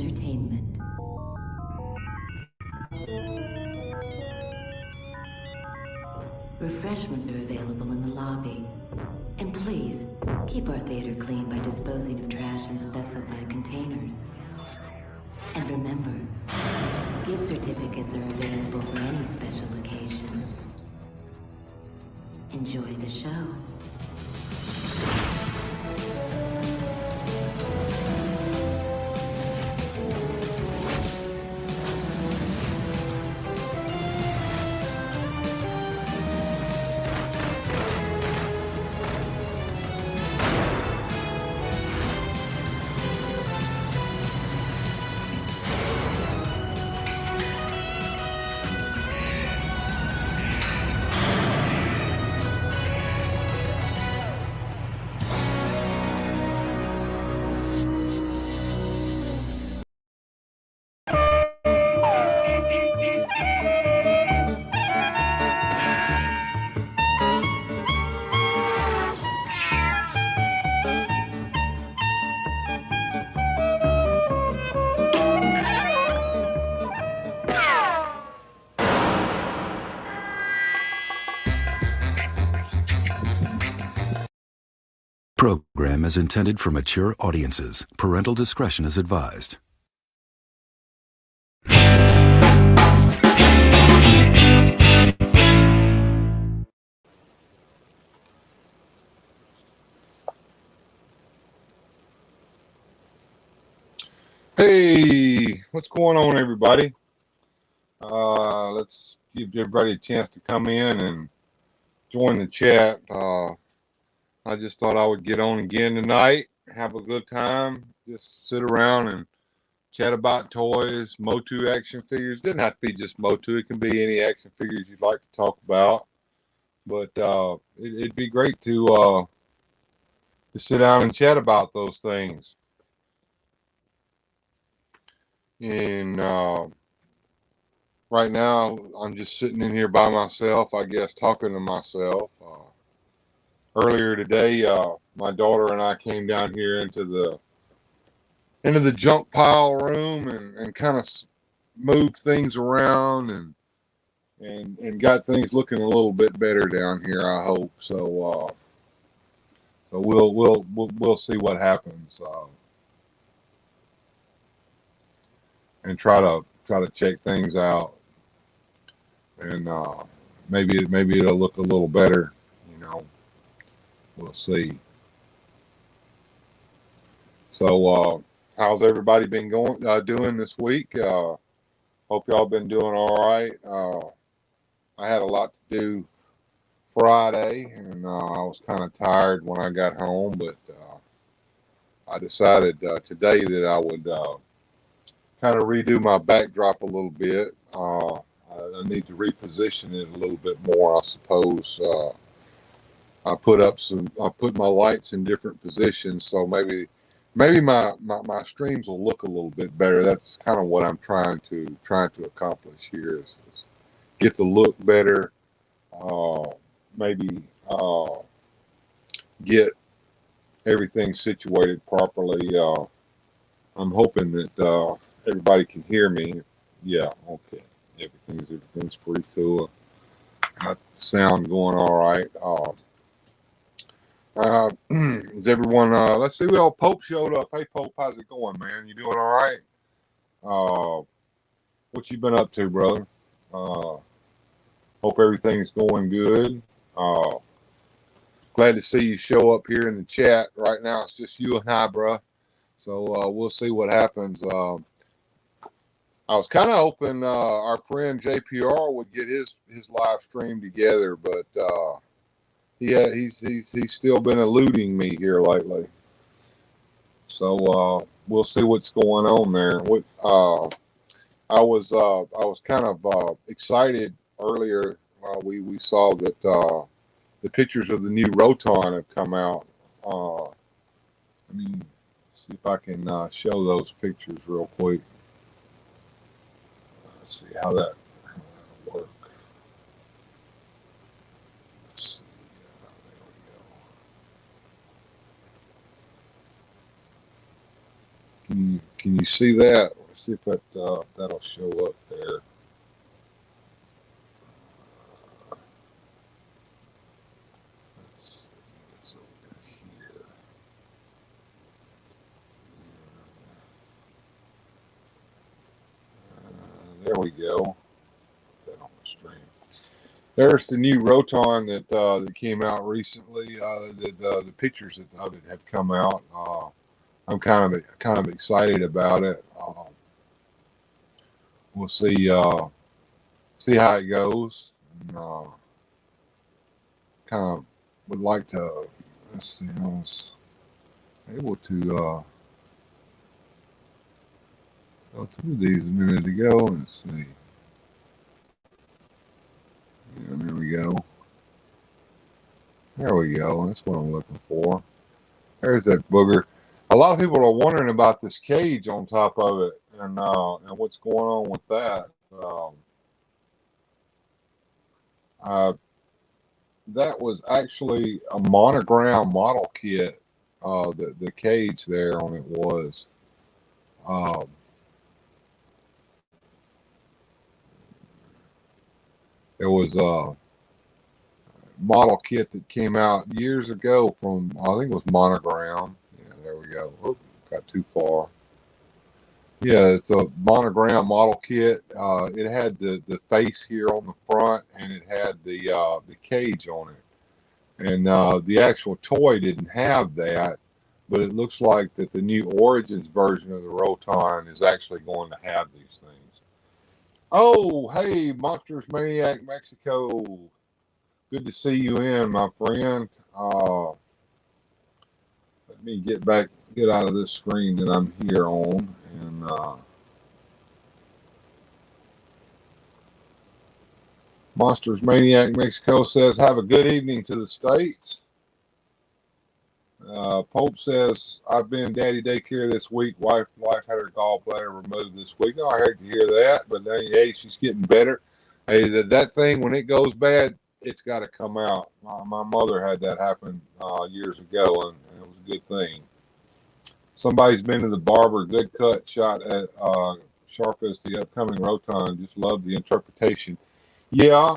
entertainment. Refreshments are available in the lobby. And please, keep our theater clean by disposing of trash in specified containers. And remember, gift certificates are available for any special occasion. Enjoy the show. Program is intended for mature audiences. Parental discretion is advised. Hey, what's going on, everybody? Let's give everybody a chance to come in and join the chat. I just thought I would get on again tonight, have a good time, just sit around and chat about toys, MOTU action figures. It doesn't have to be just MOTU. It can be any action figures you'd like to talk about. But it'd be great to sit down and chat about those things. And right now, I'm just sitting in here by myself, I guess, talking to myself. Earlier today, my daughter and I came down here into the junk pile room and kind of moved things around and got things looking a little bit better down here, I hope. So we'll see what happens. And try to check things out, and maybe it'll look a little better, you know. We'll see. So how's everybody been doing this week? Hope y'all been doing all right. I had a lot to do Friday, and I was kind of tired when I got home, but I decided today that I would kind of redo my backdrop a little bit. I need to reposition it a little bit more, I suppose. I put my lights in different positions, so maybe my streams will look a little bit better. That's kind of what I'm trying to accomplish here is get the look better. Maybe get everything situated properly. I'm hoping that everybody can hear me. Yeah, okay. Everything's pretty cool. Got sound going all right. Is everyone? Let's see. Well, Pope showed up. Hey, Pope, how's it going, man? You doing all right? What you been up to, brother? Hope everything's going good. Glad to see you show up here in the chat. Right now, it's just you and I, bro. So we'll see what happens. I was kind of hoping our friend JPR would get his live stream together, but he's still been eluding me here lately. So we'll see what's going on there. I was kind of excited earlier. We saw that the pictures of the new Roton have come out. Let me see if I can show those pictures real quick. Let's see how that work. Let's see. There we go. Can you see that? Let's see if that that'll show up there. Let's see. It's over here. There we go. Put that on the stream. There's the new Roton that came out recently. The pictures of it have come out. I'm kind of excited about it. We'll see how it goes. And, kind of would like to. Let's see. I was able to go through these a minute ago. Let's see. And there we go. There we go. That's what I'm looking for. There's that booger. A lot of people are wondering about this cage on top of it and what's going on with that. That was actually a monogram model kit. The cage there on it was. There was a model kit that came out years ago from, I think it was Monogram. Yeah, there we go. Oop, got too far. Yeah, it's a Monogram model kit. It had the face here on the front, and it had the cage on it. And the actual toy didn't have that, but it looks like that the new Origins version of the Roton is actually going to have these things. Oh, hey, MastersManiacMexico. Good to see you in, my friend. Let me get out of this screen that I'm here on. And MastersManiacMexico says, have a good evening to the States. Pope says, I've been daddy daycare this week. Wife had her gallbladder removed this week. No, I heard to hear that, but hey, she's getting better. Hey, that thing, when it goes bad, it's got to come out. My mother had that happen years ago, and it was a good thing. Somebody's been to the barber. Good cut, shot at sharp as the upcoming Roton. Just love the interpretation. Yeah,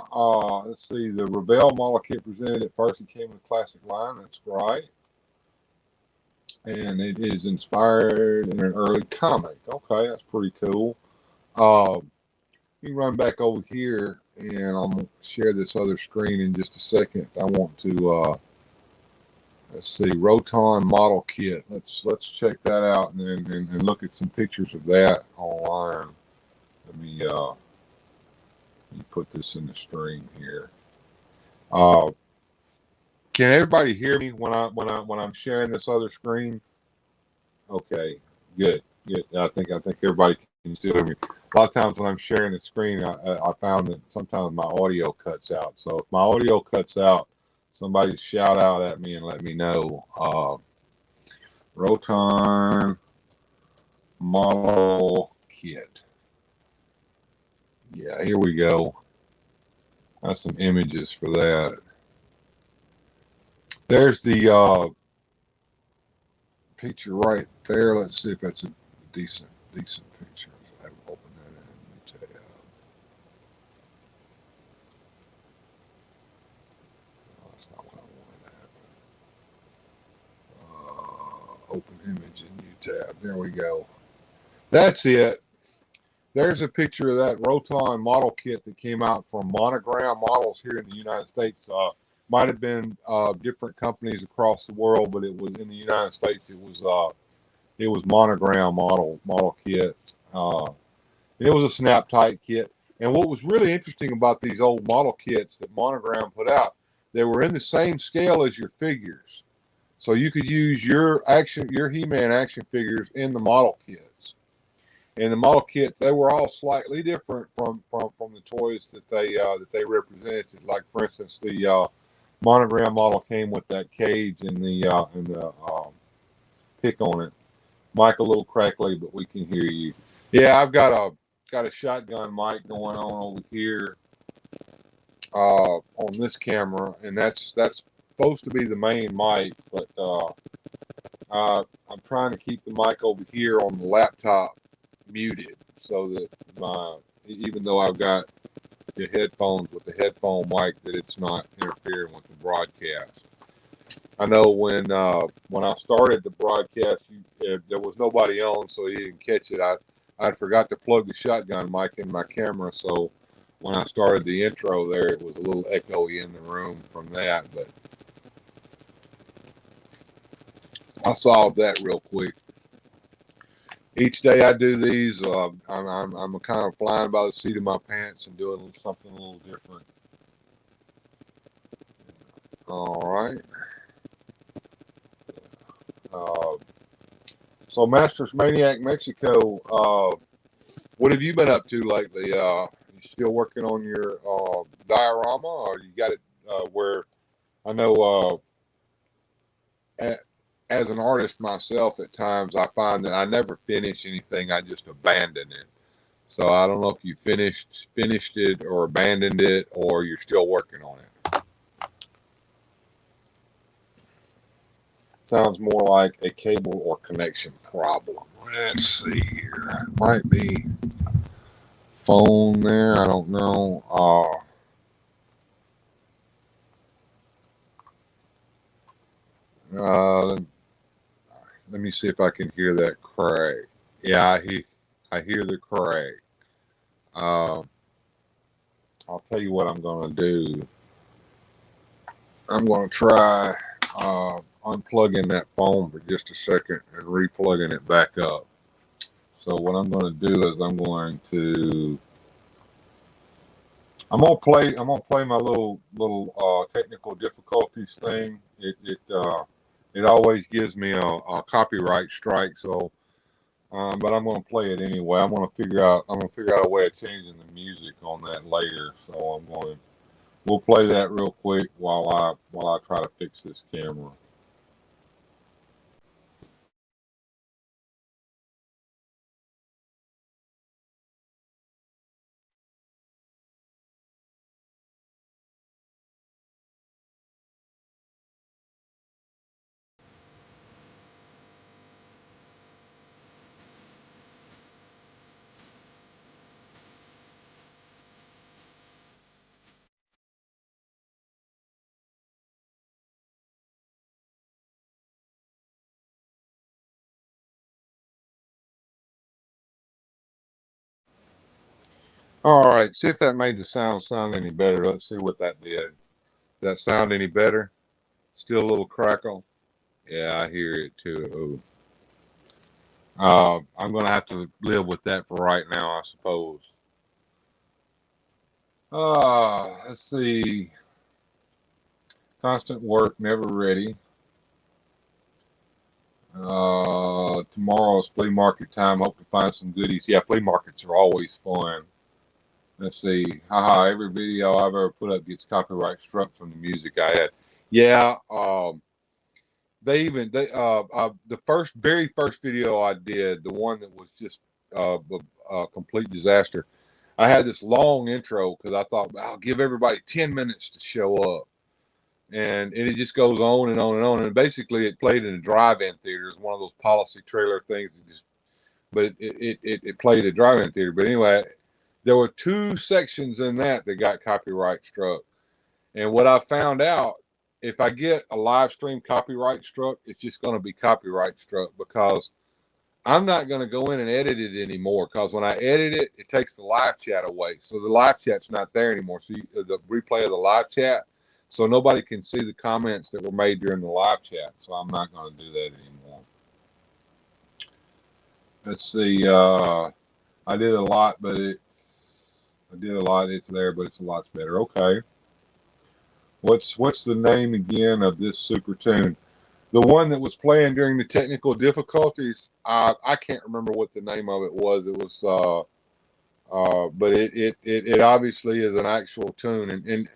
let's see. The Raphael model kit presented at first. It came with classic line. That's right. And it is inspired in an early comic. Okay, that's pretty cool. You can run back over here, and I'm going to share this other screen in just a second. I want to, let's see, Roton model kit. Let's check that out and look at some pictures of that online. Let me put this in the stream here. Can everybody hear me when I'm sharing this other screen? Okay, good. I think everybody can still hear me. A lot of times when I'm sharing the screen, I found that sometimes my audio cuts out. So if my audio cuts out, somebody shout out at me and let me know. Roton model kit. Yeah, here we go. That's some images for that. There's the picture right there. Let's see if that's a decent picture. I haven't opened that in a new tab. Oh, that's not what I wanted. Open image in new tab. There we go. That's it. There's a picture of that Roton model kit that came out from Monogram Models here in the United States. Might have been different companies across the world, but it was in the United States. It was Monogram model kit. It was a snap tight kit. And what was really interesting about these old model kits that Monogram put out, they were in the same scale as your figures, so you could use your He-Man action figures in the model kits. And the model kit, they were all slightly different from the toys that they represented. Like, for instance, the Monogram model came with that cage and the pick on it. Mike a little crackly, but we can hear you. Yeah, I've got a shotgun mic going on over here on this camera, and that's supposed to be the main mic, but I'm trying to keep the mic over here on the laptop muted so that even though I've got the headphones with the headphone mic, that it's not interfering with the broadcast. I know when I started the broadcast, there was nobody on, so you didn't catch it. I forgot to plug the shotgun mic in my camera, so when I started the intro there, it was a little echoey in the room from that, but I solved that real quick. Each day I do these, I'm kind of flying by the seat of my pants and doing something a little different. All right. So MastersManiacMexico, what have you been up to lately? You still working on your diorama, or you got it where I know as an artist myself, at times I find that I never finish anything. I just abandon it. So I don't know if you finished it or abandoned it, or you're still working on it. Sounds more like a cable or connection problem. Let's see here. It might be phone there. I don't know. Let me see if I can hear that crack. Yeah, I hear the crack. I'll tell you what I'm going to do. I'm going to try unplugging that phone for just a second and replugging it back up. So what I'm going to do is I'm going to play my little technical difficulties thing. It always gives me a copyright strike, so but I'm going to play it anyway. I'm going to figure out a way of changing the music on that later. So we'll play that real quick while I try to fix this camera. All right, see if that made the sound any better. Let's see what that did. Does that sound any better? Still a little crackle? Yeah, I hear it too. I'm going to have to live with that for right now, I suppose. Let's see. Constant work, never ready. Tomorrow's flea market time. Hope to find some goodies. Yeah, flea markets are always fun. Let's see. Haha, every video I've ever put up gets copyright struck from the music I had. Yeah, the very first video I did, the one that was just a complete disaster. I had this long intro because I thought I'll give everybody 10 minutes to show up. And it just goes on and on and on. And basically it played in a drive-in theater. It's one of those policy trailer things. But it played at drive-in theater. But anyway, there were 2 sections in that got copyright struck. And what I found out, if I get a live stream copyright struck, it's just going to be copyright struck, because I'm not going to go in and edit it anymore, because when I edit it, it takes the live chat away. So the live chat's not there anymore. So the replay of the live chat, so nobody can see the comments that were made during the live chat. So I'm not going to do that anymore. Let's see. I did a lot, it's there, but it's a lot better. Okay. What's the name again of this super tune? The one that was playing during the technical difficulties, I can't remember what the name of it was. It was but it obviously is an actual tune, and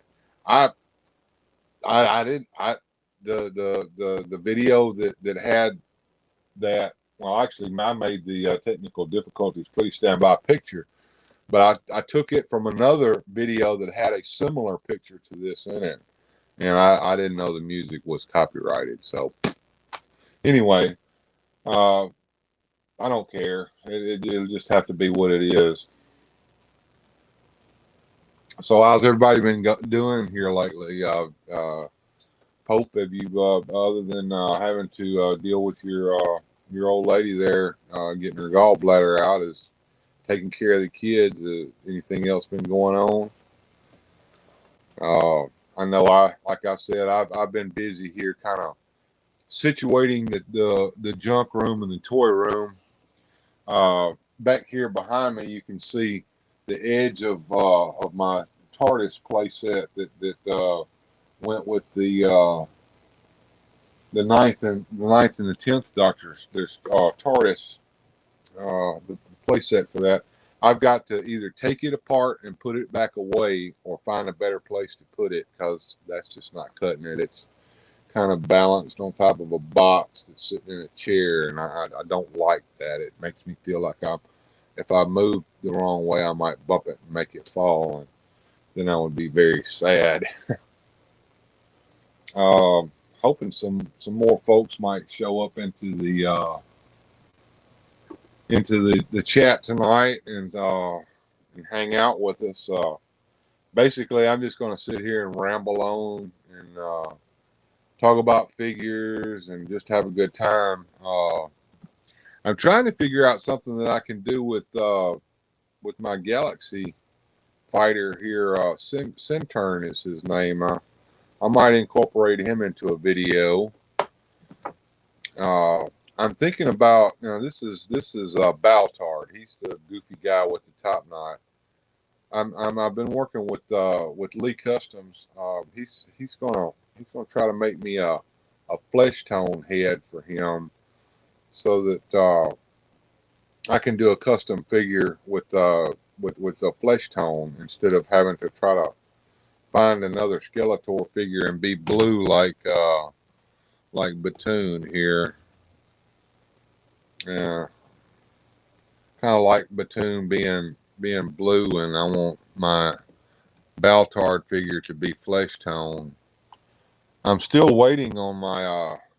the video that had that, well, actually I made the technical difficulties. Please stand by picture, but I took it from another video that had a similar picture to this in it. And I didn't know the music was copyrighted. So anyway, I don't care. It'll just have to be what it is. So how's everybody been doing here lately? Pope, have you, other than having to deal with your old lady there getting her gallbladder out, is taking care of the kids? Anything else been going on? I know like I said, I've been busy here, kind of situating the junk room and the toy room. Back here behind me, you can see the edge of my TARDIS playset that went with the ninth and the 10th Doctors. There's TARDIS, the playset for that. I've got to either take it apart and put it back away, or find a better place to put it, because that's just not cutting it. It's kind of balanced on top of a box that's sitting in a chair, and I don't like that. It makes me feel like if I move the wrong way, I might bump it and make it fall, and then I would be very sad. Hoping some more folks might show up into the chat tonight and hang out with us. Basically, I'm just going to sit here and ramble on and talk about figures and just have a good time. I'm trying to figure out something that I can do with my Galaxy fighter here. Centurn is his name. I might incorporate him into a video. I'm thinking about, this is Baltard. He's the goofy guy with the top knot. I've been working with Lee Customs. He's gonna try to make me a flesh tone head for him, so that I can do a custom figure with a flesh tone, instead of having to try to find another Skeletor figure and be blue like Batoon here. Yeah, kind of like Batoon being blue, and I want my Baltard figure to be flesh tone. I'm still waiting on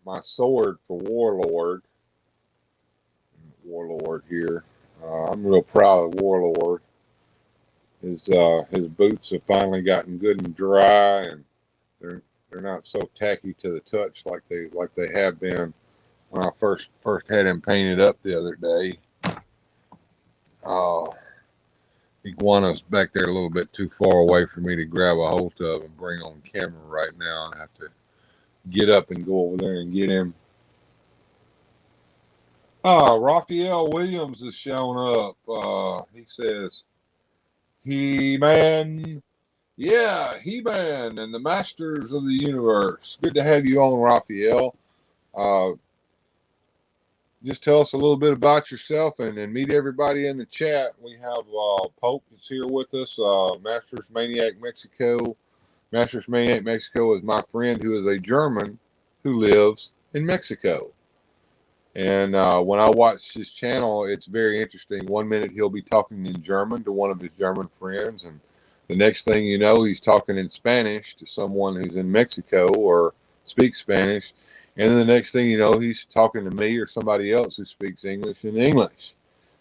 my sword for Warlord here. I'm real proud of Warlord. His boots have finally gotten good and dry, and they're not so tacky to the touch like they have been when I first had him painted up the other day. Iguana's back there a little bit too far away for me to grab a hold of and bring on camera right now. I have to get up and go over there and get him. Raphael Williams has shown up. He says, He-Man. Yeah, He-Man and the Masters of the Universe. Good to have you on, Raphael. Just tell us a little bit about yourself and meet everybody in the chat. We have Pope that's here with us, MastersManiacMexico. MastersManiacMexico is my friend who is a German who lives in Mexico. And when I watch his channel, it's very interesting. One minute he'll be talking in German to one of his German friends, and the next thing you know, he's talking in Spanish to someone who's in Mexico or speaks Spanish. And then the next thing you know, he's talking to me or somebody else who speaks English in English.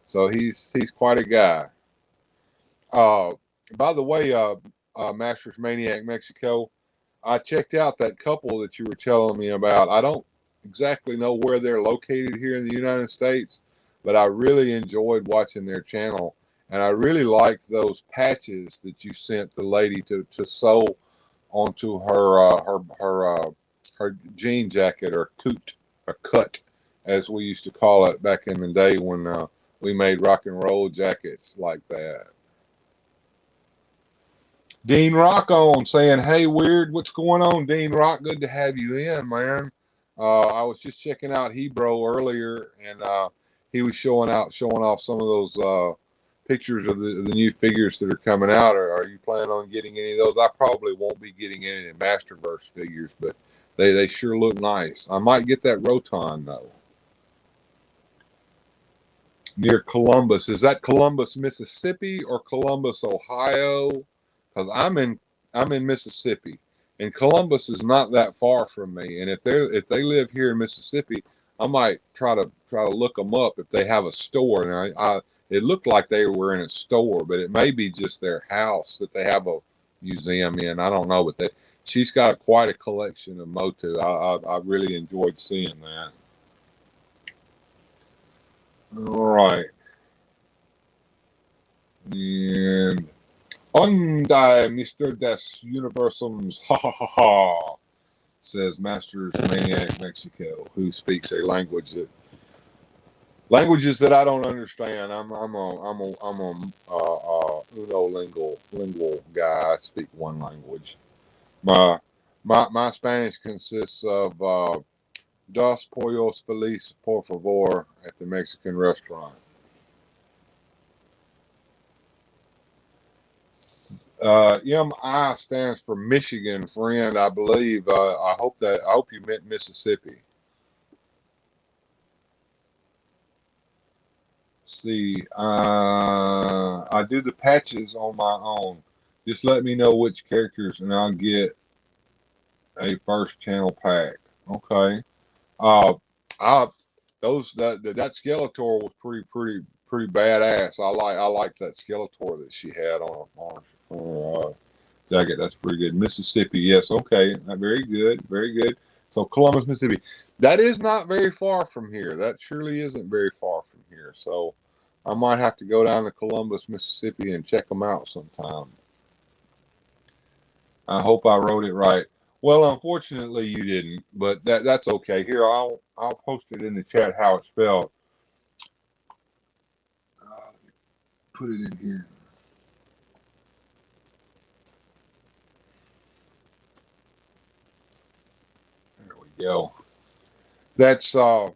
So he's quite a guy. By the way, Masters Maniac Mexico, I checked out that couple that you were telling me about. I don't exactly know where they're located here in the United States, but I really enjoyed watching their channel. And I really liked those patches that you sent the lady to sew onto her jean jacket, or cut, as we used to call it back in the day when we made rock and roll jackets like that. Dean Rock on saying, hey, Weird, what's going on, Dean Rock? Good to have you in, man. I was just checking out Hebro earlier, and he was showing off some of those pictures of the new figures that are coming out. Are you planning on getting any of those? I probably won't be getting any Masterverse figures, but they sure look nice. I might get that Roton, though. Near Columbus. Is that Columbus, Mississippi, or Columbus, Ohio? Because I'm in Mississippi, and Columbus is not that far from me. And if they live here in Mississippi, I might try to look them up if they have a store. And it looked like they were in a store, but it may be just their house that they have a museum in. I don't know, but she's got quite a collection of MOTU. I really enjoyed seeing that. All right. And Hyundai Mr. Des Universums, ha ha ha ha, says MastersManiacMexico, who speaks a languages that I don't understand. I'm a lingual guy. I speak one language. My Spanish consists of dos pollos feliz por favor at the Mexican restaurant. MI stands for Michigan, friend, I believe. I hope you meant Mississippi. See, I do the patches on my own. Just let me know which characters, and I'll get a first channel pack. Okay. That Skeletor was pretty badass. I like that Skeletor that she had on her jacket. That's pretty good. Mississippi, yes, okay, very good, very good. So Columbus, Mississippi, that is not very far from here. That surely isn't very far from here. So I might have to go down to Columbus, Mississippi, and check them out sometime. I hope I wrote it right. Well, unfortunately, you didn't, but that's okay. Here, I'll post it in the chat how it's spelled. Put it in here. There we go. That's the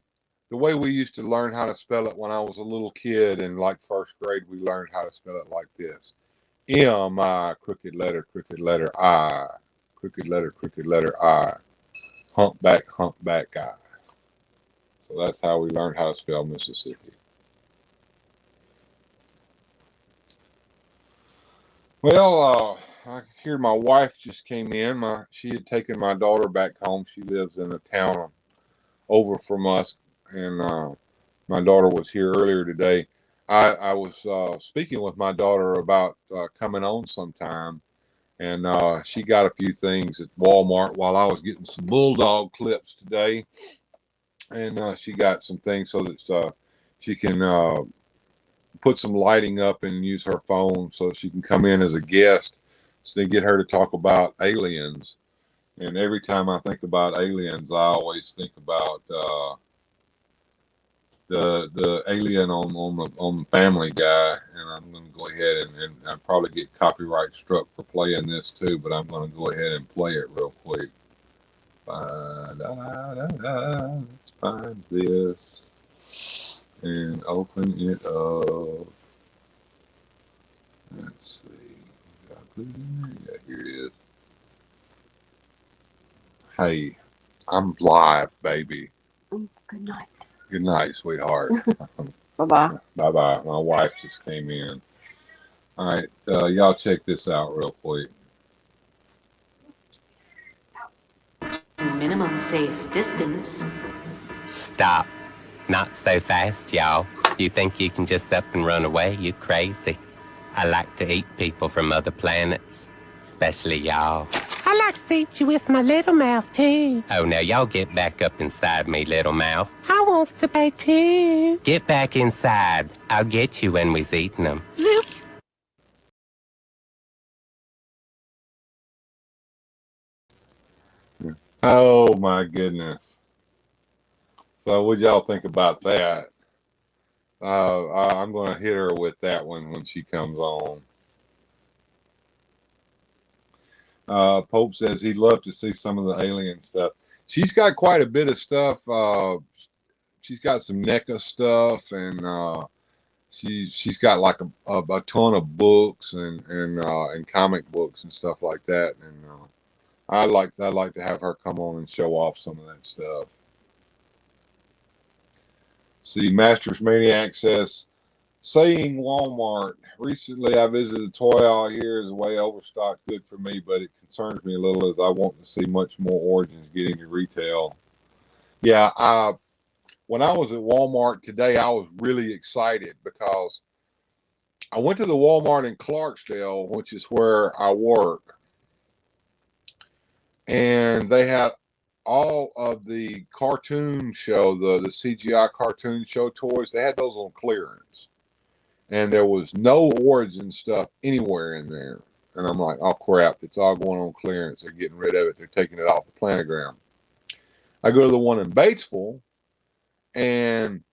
way we used to learn how to spell it when I was a little kid in like first grade. We learned how to spell it like this: M-I, crooked letter I, crooked letter I, humpback guy. So that's how we learned how to spell Mississippi. Well, I hear my wife just came in. She had taken my daughter back home. She lives in a town over from us, and my daughter was here earlier today. I was speaking with my daughter about coming on sometime, and she got a few things at Walmart while I was getting some bulldog clips today, and she got some things so that she can put some lighting up and use her phone so she can come in as a guest, so they get her to talk about aliens. And every time I think about aliens, I always think about the alien on Family Guy. And I'm going to go ahead and I'll probably get copyright struck for playing this too, but I'm going to go ahead and play it real quick. Let's find this and open it up. Let's see. Did I put it in there? Yeah, here it is. Hey, I'm live, baby. Good night. Good night, sweetheart. Bye-bye. Bye-bye. My wife just came in. All right, y'all check this out real quick. Minimum safe distance. Stop. Not so fast, y'all. You think you can just up and run away? You crazy. I like to eat people from other planets, especially y'all. I like to eat you with my little mouth, too. Oh, now y'all get back up inside me, little mouth. I wants to play, too. Get back inside. I'll get you when we's eating them. Zoop. Oh, my goodness. So what y'all think about that? I'm going to hit her with that one when she comes on. Pope says he'd love to see some of the alien stuff. She's got quite a bit of stuff. She's got some NECA stuff, and she's got like a ton of books and comic books and stuff like that. And I'd like to have her come on and show off some of that stuff. See, Masters Maniac says, saying Walmart. Recently, I visited the toy aisle here. Is way overstocked. Good for me, but it concerns me a little as I want to see much more Origins getting to retail. Yeah, when I was at Walmart today, I was really excited because I went to the Walmart in Clarksdale, which is where I work, and they had all of the cartoon show, the CGI cartoon show toys. They had those on clearance, and there was no Origin stuff anywhere in there. And I'm like, oh crap, it's all going on clearance. They're getting rid of it. They're taking it off the planogram. I go to the one in Batesville, and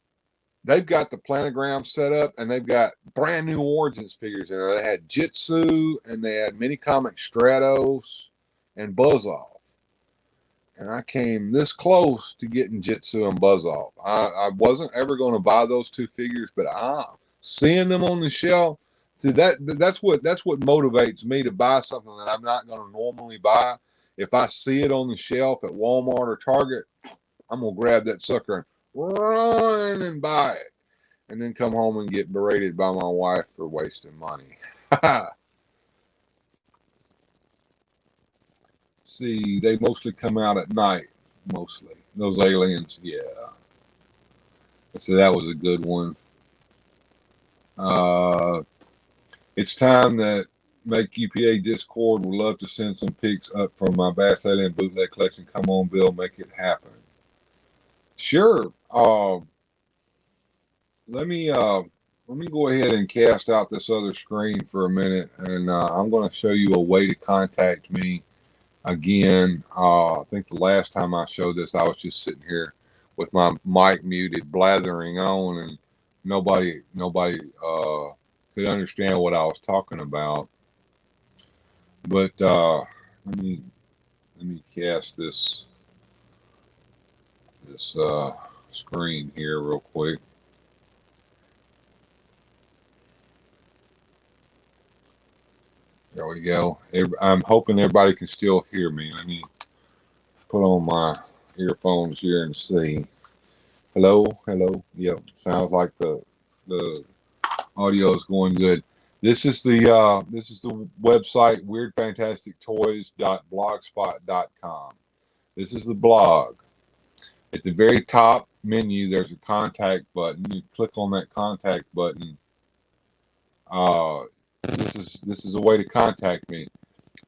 they've got the planogram set up, and they've got brand new Origins figures in there. They had Jitsu, and they had Mini Comic Stratos, and Buzz-Off. And I came this close to getting Jitsu and Buzz-Off. I wasn't ever going to buy those two figures, but seeing them on the shelf, see, that's what motivates me to buy something that I'm not going to normally buy. If I see it on the shelf at Walmart or Target, I'm going to grab that sucker and run and buy it, and then come home and get berated by my wife for wasting money. See, they mostly come out at night. Mostly. Those aliens, yeah. So that was a good one. It's time that Make UPA Discord would love to send some pics up from my Vast Alien bootleg collection. Come on, Bill, make it happen. Sure. Let me go ahead and cast out this other screen for a minute, and I'm going to show you a way to contact me. Again, I think the last time I showed this, I was just sitting here with my mic muted, blathering on, and nobody could understand what I was talking about. But let me cast this screen here real quick. There we go. I'm hoping everybody can still hear me. Let me put on my earphones here and see. Hello. Yep, sounds like the audio is going good. This is the website weirdfantastictoys.blogspot.com. This is the blog. At the very top menu, there's a contact button. You click on that contact button. This is a way to contact me.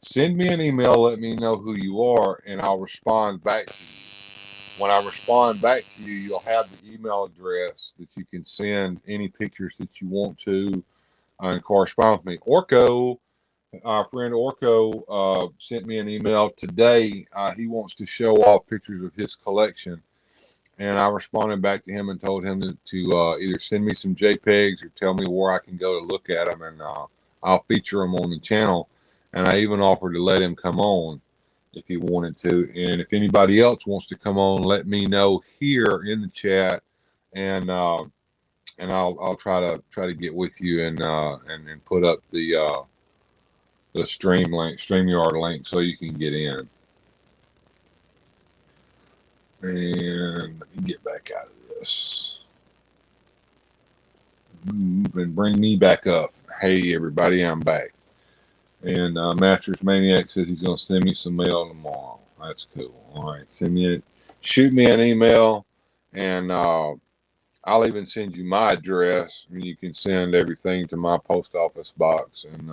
Send me an email, let me know who you are, and I'll respond back to you. When I respond back to you, you'll have the email address that you can send any pictures that you want to and correspond with me. Orko, our friend Orko, sent me an email today. He wants to show off pictures of his collection, and I responded back to him and told him to either send me some JPEGs or tell me where I can go to look at them, and I'll feature them on the channel. And I even offered to let him come on if he wanted to. And if anybody else wants to come on, let me know here in the chat, and I'll try to get with you and put up the stream link, StreamYard link, so you can get in. And let me get back out of this. Move and bring me back up. Hey everybody, I'm back. And Masters Maniac says he's going to send me some mail tomorrow. That's cool. All right, shoot me an email, and I'll even send you my address. I mean, you can send everything to my post office box, and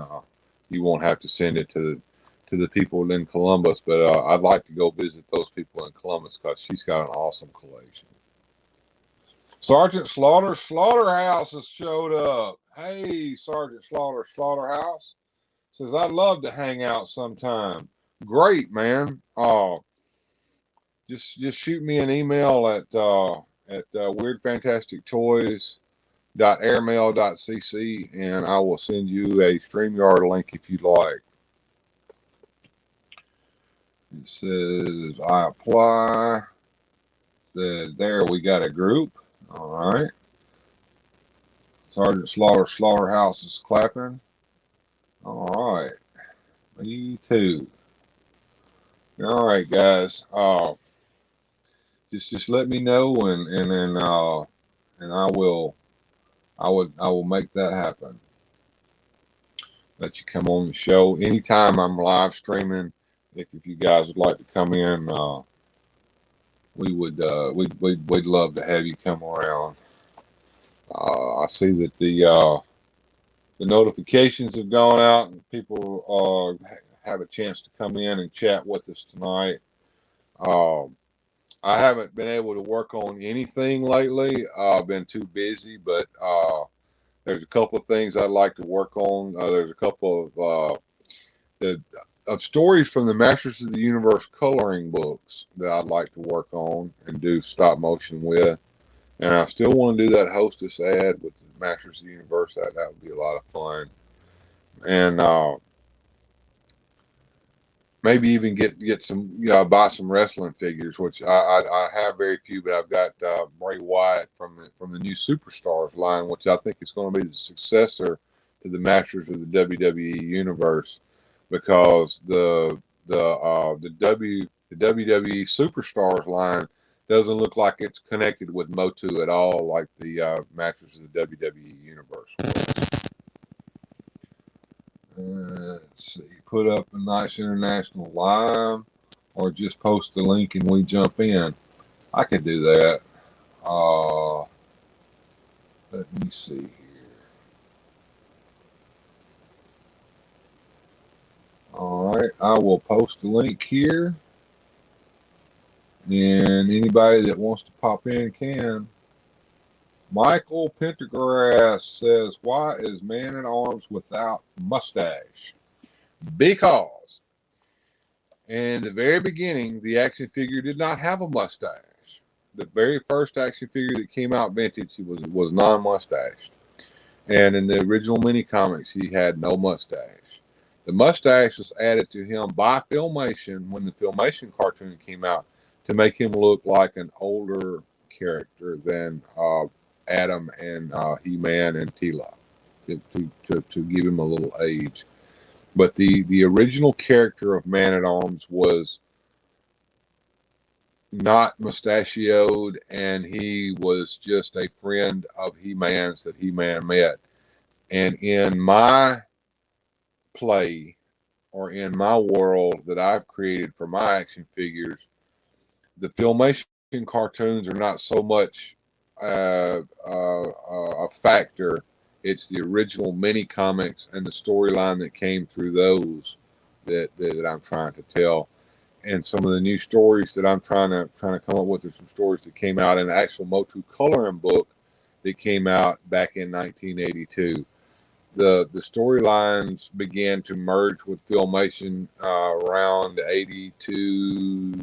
you won't have to send it to the people in Columbus. But I'd like to go visit those people in Columbus because she's got an awesome collection. Sergeant Slaughterhouse has showed up. Hey, Sergeant Slaughterhouse. Says, I'd love to hang out sometime. Great, man. Just shoot me an email at weirdfantastictoys.airmail.cc, and I will send you a StreamYard link if you'd like. It says, I apply. Says, there we got a group. All right. Sergeant Slaughterhouse is clapping. All right, me too. All right, guys. Just let me know, and I will make that happen. Let you come on the show anytime I'm live streaming. If you guys would like to come in, we'd love to have you come around. I see that the notifications have gone out and people have a chance to come in and chat with us tonight. I haven't been able to work on anything lately. I've been too busy, but there's a couple of things I'd like to work on. There's a couple of stories from the Masters of the Universe coloring books that I'd like to work on and do stop motion with. And I still want to do that hostess ad with the Masters of the Universe. That would be a lot of fun. And maybe even get some, buy some wrestling figures, which I have very few, but I've got Bray Wyatt from the new Superstars line, which I think is going to be the successor to the Masters of the WWE Universe, because the WWE Superstars line doesn't look like it's connected with MOTU at all, like the Masters of the WWE Universe. Let's see, put up a nice international live, or just post the link and we jump in. I could do that. Let me see here. All right, I will post the link here, and anybody that wants to pop in can. Michael Pendergrass says, why is Man-at-Arms without mustache? Because in the very beginning, the action figure did not have a mustache. The very first action figure that came out vintage was non-mustached. And in the original mini comics, he had no mustache. The mustache was added to him by Filmation when the Filmation cartoon came out to make him look like an older character than Adam and He-Man and Tila, to give him a little age. But the original character of Man-at-Arms was not mustachioed, and he was just a friend of He-Man's that He-Man met. And in my play, or in my world that I've created for my action figures, the Filmation cartoons are not so much a factor. It's the original mini comics and the storyline that came through those that I'm trying to tell. And some of the new stories that I'm trying to come up with are some stories that came out in an actual MOTU coloring book that came out back in 1982. The storylines began to merge with Filmation around 82,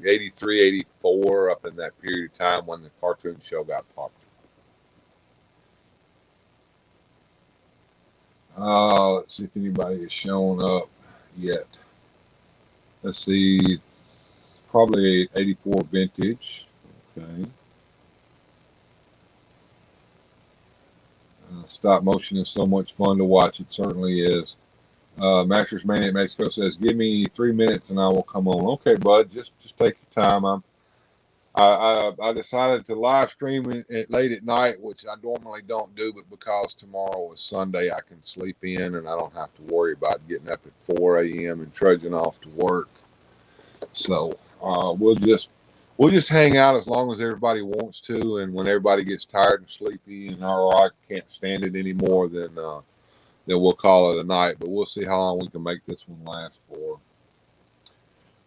83, 84, up in that period of time when the cartoon show got popular. Let's see if anybody has shown up yet. Let's see, probably 84 vintage. Okay. Stop motion is so much fun to watch. It certainly is. MastersManiacMexico says, give me 3 minutes and I will come on. Okay, bud, just take your time. I decided to live stream it late at night, which I normally don't do, but because tomorrow is Sunday, I can sleep in and I don't have to worry about getting up at 4 a.m. and trudging off to work. So we'll just hang out as long as everybody wants to, and when everybody gets tired and sleepy and I can't stand it anymore, then we'll call it a night. But we'll see how long we can make this one last for.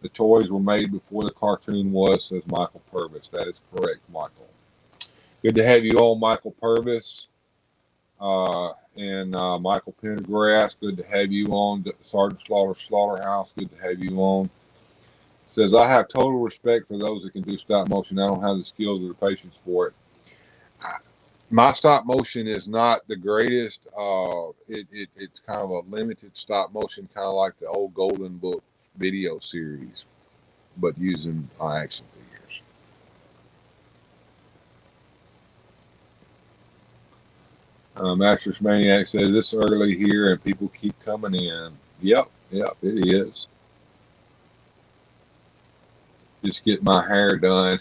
The toys were made before the cartoon was, says Michael Purvis. That is correct, Michael. Good to have you on, Michael Purvis. And Michael Pendergrass, good to have you on. Sergeant Slaughterhouse, good to have you on. Says, I have total respect for those that can do stop motion. I don't have the skills or the patience for it. My stop motion is not the greatest. It's kind of a limited stop motion, kind of like the old Golden Book video series, but using action figures. Masters Maniac says, this early here and people keep coming in. Yep, it is. Just get my hair done.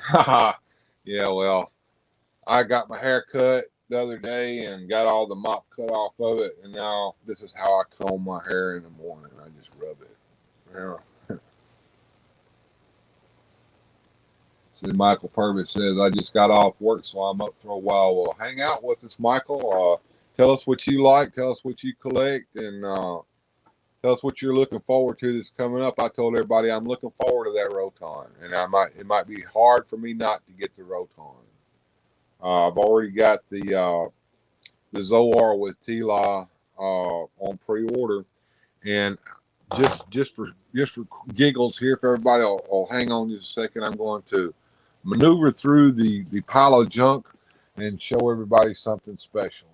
Yeah, well, I got my hair cut the other day and got all the mop cut off of it, and now this is how I comb my hair in the morning. I just rub it. Yeah. See, Michael Purvis says, I just got off work, so I'm up for a while. Well, hang out with us, Michael. Tell us what you like. Tell us what you collect. And tell us what you're looking forward to that's coming up. I told everybody I'm looking forward to that Roton. And it might be hard for me not to get the Roton. I've already got the Zoar with Tila on pre-order. And just for giggles here, if everybody will hang on just a second, I'm going to maneuver through the pile of junk and show everybody something special.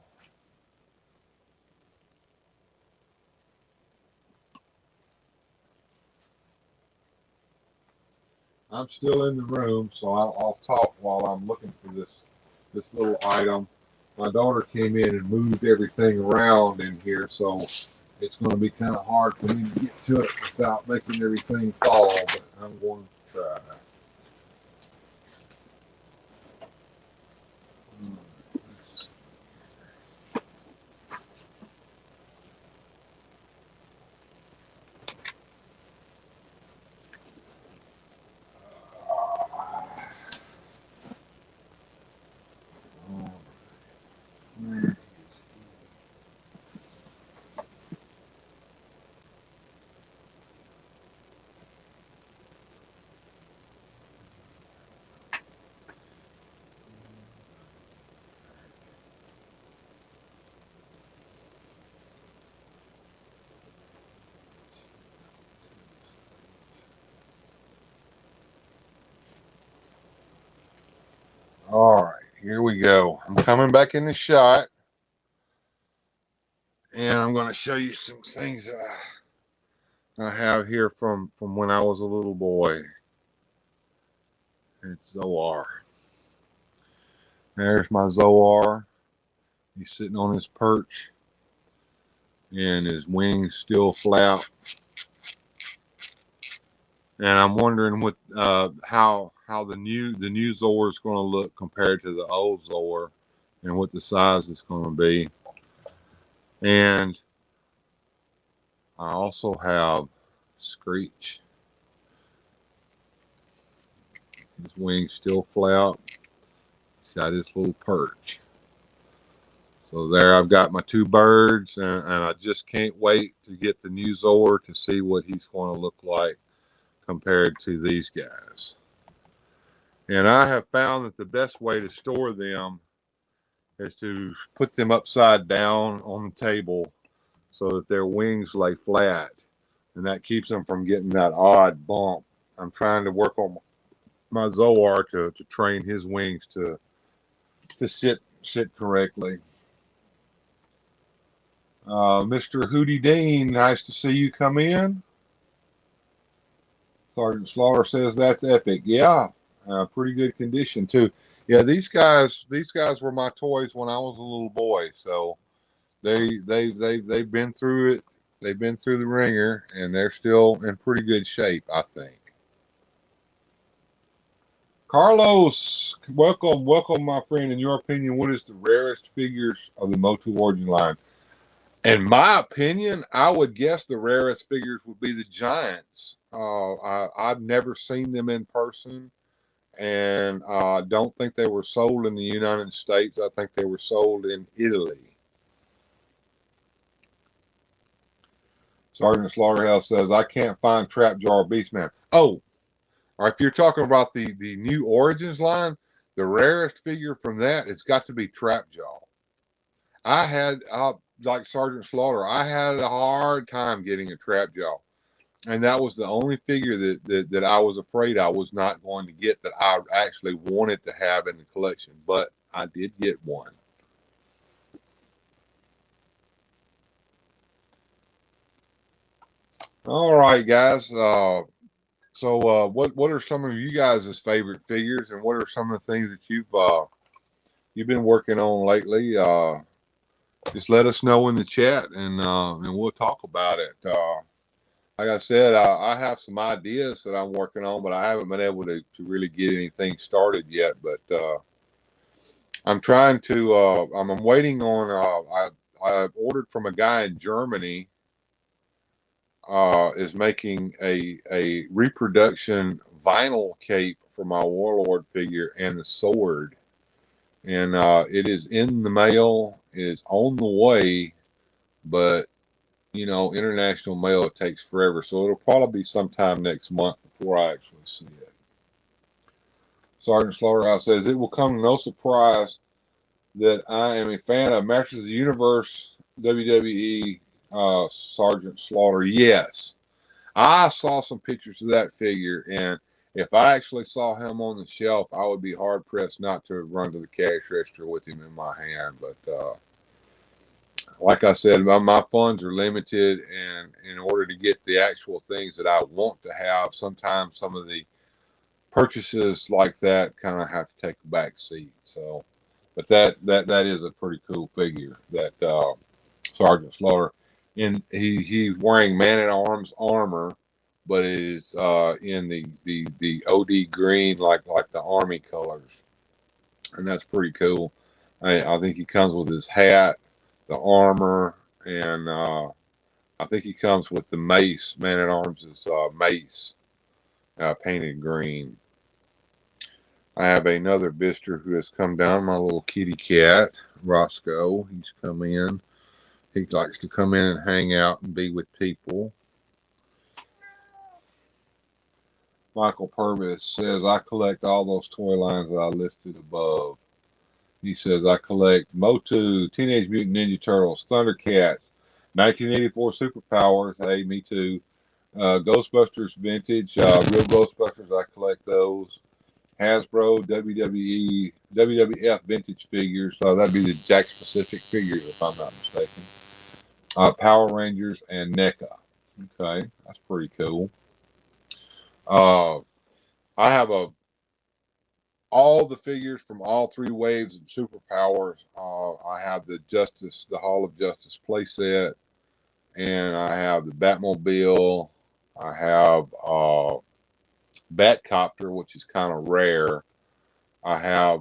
I'm still in the room, so I'll talk while I'm looking for this little item. My daughter came in and moved everything around in here, so it's going to be kind of hard for me to get to it without making everything fall, but I'm going to try. All right, here we go. I'm coming back in the shot, and I'm going to show you some things that I have here from when I was a little boy. It's Zoar. There's my Zoar. He's sitting on his perch, and his wings still flap. And I'm wondering what how the new Zor is going to look compared to the old Zor, and what the size is going to be. And I also have Screech. His wings still flap. He's got his little perch. So there I've got my two birds, and I just can't wait to get the new Zor to see what he's going to look like compared to these guys. And I have found that the best way to store them is to put them upside down on the table so that their wings lay flat, and that keeps them from getting that odd bump. I'm trying to work on my Zoar to train his wings to sit correctly. Mr. Hootie Dean, nice to see you come in. Sergeant Slaughter says that's epic. Yeah, pretty good condition too. Yeah, these guys were my toys when I was a little boy. So they've been through it. They've been through the ringer, and they're still in pretty good shape, I think. Carlos, welcome, my friend. In your opinion, what is the rarest figures of the MOTU Origin line? In my opinion, I would guess the rarest figures would be the Giants. I've never seen them in person, and I don't think they were sold in the United States. I think they were sold in Italy. Sergeant Slaughterhouse says, I can't find Trap Jar Beastman. Oh, or if you're talking about the new Origins line, the rarest figure from that, it's got to be Trap Jaw. I had, like Sergeant Slaughter, I had a hard time getting a Trap Jaw. And that was the only figure that I was afraid I was not going to get, that I actually wanted to have in the collection. But I did get one. All right, guys. So what are some of you guys' favorite figures, and what are some of the things that you've been working on lately? Just let us know in the chat, and we'll talk about it. Like I said, I have some ideas that I'm working on, but I haven't been able to really get anything started yet. But I'm trying to. I'm waiting on. I ordered from a guy in Germany. Is making a reproduction vinyl cape for my Warlord figure and the sword. And it is in the mail. It is on the way, but you know, international mail, it takes forever. So it'll probably be sometime next month before I actually see it. Sergeant Slaughterhouse says, it will come to no surprise that I am a fan of Masters of the Universe WWE Sergeant Slaughter. Yes. I saw some pictures of that figure, and if I actually saw him on the shelf, I would be hard-pressed not to run to the cash register with him in my hand. But like I said, my funds are limited, and in order to get the actual things that I want to have, sometimes some of the purchases like that kind of have to take a back seat. So, but that is a pretty cool figure, that Sergeant Slaughter. And he's wearing Man-at-Arms armor, but it is in the OD green, like the Army colors, and that's pretty cool. I think he comes with his hat, the armor, and I think he comes with the mace. Man-at-Arms' mace, painted green. I have another visitor who has come down, my little kitty cat, Roscoe. He's come in. He likes to come in and hang out and be with people. Michael Purvis says, I collect all those toy lines that I listed above. He says, I collect MOTU, Teenage Mutant Ninja Turtles, Thundercats, 1984 Superpowers. Hey, me too. Ghostbusters Vintage, real Ghostbusters, I collect those. Hasbro, WWE, WWF Vintage figures. That'd be the Jack Specific figures, if I'm not mistaken. Power Rangers and NECA. Okay, that's pretty cool. I have all the figures from all three waves of Superpowers. I have the Hall of Justice playset, and I have the Batmobile. I have Batcopter, which is kind of rare. I have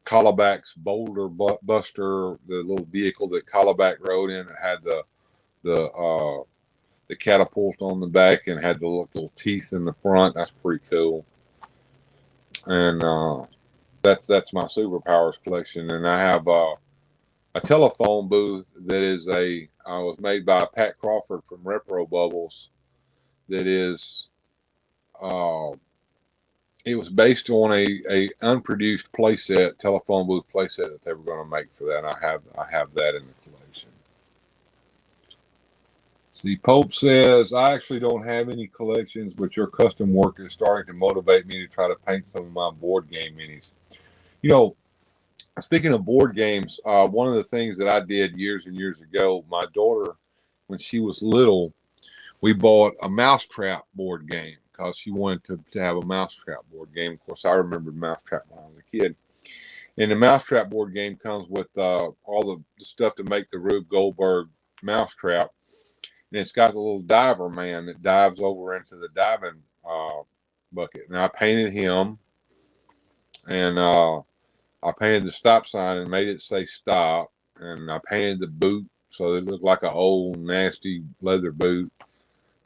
Calabac Boulder Buster, the little vehicle that Calabac rode in. It had the catapult on the back and had the little teeth in the front. That's pretty cool. And that's my Superpowers collection. And I have a telephone booth that is was made by Pat Crawford from Repro Bubbles. That is, it was based on a unproduced playset, telephone booth playset that they were going to make for that. And I have that in the collection. See, Pope says, I actually don't have any collections, but your custom work is starting to motivate me to try to paint some of my board game minis. You know, speaking of board games, one of the things that I did years and years ago, my daughter, when she was little, we bought a Mousetrap board game because she wanted to have a Mousetrap board game. Of course, I remembered Mousetrap when I was a kid. And the Mousetrap board game comes with all the stuff to make the Rube Goldberg Mousetrap. And it's got the little diver man that dives over into the diving bucket. And I painted him, and I painted the stop sign and made it say stop. And I painted the boot so it looked like an old nasty leather boot.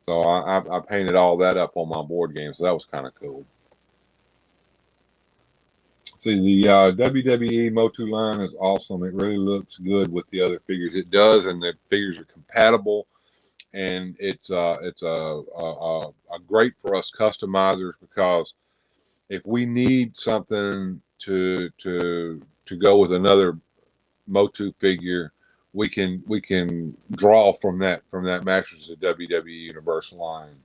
So I painted all that up on my board game. So that was kind of cool. See, the WWE MOTU line is awesome. It really looks good with the other figures. It does, and the figures are compatible. And it's great for us customizers, because if we need something to go with another MOTU figure, we can draw from that Masters of WWE Universe line.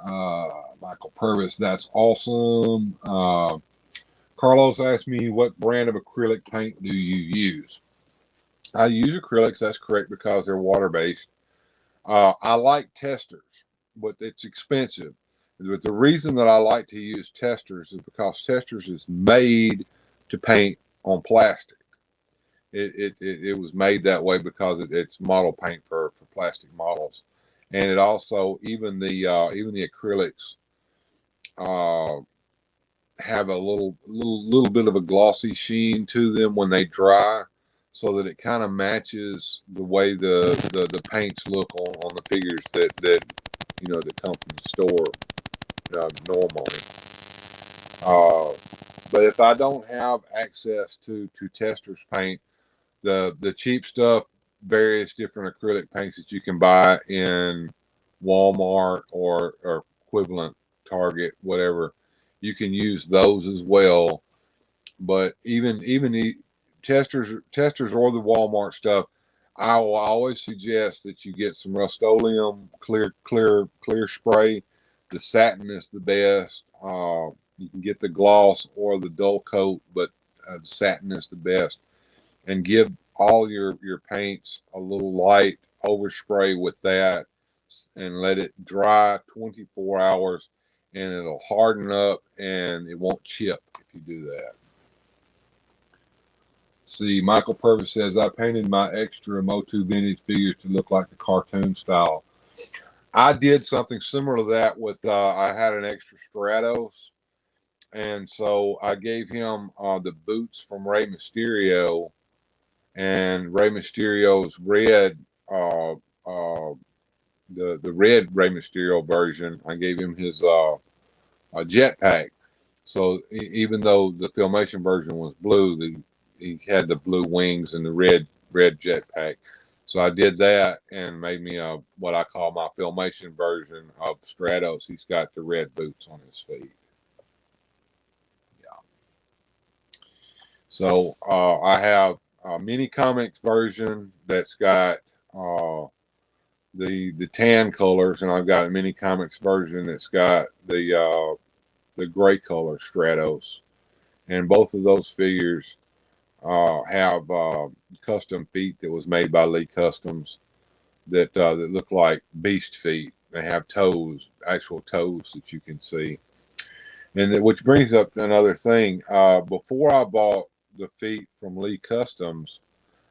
Michael Purvis, that's awesome. Carlos asked me, what brand of acrylic paint do you use? I use acrylics, that's correct, because they're water-based. I like testers, but it's expensive. But the reason that I like to use testers is because testers is made to paint on plastic. It was made that way because it's model paint for plastic models. And it also, even the acrylics have a little bit of a glossy sheen to them when they dry, so that it kind of matches the way the paints look on the figures that the company store normally. But if I don't have access to Tester's paint, the cheap stuff, various different acrylic paints that you can buy in Walmart or equivalent Target, whatever, you can use those as well. But even the Testers or the Walmart stuff, I will always suggest that you get some Rust-Oleum clear spray. The satin is the best. You can get the gloss or the dull coat, but the satin is the best. And give all your paints a little light overspray with that, and let it dry 24 hours, and it'll harden up and it won't chip if you do that. See, Michael Purvis says, I painted my extra MOTU vintage figures to look like the cartoon style. I did something similar to that with, I had an extra Stratos, and so I gave him the boots from Rey Mysterio, and Rey Mysterio's red, the red Rey Mysterio version. I gave him his jetpack. So even though the Filmation version was blue, he had the blue wings and the red jetpack. So I did that and made me what I call my Filmation version of Stratos. He's got the red boots on his feet. Yeah. So I have a mini comics version that's got the tan colors, and I've got a mini comics version that's got the gray color Stratos, and both of those figures have custom feet that was made by Lee Customs that look like beast feet. They have toes, actual toes that you can see. And which brings up another thing. Before I bought the feet from Lee Customs,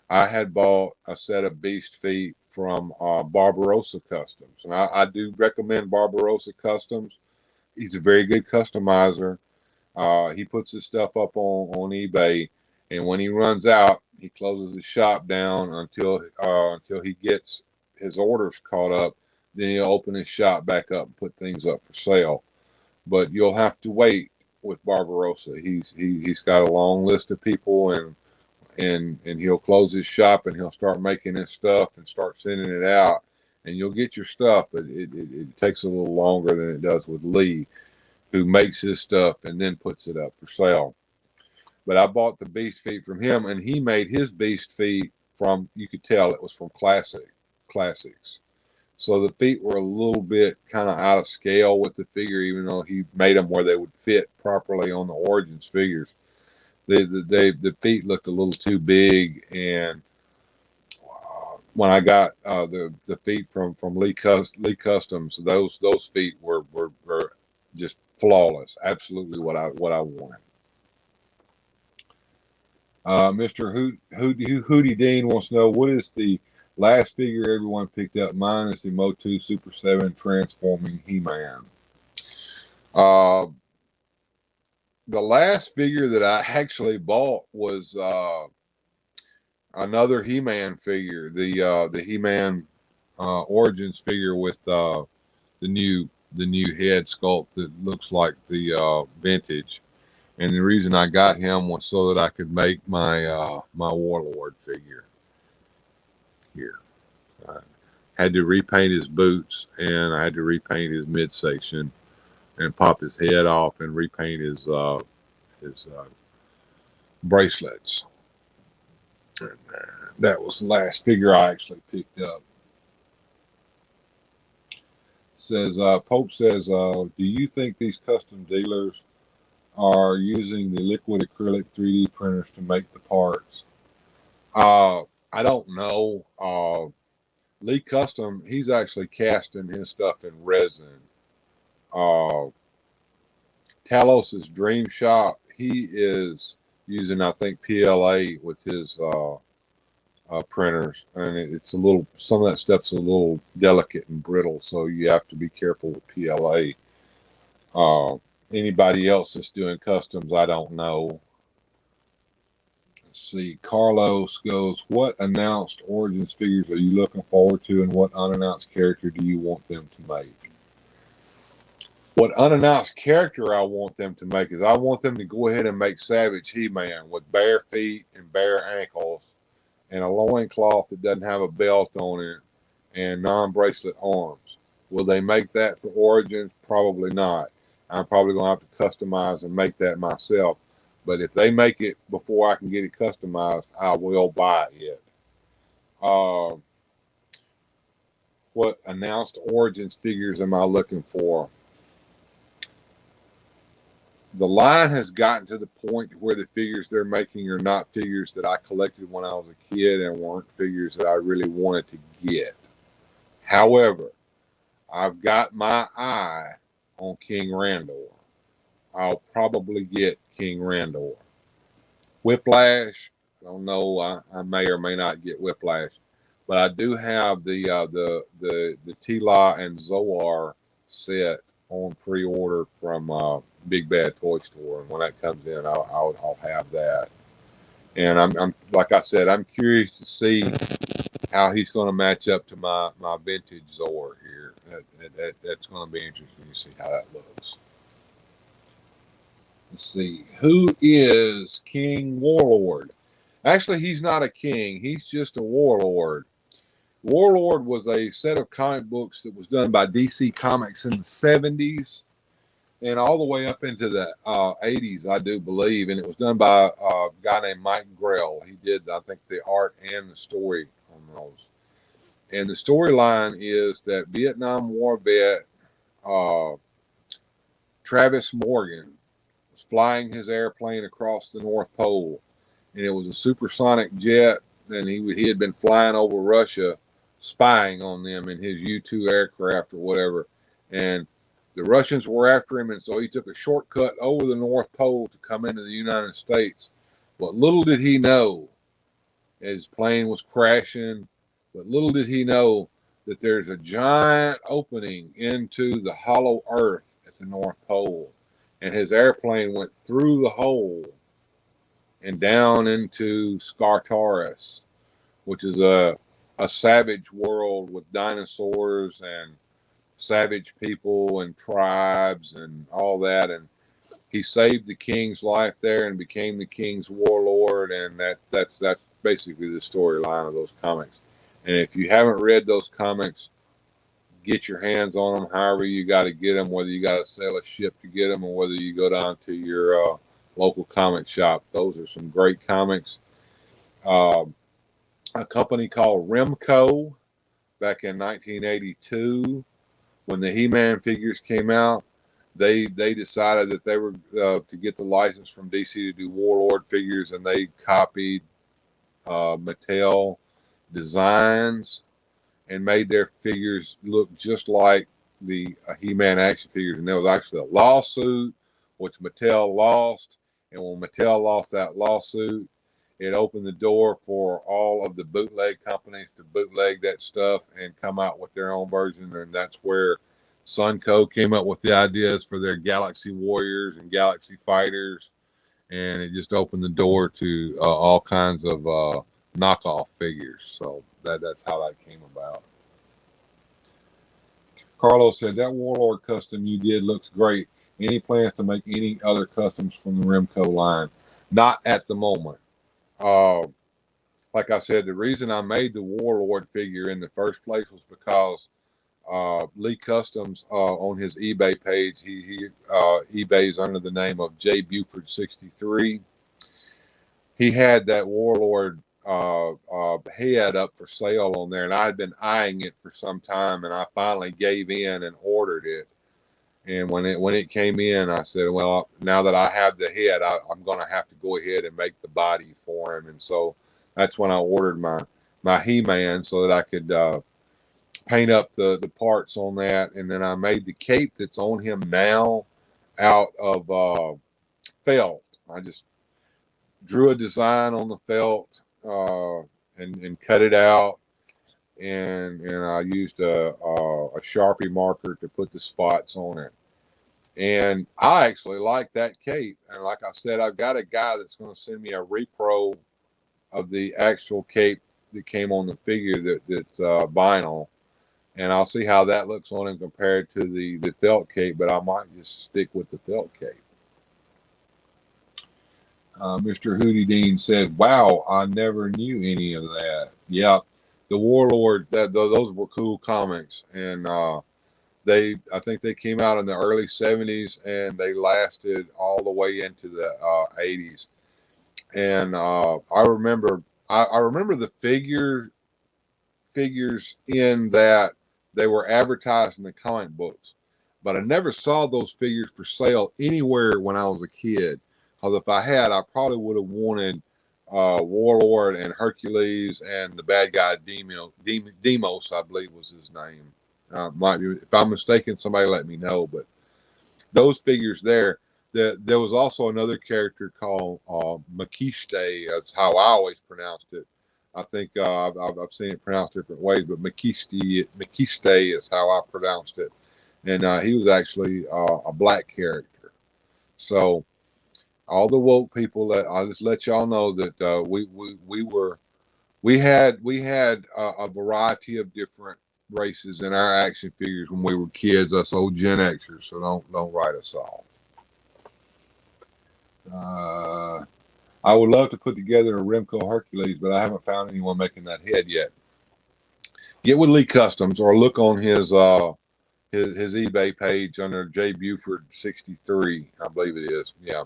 I had bought a set of beast feet from Barbarossa Customs. And I do recommend Barbarossa Customs. He's a very good customizer. He puts his stuff up on eBay, and when he runs out, he closes his shop down until he gets his orders caught up. Then he'll open his shop back up and put things up for sale. But you'll have to wait with Barbarossa. He's got a long list of people, and he'll close his shop and he'll start making his stuff and start sending it out, and you'll get your stuff, but it takes a little longer than it does with Lee, who makes his stuff and then puts it up for sale. But I bought the beast feet from him, and he made his beast feet from, you could tell it was from classics. So the feet were a little bit kind of out of scale with the figure, even though he made them where they would fit properly on the Origins figures. The feet looked a little too big, and when I got the feet from Lee Customs, those feet were just flawless, absolutely what I wanted. Mr. Hootie Dean wants to know, what is the last figure everyone picked up? Mine is the MOTU Super 7 Transforming He-Man. The last figure that I actually bought was another He-Man figure, the He-Man Origins figure with the new head sculpt that looks like the vintage. And the reason I got him was so that I could make my my Warlord figure here. I had to repaint his boots, and I had to repaint his midsection and pop his head off and repaint his bracelets. And that was the last figure I actually picked up. Says Pope says, do you think these custom dealers are using the liquid acrylic 3D printers to make the parts? I don't know. Lee Custom, he's actually casting his stuff in resin. Talos's Dream Shop, he is using, I think, PLA with his printers, and it's a little, some of that stuff's a little delicate and brittle, so you have to be careful with PLA. Anybody else that's doing customs, I don't know. Let's see. Carlos goes, what announced Origins figures are you looking forward to, and what unannounced character do you want them to make? What unannounced character I want them to make is I want them to go ahead and make Savage He-Man with bare feet and bare ankles and a loincloth that doesn't have a belt on it and non-bracelet arms. Will they make that for Origins? Probably not. I'm probably going to have to customize and make that myself. But if they make it before I can get it customized, I will buy it. What announced Origins figures am I looking for? The line has gotten to the point where the figures they're making are not figures that I collected when I was a kid and weren't figures that I really wanted to get. However, I've got my eye on King Randor. I'll probably get King Randor. Whiplash, I don't know. I may or may not get Whiplash, but I do have the Tila and Zoar set on pre-order from Big Bad Toy Store, and when that comes in, I'll have that. And I'm like I said, I'm curious to see how he's going to match up to my vintage Zor here. That's going to be interesting to see how that looks. Let's see, who is King Warlord? Actually, he's not a king. He's just a warlord. Warlord was a set of comic books that was done by DC Comics in the 70s and all the way up into the 80s, I do believe. And it was done by a guy named Mike Grell. He did, I think, the art and the story on those. And the storyline is that Vietnam War vet Travis Morgan was flying his airplane across the North Pole. And it was a supersonic jet. And he had been flying over Russia, spying on them in his U-2 aircraft or whatever. And the Russians were after him, and so he took a shortcut over the North Pole to come into the United States. But little did he know, his plane was crashing, but little did he know that there's a giant opening into the hollow earth at the North Pole. And his airplane went through the hole and down into Skartaris, which is a savage world with dinosaurs and savage people and tribes and all that. And he saved the king's life there and became the king's warlord. And that's basically the storyline of those comics. And if you haven't read those comics, get your hands on them however you got to get them, whether you got to sail a ship to get them or whether you go down to your local comic shop. Those are some great comics. A company called Remco back in 1982, when the He-Man figures came out, they decided that they were to get the license from DC to do Warlord figures, and they copied Mattel designs and made their figures look just like the He-Man action figures. And there was actually a lawsuit, which Mattel lost. And when Mattel lost that lawsuit, it opened the door for all of the bootleg companies to bootleg that stuff and come out with their own version. And that's where Sunco came up with the ideas for their Galaxy Warriors and Galaxy Fighters. And it just opened the door to all kinds of knockoff figures. So that's how that came about. Carlos said, that Warlord custom you did looks great. Any plans to make any other customs from the Remco line? Not at the moment. Like I said, the reason I made the Warlord figure in the first place was because Lee Customs on his eBay page, he eBays under the name of J Buford 63. He had that Warlord head up for sale on there, and I had been eyeing it for some time, and I finally gave in and ordered it. And when it came in, I said, well, now that I have the head, I'm going to have to go ahead and make the body for him. And so that's when I ordered my He-Man so that I could paint up the parts on that. And then I made the cape that's on him now out of felt. I just drew a design on the felt and cut it out. And I used a Sharpie marker to put the spots on it. And I actually like that cape. And like I said, I've got a guy that's going to send me a repro of the actual cape that came on the figure that's vinyl. and I'll see how that looks on him compared to the felt cape. But I might just stick with the felt cape. Mr. Hootie Dean said, "Wow, I never knew any of that." Yeah, the Warlord. Those were cool comics, and I think they came out in the early '70s, and they lasted all the way into the '80s. And I remember the figures in that they were advertised in the comic books, but I never saw those figures for sale anywhere when I was a kid. Because if I had, I probably would have wanted Warlord and Hercules and the bad guy Demos, I believe was his name. Might be, if I'm mistaken, somebody let me know. But those figures there. There was also another character called Makiste. That's how I always pronounced it. I think I've seen it pronounced different ways, but Makiste is how I pronounced it. And he was actually a black character. So all the woke people, I'll just let y'all know that we had a variety of different races in our action figures when we were kids. Us old Gen Xers, so don't write us off. I would love to put together a Remco Hercules, but I haven't found anyone making that head yet. Get with Lee Customs or look on his eBay page under J Buford 63, I believe it is. Yeah,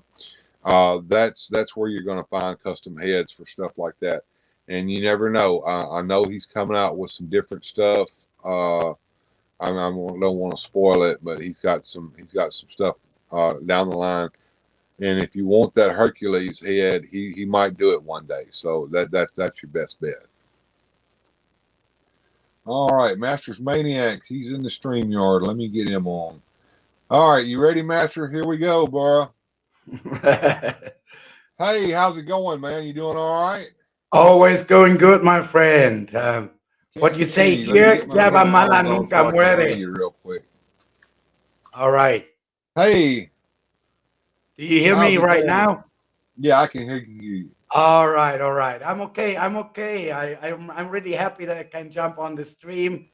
that's where you're going to find custom heads for stuff like that. And you never know. I know he's coming out with some different stuff. I don't want to spoil it, but he's got some stuff down the line. And if you want that Hercules head, he might do it one day. So that's your best bet. All right, Masters Maniac, he's in the StreamYard. Let me get him on. All right, you ready, Master? Here we go, bro. Hey, how's it going, man? You doing all right? Always going good, my friend. What you say here, clava mala nunca muere. Real quick. All right. Hey. Do you hear me right now? Yeah, I can hear you. All right. I'm okay. I'm really happy that I can jump on the stream.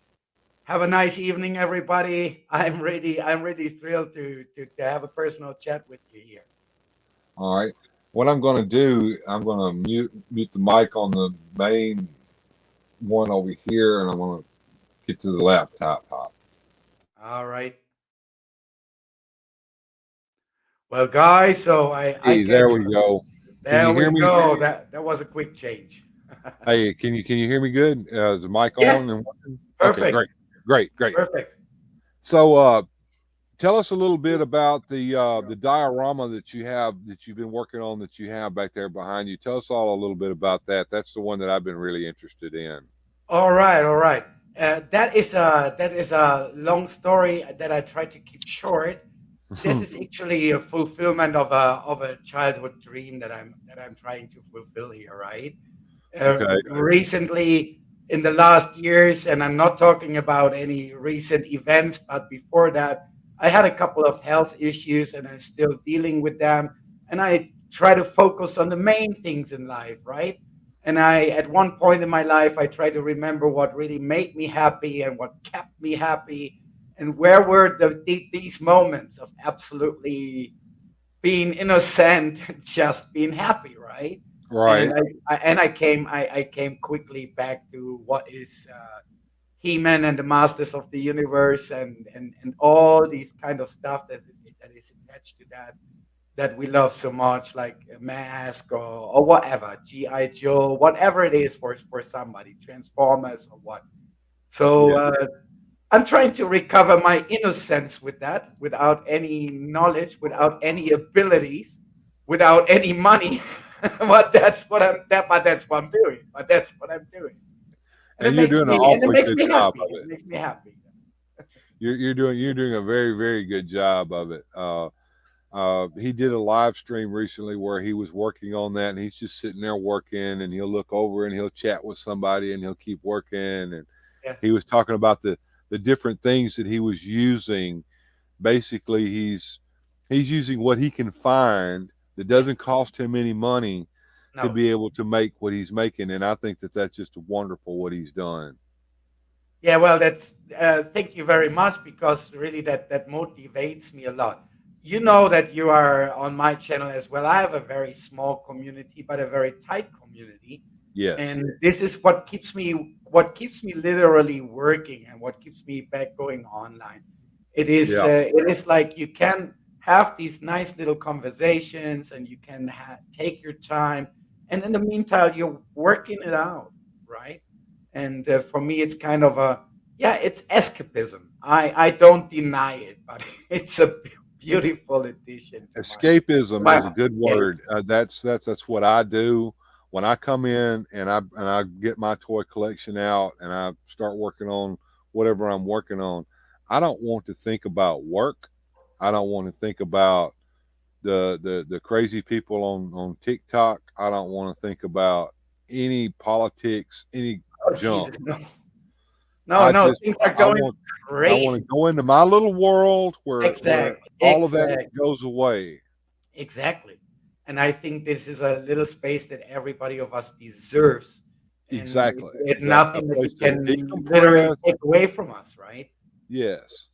Have a nice evening, everybody. I'm really thrilled to have a personal chat with you here. All right. What I'm going to do, I'm going to mute the mic on the main one over here, and I'm going to get to the laptop. All right. Well, guys, so there we go. There we go. That was a quick change. Hey, can you hear me good? Is the mic on? And perfect. Okay, great. Perfect. So, tell us a little bit about the diorama that you've been working on that you have back there behind you. Tell us all a little bit about that. That's the one that I've been really interested in. All right. That is a long story that I try to keep short. This is actually a fulfillment of a childhood dream that I'm trying to fulfill here, right? Okay. Recently, in the last years, and I'm not talking about any recent events, but before that, I had a couple of health issues, and I'm still dealing with them. And I try to focus on the main things in life, right? And at one point in my life, I try to remember what really made me happy and what kept me happy. And where were these moments of absolutely being innocent and just being happy, right? Right. And I came quickly back to what is He-Man and the Masters of the Universe and all these kind of stuff that is attached to that we love so much, like a mask or whatever, G.I. Joe, whatever it is for somebody, Transformers or what. So I'm trying to recover my innocence with that, without any knowledge, without any abilities, without any money. But that's what I'm doing. And you're doing an awfully good job of it. It makes me happy. You're doing a very, very good job of it. He did a live stream recently where he was working on that, and he's just sitting there working, and he'll look over and he'll chat with somebody and he'll keep working. And he was talking about the different things that he was using. Basically, he's using what he can find that doesn't cost him any money to be able to make what he's making. And I think that that's just wonderful what he's done. Yeah, well, that's thank you very much because really that motivates me a lot. You know that you are on my channel as well. I have a very small community, but a very tight community, Yes. and this is what keeps me literally working and what keeps me back going online. Yeah. It is like you can have these nice little conversations and you can take your time, and in the meantime you're working it out, right? And for me it's kind of a, yeah, it's escapism. I don't deny it, but it's a beautiful addition to Escapism my is a good yeah. word. That's what I do when I come in and I get my toy collection out and I start working on whatever I'm working on. I don't want to think about work. I don't want to think about the crazy people on TikTok. I don't want to think about any politics, any Oh junk. Jesus, no. No, no, things are I going want to crazy. go into my little world where Exactly, all of that exactly. goes away. Exactly. And I think this is a little space that everybody of us deserves. And Exactly. it's A nothing that you place to can literally decompress. take away from us, right? Yes.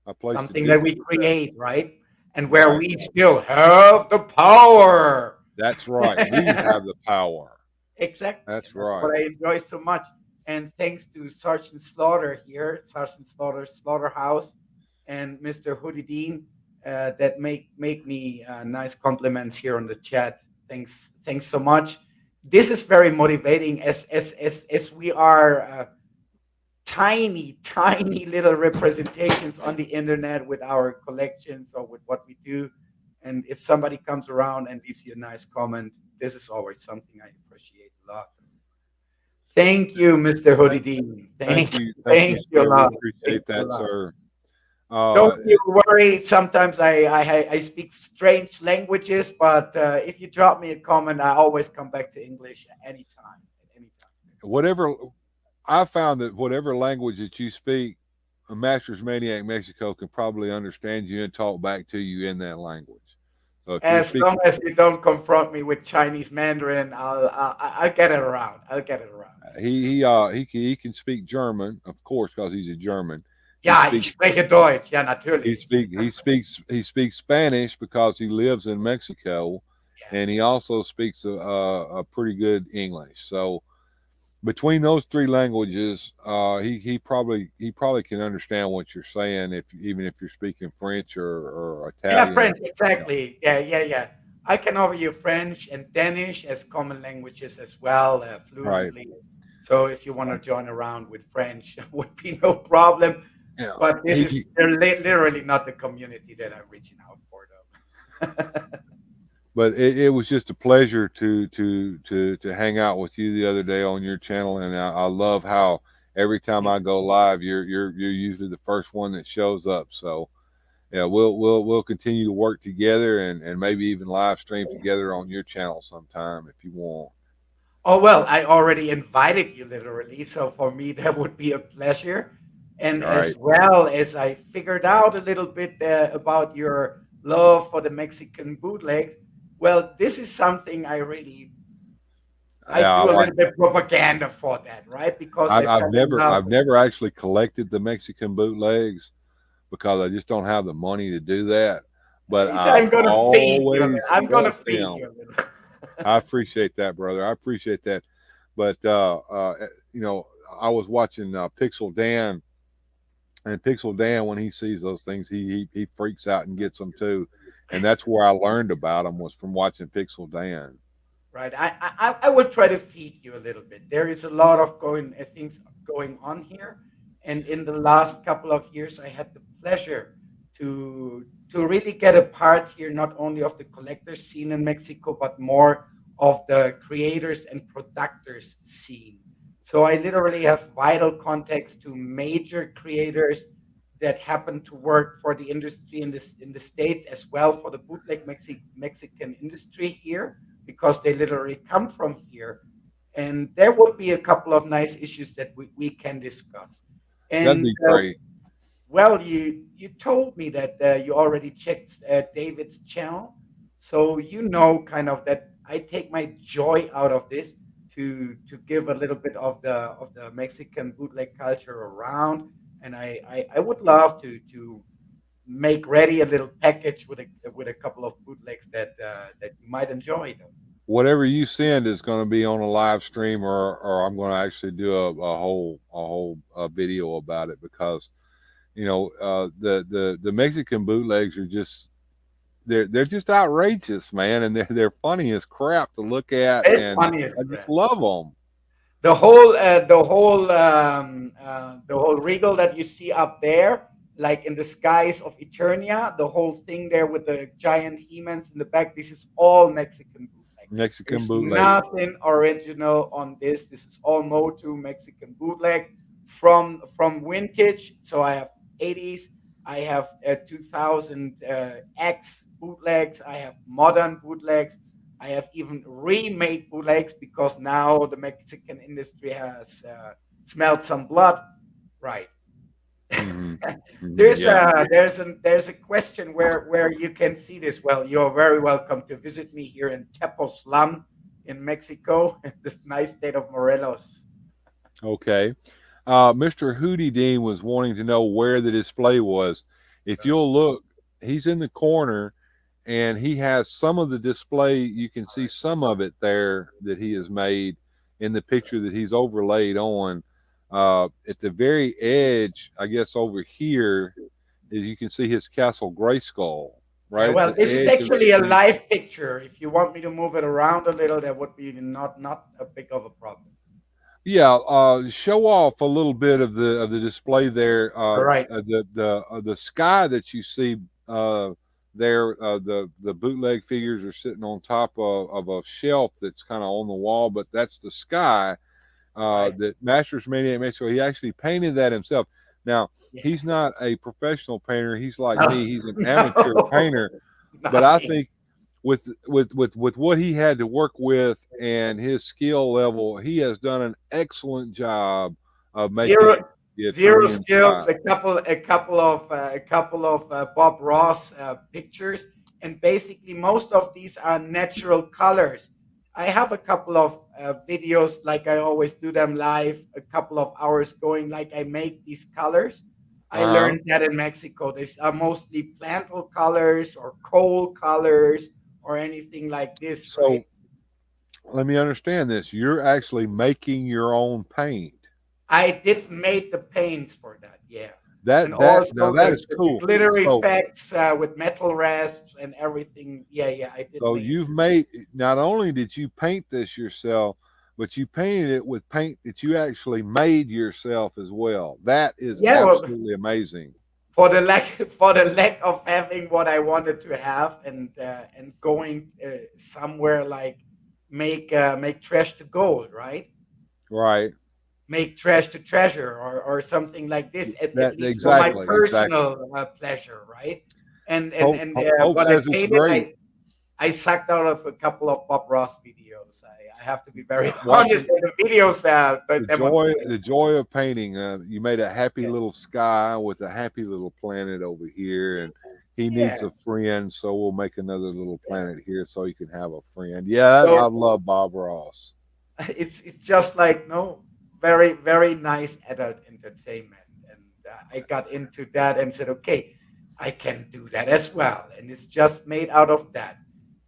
A place to Something that we decompress. create, right? And where Right. we still have the power. That's right. We have the power. Exactly. That's And that's right. what I enjoy so much. And thanks to Sergeant Slaughter here, Sergeant Slaughter's Slaughterhouse, and Mr. Hoodie Dean, that make me nice compliments here on the chat. Thanks so much. This is very motivating as we are tiny, tiny little representations on the internet with our collections or with what we do. And if somebody comes around and leaves you a nice comment, this is always something I appreciate a lot. Thank you, Mr. Hoodie Dean. Thank you. Thank you, Thank you a sir. We lot. Thank appreciate you a that, lot. sir. Don't you worry. Sometimes I speak strange languages, but if you drop me a comment, I always come back to English at any time. At any time. Whatever I found that whatever language that you speak, a Masters Maniac Mexico can probably understand you and talk back to you in that language. So if you're As long speaking, as you don't confront me with Chinese Mandarin, I'll get it around. I'll get it around. he can speak German, of course, because he's a German. He Ja, ich speaks spreche Deutsch. Ja, natürlich. he speaks Spanish because he lives in Mexico, Yeah. and he also speaks a pretty good English. So between those three languages, he probably can understand what you're saying if even if you're speaking French or Yeah, Italian. French, exactly. Yeah, yeah, yeah. I can offer you French and Danish as common languages as well, Right. fluently. So if you want to join around with French, would be no problem. Yeah. But this is literally not the community that I'm reaching out for, though. But it was just a pleasure to hang out with you the other day on your channel, and I love how every time I go live, you're usually the first one that shows up. So yeah, we'll continue to work together and maybe even live stream together on your channel sometime if you want. Oh, well, I already invited you literally. So for me, that would be a pleasure. And All as right. well as I figured out a little bit about your love for the Mexican bootlegs, well, this is something I Yeah, I do a like little that. bit propaganda for that, right? Because I fell in love I've with it. never actually collected the Mexican bootlegs because I just don't have the money to do that. But He said, I've I'm going to feed you a little. always I'm going to loved feed them. you a little. I appreciate that, brother. I appreciate that. But you know, I was watching Pixel Dan, and Pixel Dan, when he sees those things, he freaks out and gets them too. And that's where I learned about them was from watching Pixel Dan. Right. I will try to feed you a little bit. There is a lot of things going on here, and in the last couple of years, I had the pleasure to really get a part here, not only of the collector scene in Mexico, but more of the creators and producers scene. So I literally have vital contacts to major creators that happen to work for the industry in the states as well for the bootleg Mexican industry here because they literally come from here. And there would be a couple of nice issues that we can discuss. That'd And be great. well, you told me that you already checked David's channel, so you know kind of that I take my joy out of this to give a little bit of the Mexican bootleg culture around, and I would love to make ready a little package with a couple of bootlegs that you might enjoy. Though. Whatever you send is going to be on a live stream, or I'm going to actually do a whole video about it, because the Mexican bootlegs are just they're just outrageous, man, and they're funny as crap to look at, It's and funny as I just crap. love them. The whole regal that you see up there, like in the skies of Eternia, the whole thing there with the giant He-Mans in the back. This is all Mexican bootleg. Mexican There's bootlegs. nothing original on this. This is all MOTU Mexican bootleg from vintage. So I have 80s. I have 2000 X bootlegs. I have modern bootlegs. I have even remade bootlegs because now the Mexican industry has smelled some blood. Right. Mm-hmm. Mm-hmm. There's Yeah. there's a question where you can see this. Well, you're very welcome to visit me here in Tepoztlan in Mexico, in this nice state of Morelos. Okay. Mr. Hootie Dean was wanting to know where the display was. If you'll look, he's in the corner, and he has some of the display. You can see some of it there that he has made in the picture that he's overlaid on. At the very edge, I guess over here, you can see his Castle Grayskull. Right Yeah, at well, the this is edge of the actually a screen. live picture. If you want me to move it around a little, that would be not a big of a problem. Yeah, show off a little bit of the display there. All right. The sky that you see there, the bootleg figures are sitting on top of a shelf that's kind of on the wall, but that's the sky Right. that MastersManiacMexico. He actually painted that himself. Now Yeah. he's not a professional painter. He's like No, me. He's an amateur no, painter. But I think with what he had to work with and his skill level, he has done an excellent job of making the zero Eternian skills. sky. A couple of Bob Ross pictures, and basically most of these are natural colors. I have a couple of videos, like I always do them live, a couple of hours going, like I make these colors. I Uh-huh. learned that in Mexico. These are mostly plantal colors or coal colors or anything like this, right? So let me understand this. You're actually making your own paint. I did made the paints for that, yeah. And Now also that is the cool. glitter So effects with metal rasps and everything. Yeah, yeah, I did so make. you've made, not only did you paint this yourself, but you painted it with paint that you actually made yourself as well. That is Yeah, well, absolutely amazing. for the lack of having what I wanted to have and going somewhere like make trash to gold, right? Right. Make trash to treasure or something like this, at That least for my exactly. personal pleasure, right? Hope Hope What I says it's painted, great. I sucked out of a couple of Bob Ross videos. I have to be very honest. Watching The videos demonstrate. the joy of painting. You made a happy Yeah, little sky with a happy little planet over here, and he needs yeah. a friend, so we'll make another little planet here so he can have a friend. Yeah, I So love Bob Ross. it's just like no, very nice adult entertainment, and I got into that and said, okay, I can do that as well, and it's just made out of that.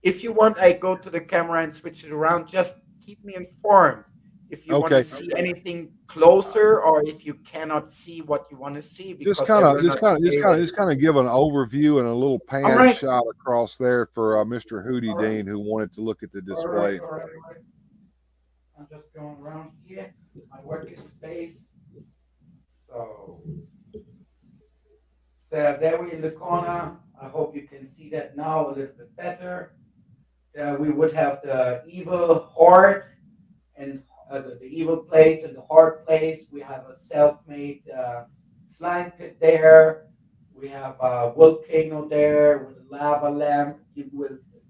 If you want, I go to the camera and switch it around. Just keep me informed if you want to Okay, see anything closer, or if you cannot see what you want to see just because I kind of will not be able to. give an overview and a little All pan right. shot across there for Mr. Hootie All right. Dean, who wanted to look at the All right. display. All right. All right. I'm just going around here, my working space. So, so there we in the corner. I hope you can see that now a little bit better. We would have the evil horde and the evil place and the horde place. We have a self-made slime pit there. We have a volcano there with a lava lamp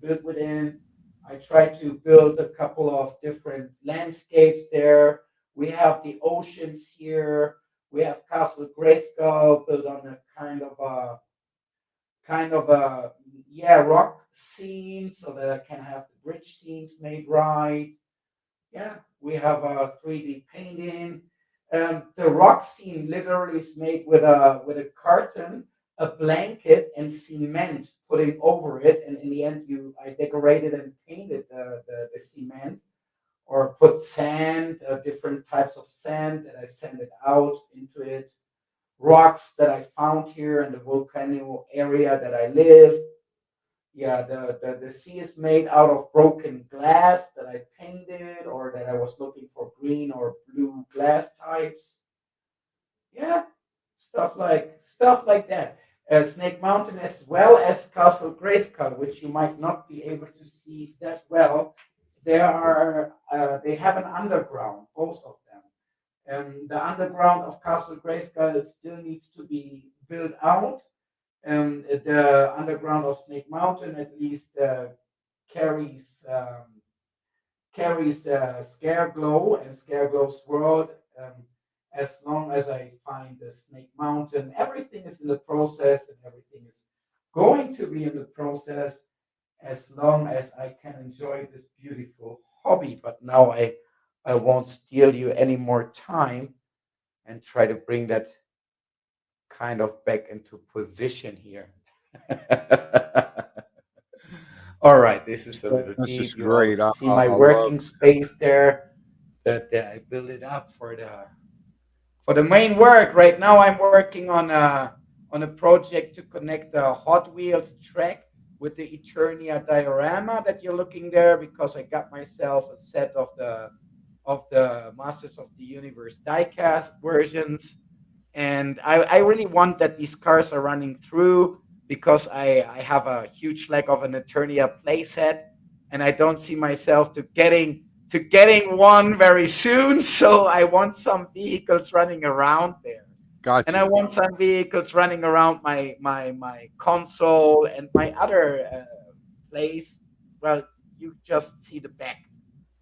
built within. I tried to build a couple of different landscapes there. We have the oceans here. We have Castle Grayskull built on a kind of a yeah rock scene so that I can have the bridge scenes made right. Yeah, we have a 3D painting. The rock scene literally is made with a carton, a blanket, and cement putting over it. And in the end, I decorated and painted the cement, or put sand, different types of sand that I send it out into it. Rocks that I found here in the volcano area that I live. Yeah, the sea is made out of broken glass that I painted, or that I was looking for green or blue glass types. Yeah, stuff like that. Snake Mountain, as well as Castle Grayskull, which you might not be able to see that well. They have an underground, both of them. The underground of Castle Grayskull still needs to be built out. The underground of Snake Mountain at least carries Scareglow and Scareglow's world. As long as I find the Snake Mountain, everything is in the process, and everything is going to be in the process as long as I can enjoy this beautiful hobby. But now I won't steal you any more time and try to bring that kind of back into position here. All right, this is a little That's deep. just You great. also see my I love. working space there that I built it up for the main work. Right now, I'm working on a project to connect the Hot Wheels track with the Eternia diorama that you're looking there, because I got myself a set of the Masters of the Universe diecast versions, and I really want that these cars are running through, because I have a huge lack of an Eternia playset, and I don't see myself to getting one very soon. So I want some vehicles running around there, and I Gotcha. want some vehicles running around my console and my other place. Well, you just see the back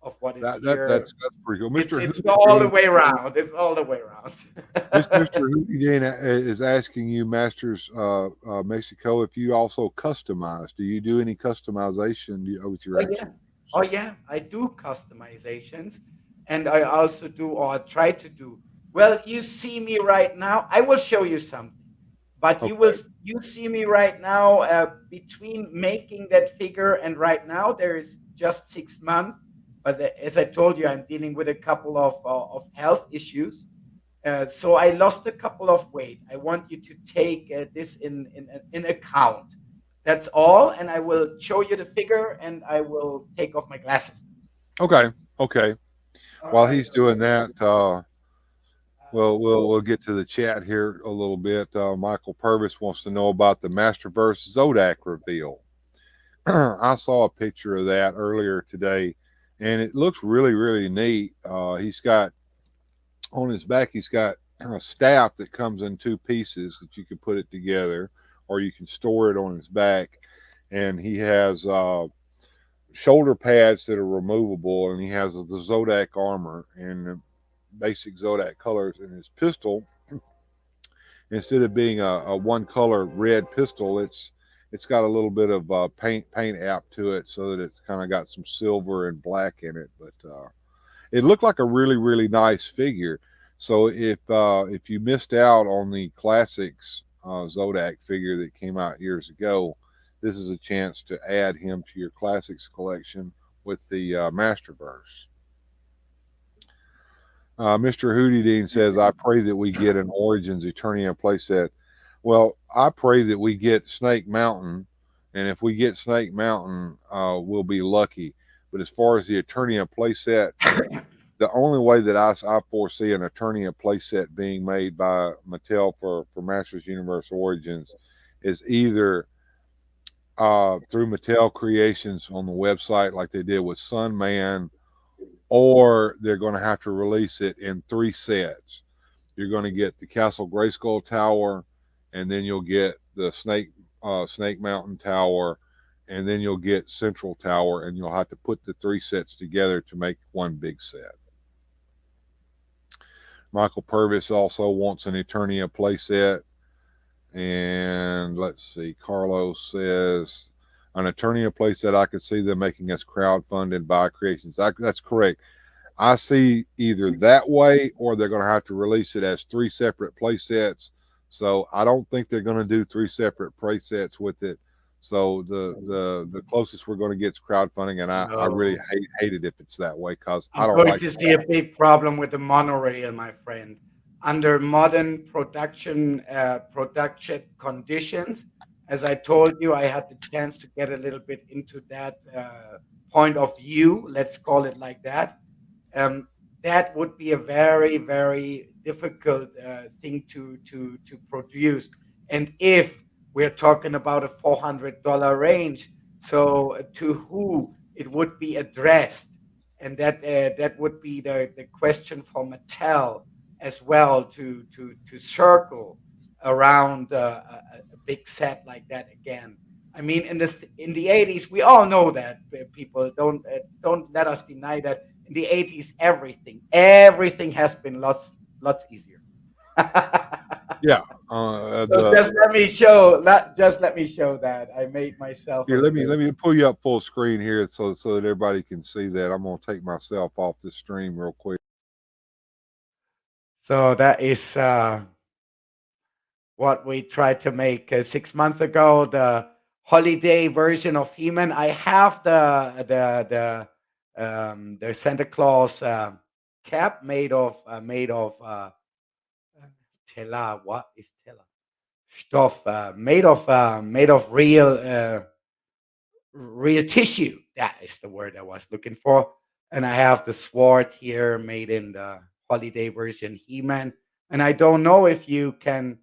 of what is here. That's pretty cool. It's Mr. it's all the Houdini, way around. It's all the way around. Mr. Houdini is asking you, Masters Mexico, if you also customize. Do you do any customization with your Oh yeah. action? Oh yeah. I do customizations, and I also do, or try to do. Well, you see me right now. I will show you something, but Okay. you see me right now. Between making that figure and right now, there is just 6 months. But as I told you, I'm dealing with a couple of health issues. So I lost a couple of weight. I want you to take this in account. That's all, and I will show you the figure, and I will take off my glasses. Okay. Okay. All While right. he's doing that, we'll get to the chat here a little bit. Michael Purvis wants to know about the Masterverse Zodak reveal. I saw a picture of that earlier today, and it looks really, really neat. He's got on his back, he's got a staff that comes in two pieces that you can put it together, or you can store it on his back. And he has shoulder pads that are removable, and he has the Zodak armor and the basic Zodak colors. And his pistol, instead of being a one color red pistol, it's got a little bit of paint app to it, so that it's kind of got some silver and black in it. But it looked like a really, really nice figure. So if you missed out on the classics Zodak figure that came out years ago, this is a chance to add him to your classics collection with the Masterverse. Mr. Houdini says, I pray that we get an Origins Eternia playset. Well, I pray that we get Snake Mountain, and if we get Snake Mountain, we'll be lucky. But as far as the Eternia playset, the only way that I foresee an Eternia playset being made by Mattel for Masters Universe Origins is either through Mattel Creations on the website, like they did with Sunman, or they're going to have to release it in 3 sets. You're going to get the Castle Grayskull Tower, and then you'll get the Snake Mountain Tower, and then you'll get Central Tower, and you'll have to put the 3 sets together to make one big set. Michael Purvis also wants an Eternia playset. And let's see, Carlos says, an Eternia playset, I could see them making us crowdfunded by Creations. That's correct. I see either that way or they're going to have to release it as 3 separate play sets. So I don't think they're going to do 3 separate play sets with it. So the closest we're going to get is crowdfunding, and I really No. hate it if it's that way because I I'm don't going like to see a big problem with the monorail, my friend. Under modern production conditions, as I told you, I had the chance to get a little bit into that point of view. Let's call it like that. Um, that would be a very, very difficult thing to produce. And if we're talking about a $400 range, so to who it would be addressed, and that would be the question for Mattel as well to circle around a big set like that again. I mean, in the 80s, we all know that people don't let us deny that in the 80s, everything has been lots easier. Yeah. So just let me show, not just let me show that I made myself Here, a let little. me pull you up full screen here so that everybody can see that. I'm gonna take myself off the stream real quick. So that is what we tried to make 6 months ago. The holiday version of He-Man. I have the Santa Claus cap made of tela. What is tela? Stuff made of real tissue. That is the word I was looking for. And I have the sword here made in the holiday version He-Man. And I don't know if you can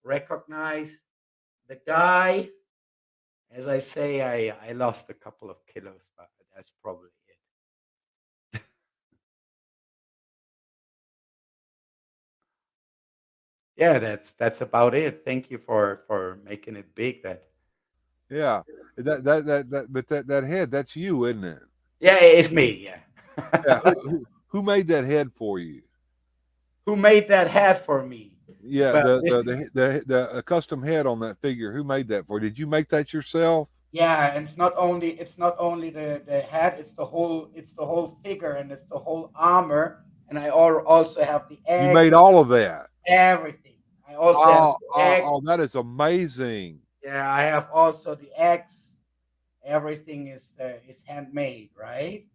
recognize the guy. As I say, I lost a couple of kilos, but that's probably it. Yeah, that's about it. Thank you for making it big. Yeah, but that head, that's you, isn't it? Yeah, it's me. Yeah. Yeah. Who made that head for you? Who made that hat for me? Yeah, Well, this the custom head on that figure. Who made that for you? Did you make that yourself? yeah, and it's not only the hat, it's the whole figure and it's the whole armor. And I also have the You egg, made all of that. everything. I also have the egg. That is amazing. Yeah, I have also the eggs. Everything is handmade, right?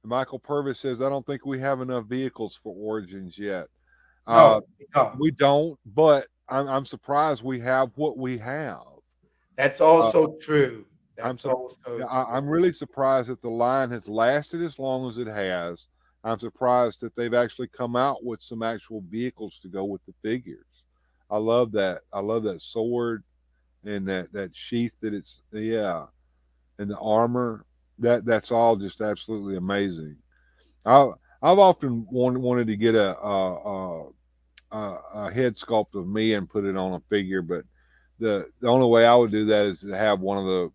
Michael Purvis says, I don't think we have enough vehicles for Origins yet. No, we don't. We don't, but I'm surprised we have what we have. That's also true. I'm That's also I'm true. really surprised that the line has lasted as long as it has. I'm surprised that they've actually come out with some actual vehicles to go with the figures. I love that. I love that sword and that sheath that it's and the armor. That's all just absolutely amazing. I've often wanted to get a head sculpt of me and put it on a figure, but the only way I would do that is to have one of the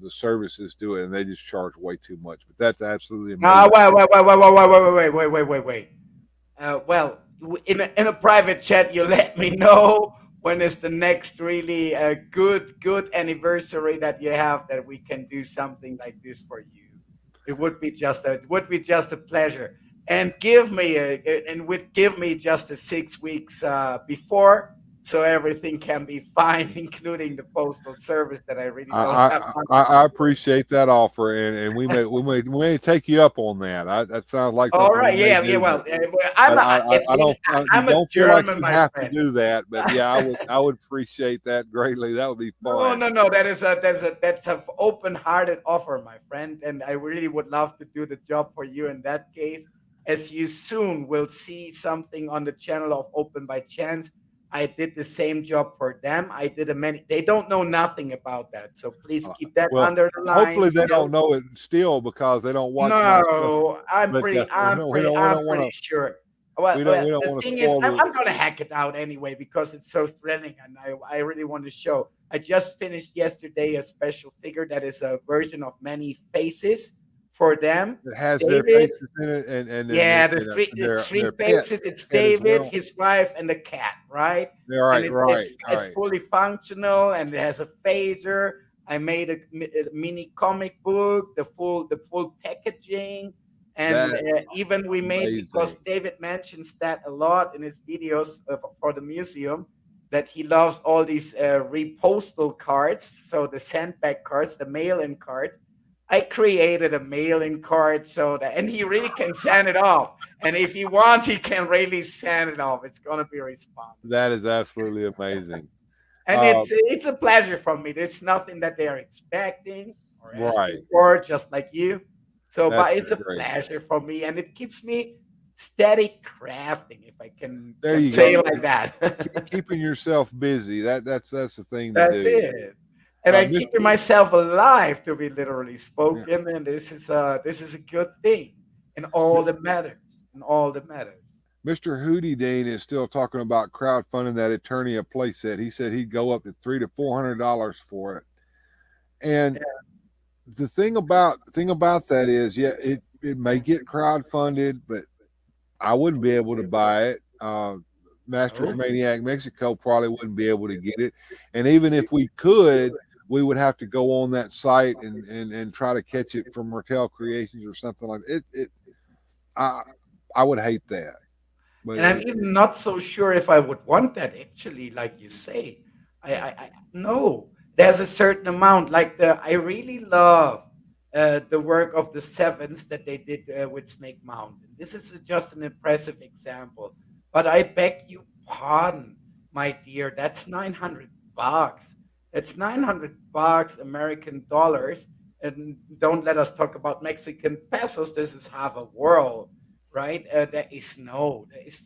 services do it, and they just charge way too much. But that's absolutely Ah, amazing. wait. Well, in a private chat, you let me know when is the next really good anniversary that you have that we can do something like this for you. It would be just a pleasure, and give me just a 6 weeks before, so everything can be fine, including the postal service that I really don't have money I for. appreciate that offer, and we may take you up on that. That sounds like All something we right, may yeah. do, but Well, I don't you I'm a don't feel like German, you my have to friend. do that. But yeah, I would appreciate that greatly. That would be No, fun. no, no. That's a open-hearted offer, my friend, and I really would love to do the job for you in that case. As you soon will see something on the channel of Open by Chance. I did the same job for them. I did a many. They don't know nothing about that, so please keep that Well, under the line hopefully they still. don't know it still because they don't watch my stuff. No, I'm But pretty. I'm we pretty. don't I'm want pretty to sure. Well, we don't the want to thing is, spoil I'm, the. I'm gonna hack it out anyway because it's so thrilling, and I really want to show. I just finished yesterday a special figure that is a version of many faces for them. It has their David, faces in it, yeah, and the three their pet faces. It's pet as David, well. his wife, and the cat, right? Yeah, And right, it's right, it's it's right. fully functional, and it has a phaser. I made a mini comic book, the full packaging. And That's even we made, because amazing. David mentions that a lot in his videos for the museum, that he loves all these repostal cards, so the sandbag cards, the mail-in cards. I created a mail-in card so that, and he really can send it off. And if he wants, he can really send it off. It's gonna be responded. That is absolutely amazing. And it's a pleasure for me. There's nothing that they're expecting or asking Right. for, just like you. So, That's but it's a great. pleasure for me, and it keeps me steady crafting, if I There can you say go. it like that. Keeping yourself busy. That's the thing to That's do. it. And I'm Mr. keeping myself alive, to be literally spoken, and this is a good thing in all the matters. In all the matters. Mr. Hootie Dean is still talking about crowdfunding that Eternia playset. He said he'd go up to $300 to $400 for it. And the thing about that is, yeah, it may get crowdfunded, but I wouldn't be able to buy it. Masters Maniac Mexico probably wouldn't be able to get it. And even if we could, we would have to go on that site and try to catch it from Martel Creations or something like that. I would hate that. But And I'm even not so sure if I would want that, actually, like you say. I no. There's a certain amount. Like I really love the work of the Sevens that they did with Snake Mountain. This is just an impressive example. But I beg you pardon, my dear. That's $900. That's $900 American dollars. And don't let us talk about Mexican pesos. This is half a world, right? There is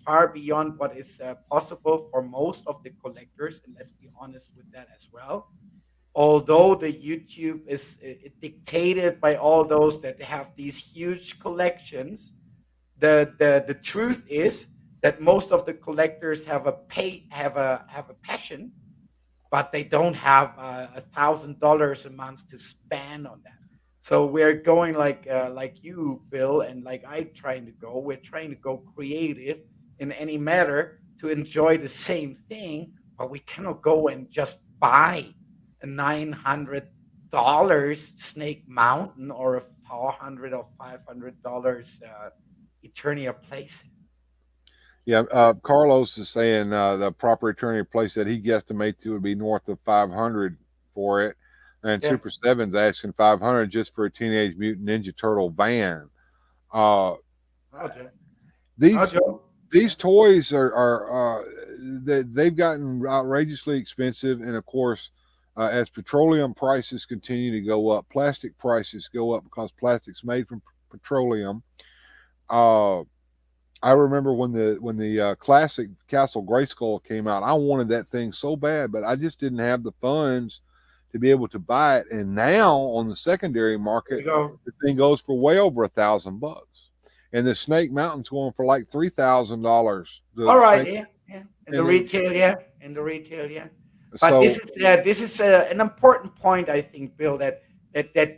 far beyond what is possible for most of the collectors, and let's be honest with that as well. Although the YouTube is dictated by all those that have these huge collections, the truth is that most of the collectors have a passion, but they don't have $1,000 a month to spend on that. So we're going like you, Bill, and like I trying to go. We're trying to go creative in any matter to enjoy the same thing, but we cannot go and just buy a $900 Snake Mountain or a $400 or $500 Eternia place. yeah, Carlos is saying the proper Eternia place that he guesstimates it would be north of 500 for it. And Yeah. Super Seven's asking 500 just for a Teenage Mutant Ninja Turtle van. Okay. These Joe. these toys are they've gotten outrageously expensive, and of course, as petroleum prices continue to go up, plastic prices go up because plastic's made from petroleum. I remember when the classic Castle Grayskull came out, I wanted that thing so bad, but I just didn't have the funds to be able to buy it. And now on the secondary market, the thing goes for way over $1,000. And the Snake Mountain's going for like $3,000. All right, yeah. In the retail, yeah. But So this is an important point, I think, Bill, that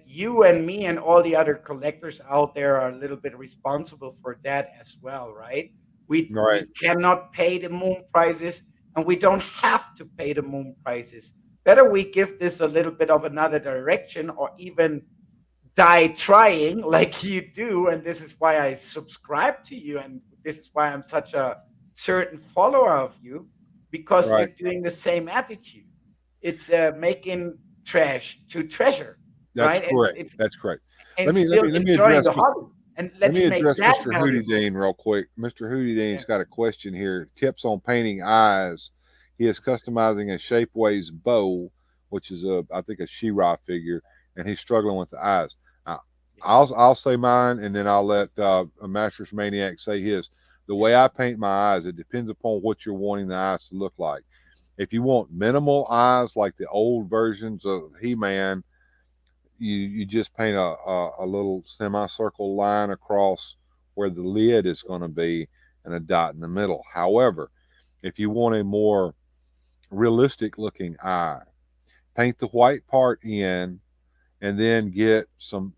you and me and all the other collectors out there are a little bit responsible for that as well, right? We cannot pay the moon prices, and we don't have to pay the moon prices. Better we give this a little bit of another direction, or even die trying like you do. And this is why I subscribe to you, and this is why I'm such a certain follower of you, because you're doing the same attitude. It's making trash to treasure. That's right? correct. That's correct. And let me address the hobby. And let's let me make address that Mr. Hootie Dean real quick. Mr. Hootie Dean's got a question here. Tips on painting eyes. He is customizing a Shapeways bow, which is I think a She-Ra figure, and he's struggling with the eyes. I'll say mine, and then I'll let a Masters Maniac say his. The way I paint my eyes, it depends upon what you're wanting the eyes to look like. If you want minimal eyes like the old versions of He-Man, you just paint a little semicircle line across where the lid is going to be and a dot in the middle. However, if you want a more realistic looking eye, paint the white part in and then get some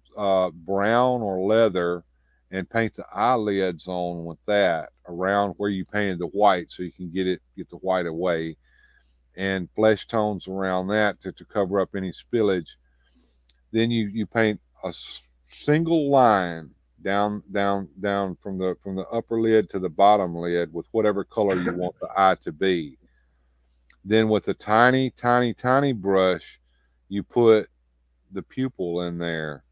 brown or leather and paint the eyelids on with that around where you painted the white, so you can get the white away, and flesh tones around that to cover up any spillage. Then you paint a single line down from the upper lid to the bottom lid with whatever color you want the eye to be. Then with a tiny brush, you put the pupil in there.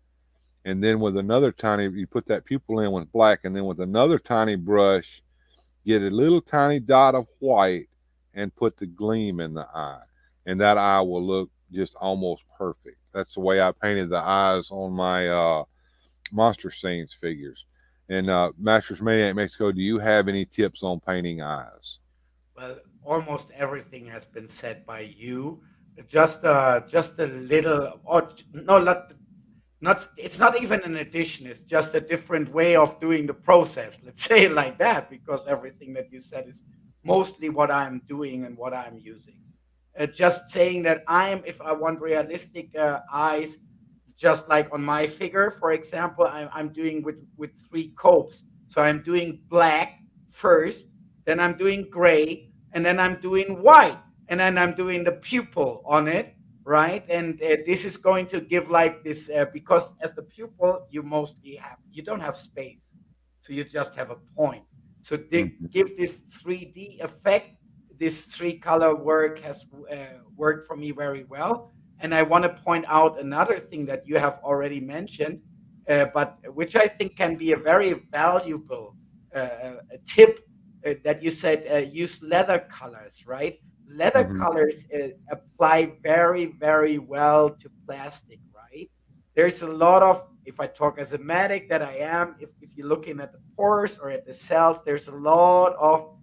And then with another you put that pupil in with black, and then with another tiny brush, get a little tiny dot of white and put the gleam in the eye. And that eye will look just almost perfect. That's the way I painted the eyes on my Monster Scenes figures. And MastersManiacMexico, do you have any tips on painting eyes? Well, almost everything has been said by you. Just a little, or no, not. It's not even an addition. It's just a different way of doing the process. Let's say it like that, because everything that you said is mostly what I'm doing and what I'm using. Just saying that if I want realistic eyes, just like on my figure, for example, I'm doing with three copes. So I'm doing black first, then I'm doing gray, and then I'm doing white, and then I'm doing the pupil on it, right? And this is going to give like this because as the pupil, you don't have space, so you just have a point. So they give this 3D effect. This three color work has worked for me very well. And I want to point out another thing that you have already mentioned, but which I think can be a very valuable tip that you said use leather colors, right? Leather colors apply very, very well to plastic, right? There's a lot of, if I talk as a medic that I am, if you're looking at the pores or at the cells, there's a lot of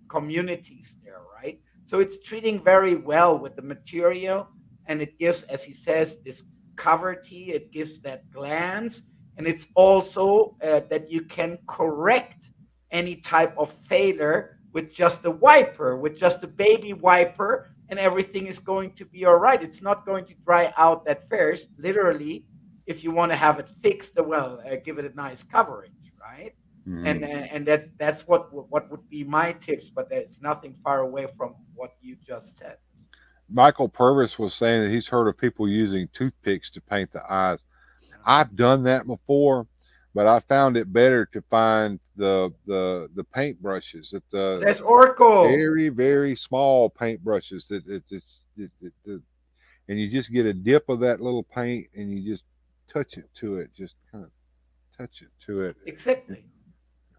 communities there, right? So it's treating very well with the material, and it gives, as he says, this coverty, it gives that glance, and it's also that you can correct any type of failure with just a wiper, with just a baby wiper, and everything is going to be all right. It's not going to dry out at first. Literally, if you want to have it fixed, well, give it a nice coverage, right? And that's what would be my tips, but there's nothing far away from what you just said. Michael Purvis was saying that he's heard of people using toothpicks to paint the eyes. I've done that before, but I found it better to find the paint brushes at There's Orco. very, very small paint brushes and you just get a dip of that little paint and you just touch it to it, just kind of touch it to it. Exactly.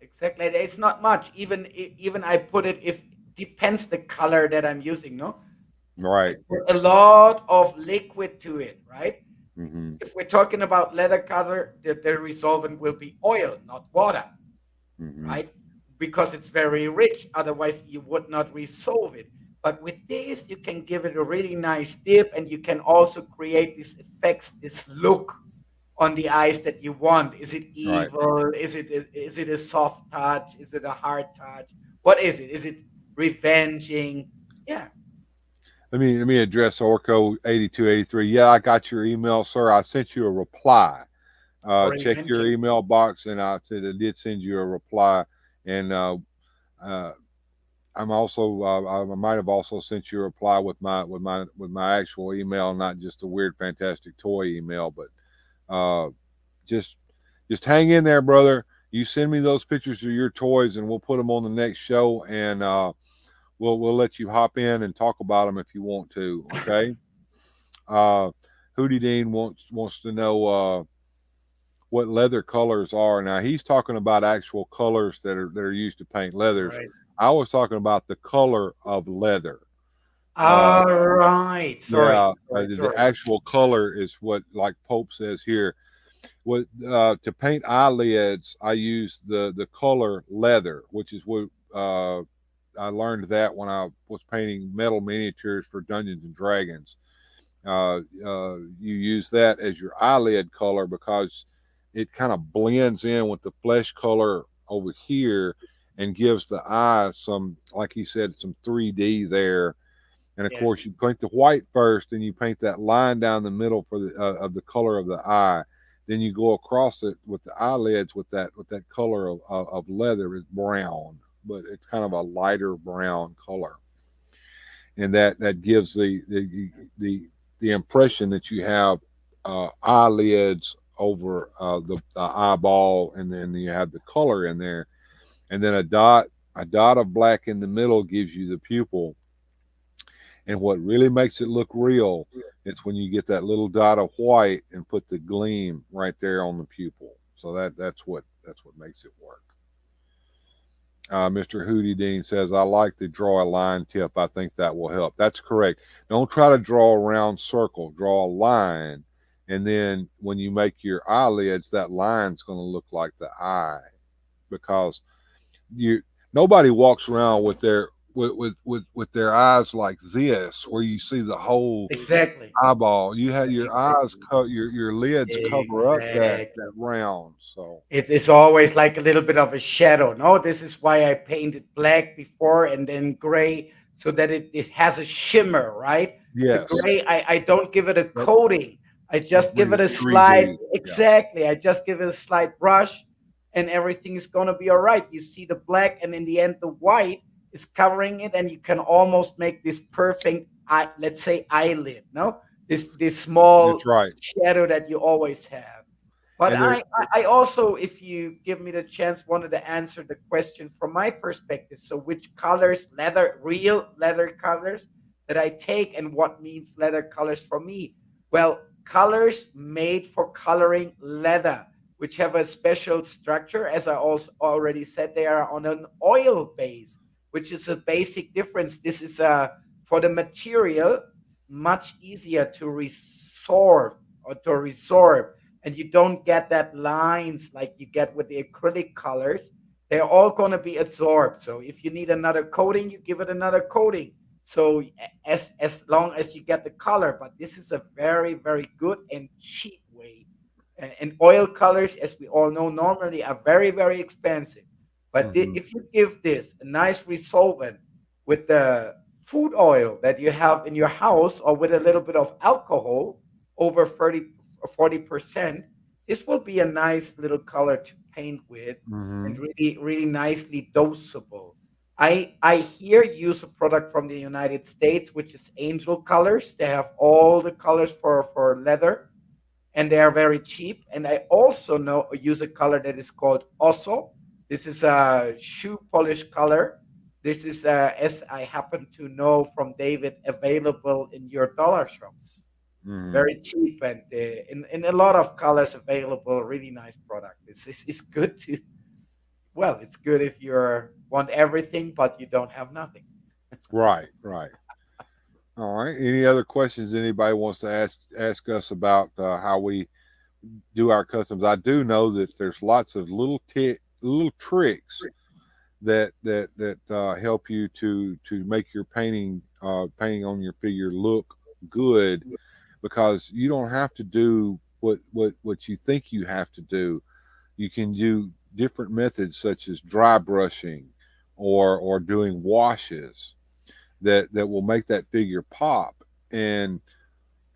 It's not much. Even I put it, if depends the color that I'm using, no? Right. A lot of liquid to it, right? Mm-hmm. If we're talking about leather color, the resolvent will be oil, not water, right? Because it's very rich. Otherwise, you would not resolve it. But with this, you can give it a really nice dip, and you can also create these effects, this look on the eyes that you want. Is it evil? Right. Is it a soft touch? Is it a hard touch? What is it? Is it revenging? Yeah. Let me address Orco 8283. Yeah, I got your email, sir. I sent you a reply. Check your email box, and I did send you a reply. And I'm also I might have also sent you a reply with my actual email, not just a weird fantastic toy email. But just hang in there, brother. You send me those pictures of your toys, and we'll put them on the next show, and we'll let you hop in and talk about them if you want to. Okay. Hootie Dean wants to know what leather colors are. Now he's talking about actual colors that are used to paint leathers. Right. I was talking about the color of leather. All right. Sorry. Yeah, the actual color is what, like Pope says here. What to paint eyelids, I use the color leather, which is what I learned that when I was painting metal miniatures for Dungeons and Dragons. You use that as your eyelid color because it kind of blends in with the flesh color over here and gives the eye some, like he said, some 3D there. And of course, you paint the white first, and you paint that line down the middle for the of the color of the eye. Then you go across it with the eyelids with that color of leather. It's brown, but it's kind of a lighter brown color, and that gives the impression that you have eyelids over the eyeball, and then you have the color in there, and then a dot of black in the middle gives you the pupil. And what really makes it look real is when you get that little dot of white and put the gleam right there on the pupil. So that's what makes it work. Mr. Hootie Dean says, I like to draw a line tip. I think that will help. That's correct. Don't try to draw a round circle. Draw a line. And then when you make your eyelids, that line's going to look like the eye, because nobody walks around with their eyes like this, where you see the whole Exactly. eyeball. You have your eyes your lids cover up that Exactly. round. So It is always like a little bit of a shadow. No, this is why I painted black before and then gray, so that it has a shimmer, right? The yes, gray, I don't give it a that coating. I just give it a 3D. slight, Yeah. exactly. I just give it a slight brush, and everything's gonna be all right. You see the black, and in the end, the white is covering it, and you can almost make this perfect eye, let's say eyelid, no? This small That's right. shadow that you always have. But And there, I also, if you give me the chance, wanted to answer the question from my perspective. So, which colors, real leather colors that I take, and what means leather colors for me? Well, colors made for coloring leather, which have a special structure, as I also already said, they are on an oil base, which is a basic difference. This is for the material much easier to resorb or to resorb, and you don't get that lines like you get with the acrylic colors. They're all going to be absorbed. So if you need another coating, you give it another coating. So as long as you get the color, but this is a very, very good and cheap way. And oil colors, as we all know, normally are very, very expensive. But if you give this a nice resolvent with the food oil that you have in your house, or with a little bit of alcohol over 30 or 40%, this will be a nice little color to paint with, and really, really nicely dosable. I here use a product from the United States, which is Angel Colors. They have all the colors for leather, and they are very cheap. And I also use a color that is called Oso. This is a shoe polish color. This is, as I happen to know from David, available in your dollar shops. Very cheap, and in a lot of colors available. Really nice product. It's good to, well, it's good if you want everything, but you don't have nothing. right. All right. Any other questions anybody wants to ask us about how we do our customs? I do know that there's lots of little tricks that help you to make your painting on your figure look good, because you don't have to do what you think you have to do. You can do different methods, such as dry brushing or doing washes, that will make that figure pop. And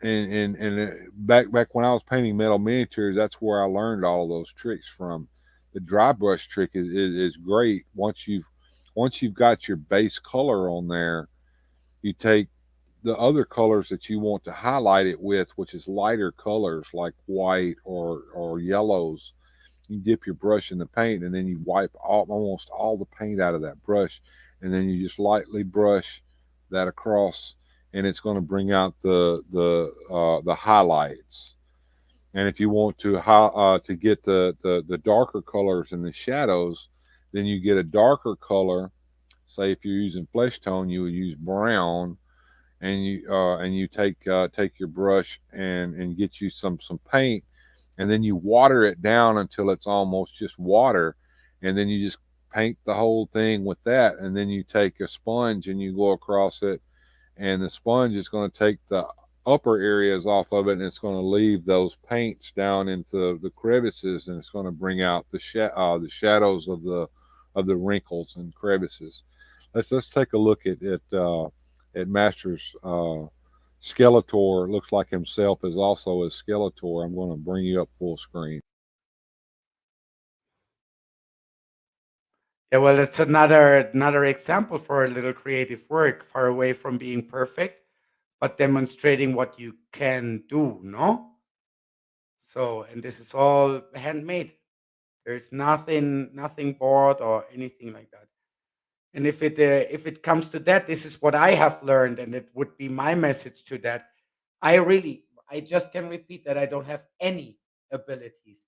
back when I was painting metal miniatures, that's where I learned all of those tricks from. The dry brush trick is great. Once you've got your base color on there, you take the other colors that you want to highlight it with, which is lighter colors like white or yellows. You dip your brush in the paint, and then you wipe almost all the paint out of that brush, and then you just lightly brush that across, and it's going to bring out the highlights. And if you want to get the darker colors and the shadows, then you get a darker color. Say if you're using flesh tone, you would use brown, and you take your brush and get you some paint, and then you water it down until it's almost just water, and then you just paint the whole thing with that, and then you take a sponge and you go across it, and the sponge is going to take the upper areas off of it, and it's going to leave those paints down into the crevices, and it's going to bring out the shadows of the wrinkles and crevices. Let's take a look at Master's Skeletor. Looks like himself is also a Skeletor. I'm going to bring you up full screen. Yeah, well, it's another example for a little creative work, far away from being perfect, but demonstrating what you can do, no? So, and this is all handmade. There's nothing bought or anything like that. And if it comes to that, this is what I have learned, and it would be my message to that. I just can repeat that I don't have any abilities.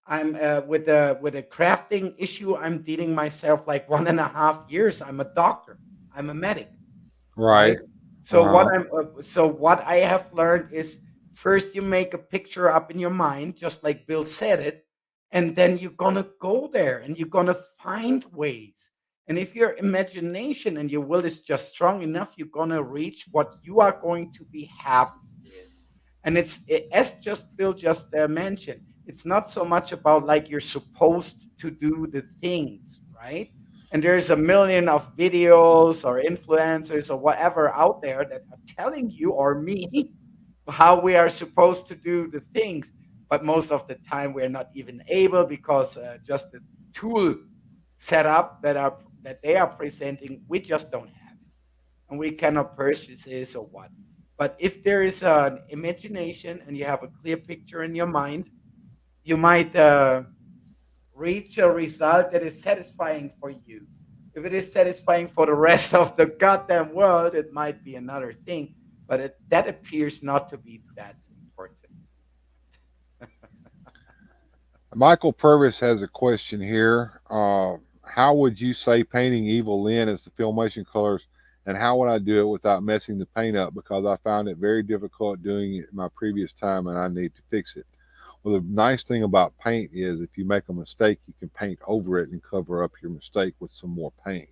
I'm with a crafting issue. I'm dealing myself like 1.5 years. I'm a doctor. I'm a medic, Right. right? So Uh-huh. what I have learned is first you make a picture up in your mind, just like Bill said it, and then you're gonna go there and you're gonna find ways. And if your imagination and your will is just strong enough, you're gonna reach what you are going to be happy with. And as just Bill just mentioned, it's not so much about like you're supposed to do the things, right? And there's a million of videos or influencers or whatever out there that are telling you or me how we are supposed to do the things, but most of the time we're not even able because just the tool setup that they are presenting, we just don't have it, and we cannot purchase this or what. But if there is an imagination and you have a clear picture in your mind, you might reach a result that is satisfying for you. If it is satisfying for the rest of the goddamn world, it might be another thing, but that appears not to be that important. Michael Purvis has a question here. How would you say painting Evil Lynn as the Filmation colors, and how would I do it without messing the paint up? Because I found it very difficult doing it my previous time, and I need to fix it. Well, the nice thing about paint is if you make a mistake, you can paint over it and cover up your mistake with some more paint.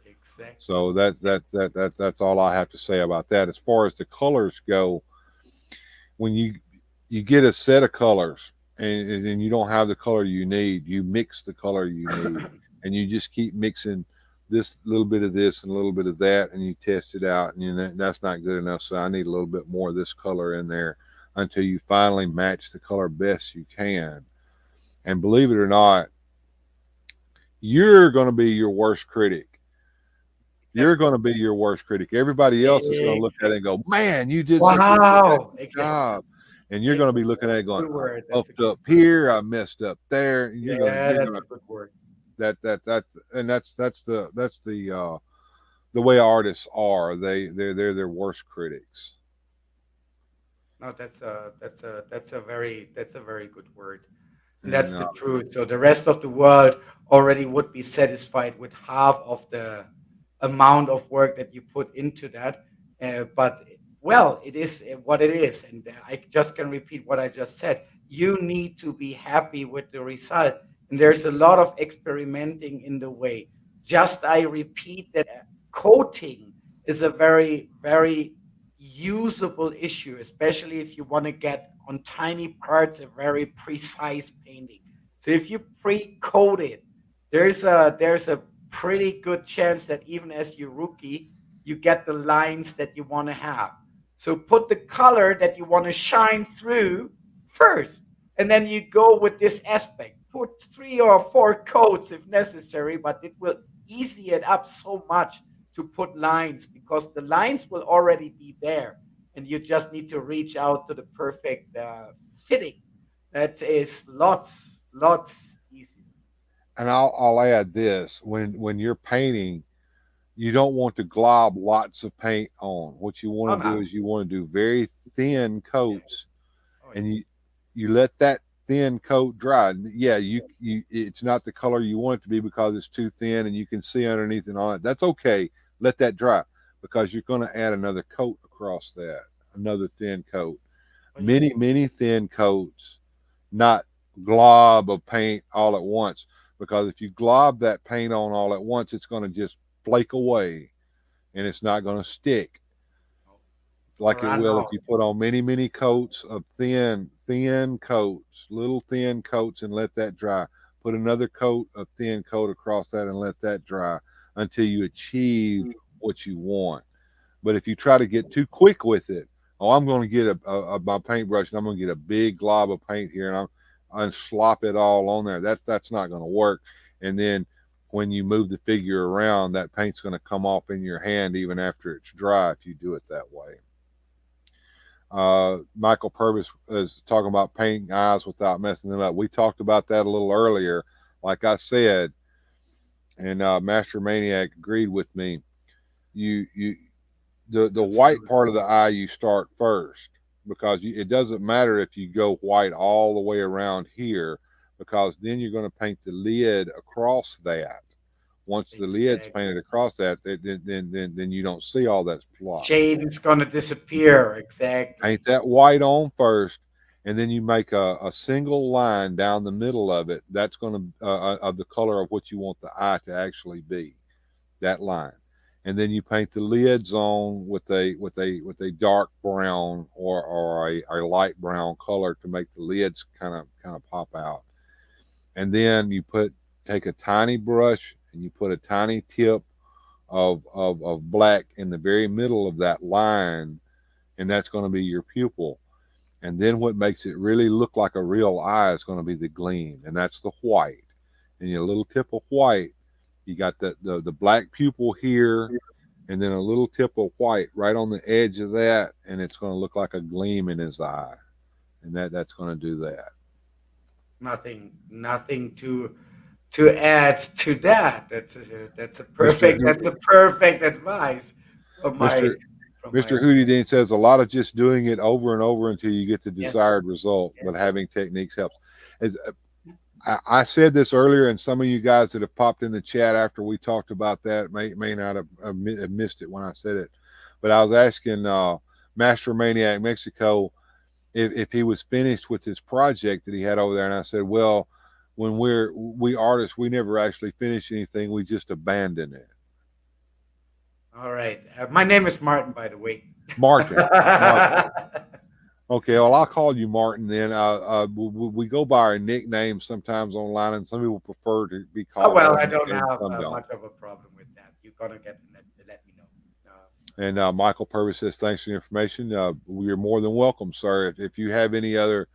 Exactly. So that's all I have to say about that. As far as the colors go, when you get a set of colors and you don't have the color you need, you mix the color you need, and you just keep mixing this little bit of this and a little bit of that, and you test it out, and that's not good enough. So I need a little bit more of this color in there until you finally match the color best you can. And believe it or not, you're going to be your worst critic. You're Exactly. going to be your worst critic. Everybody else is going to look at it and go, "Man, you did such a Wow. fantastic Exactly. job." And you're going to be Excellent. looking at it going, Good "I word. That's a fucked good up word. here, I messed up there." And Yeah, you're that's gonna a good word. that and that's the way artists are. They're their worst critics. No, that's a very good word. And that's And the truth. So the rest of the world already would be satisfied with half of the amount of work that you put into that. But well, it is what it is. And I just can repeat what I just said. You need to be happy with the result. And there's a lot of experimenting in the way. Just I repeat that coating is a very usable issue, especially if you want to get on tiny parts a very precise painting. So if you pre-coat it, there's a pretty good chance that even as you rookie, you get the lines that you want to have. So put the color that you want to shine through first, and then you go with this aspect. Put 3 or 4 coats if necessary, but it will easy it up so much to put lines because the lines will already be there, and you just need to reach out to the perfect fitting. That is lots easier. I'll add this: when you're painting, you don't want to glob lots of paint on. What you Oh want to do no. is you want to do very thin Yeah. coats, Oh yeah. and you let that thin coat dry. Yeah, you it's not the color you want it to be because it's too thin and you can see underneath and on it. That's okay. Let that dry because you're going to add another coat across that, another thin coat. Oh yeah. Many thin coats, not glob of paint all at once. Because if you glob that paint on all at once, it's going to just flake away and it's not going to stick like it Run will if off. you put on many coats of thin coats, little thin coats, and let that dry. Put another coat of thin coat across that and let that dry until you achieve what you want. But if you try to get too quick with it, oh, I'm going to get my paintbrush and I'm going to get a big glob of paint here and I'm slop it all on there. That's not going to work. And then when you move the figure around, that paint's going to come off in your hand even after it's dry if you do it that way. Michael Purvis is talking about painting eyes without messing them up. We talked about that a little earlier. Like I said, and Master Maniac agreed with me. The white part of the eye you start first, because it doesn't matter if you go white all the way around here, because then you're going to paint the lid across that. Once the lid's painted across that, then you don't see all that splotch. Shade is going to disappear. Exactly. Paint that white on first, and then you make a single line down the middle of it. That's going to of the color of what you want the eye to actually be, that line. And then you paint the lids on with a dark brown or a light brown color to make the lids kind of pop out. And then you take a tiny brush and you put a tiny tip of black in the very middle of that line, and that's going to be your pupil. And then what makes it really look like a real eye is going to be the gleam, and that's the white. And your little tip of white, you got the black pupil here, and then a little tip of white right on the edge of that, and it's going to look like a gleam in his eye, and that's going to do that. Nothing to add to that. That's a perfect advice from Mr. Hootie Dean says a lot of just doing it over and over until you get the desired result, but having techniques helps. As I said this earlier, and some of you guys that have popped in the chat after we talked about that may not have missed it when I said it, but I was asking Master Maniac Mexico if he was finished with his project that he had over there, and I said, well, when we artists, we never actually finish anything, we just abandon it. All right, my name is Martin, by the way. Martin. Okay, well, I'll call you Martin then. We go by our nicknames sometimes online, and some people prefer to be called. Oh, well, I don't have much of a problem with that. You're going to let me know. And Michael Purvis says, thanks for the information. You're more than welcome, sir. If you have any other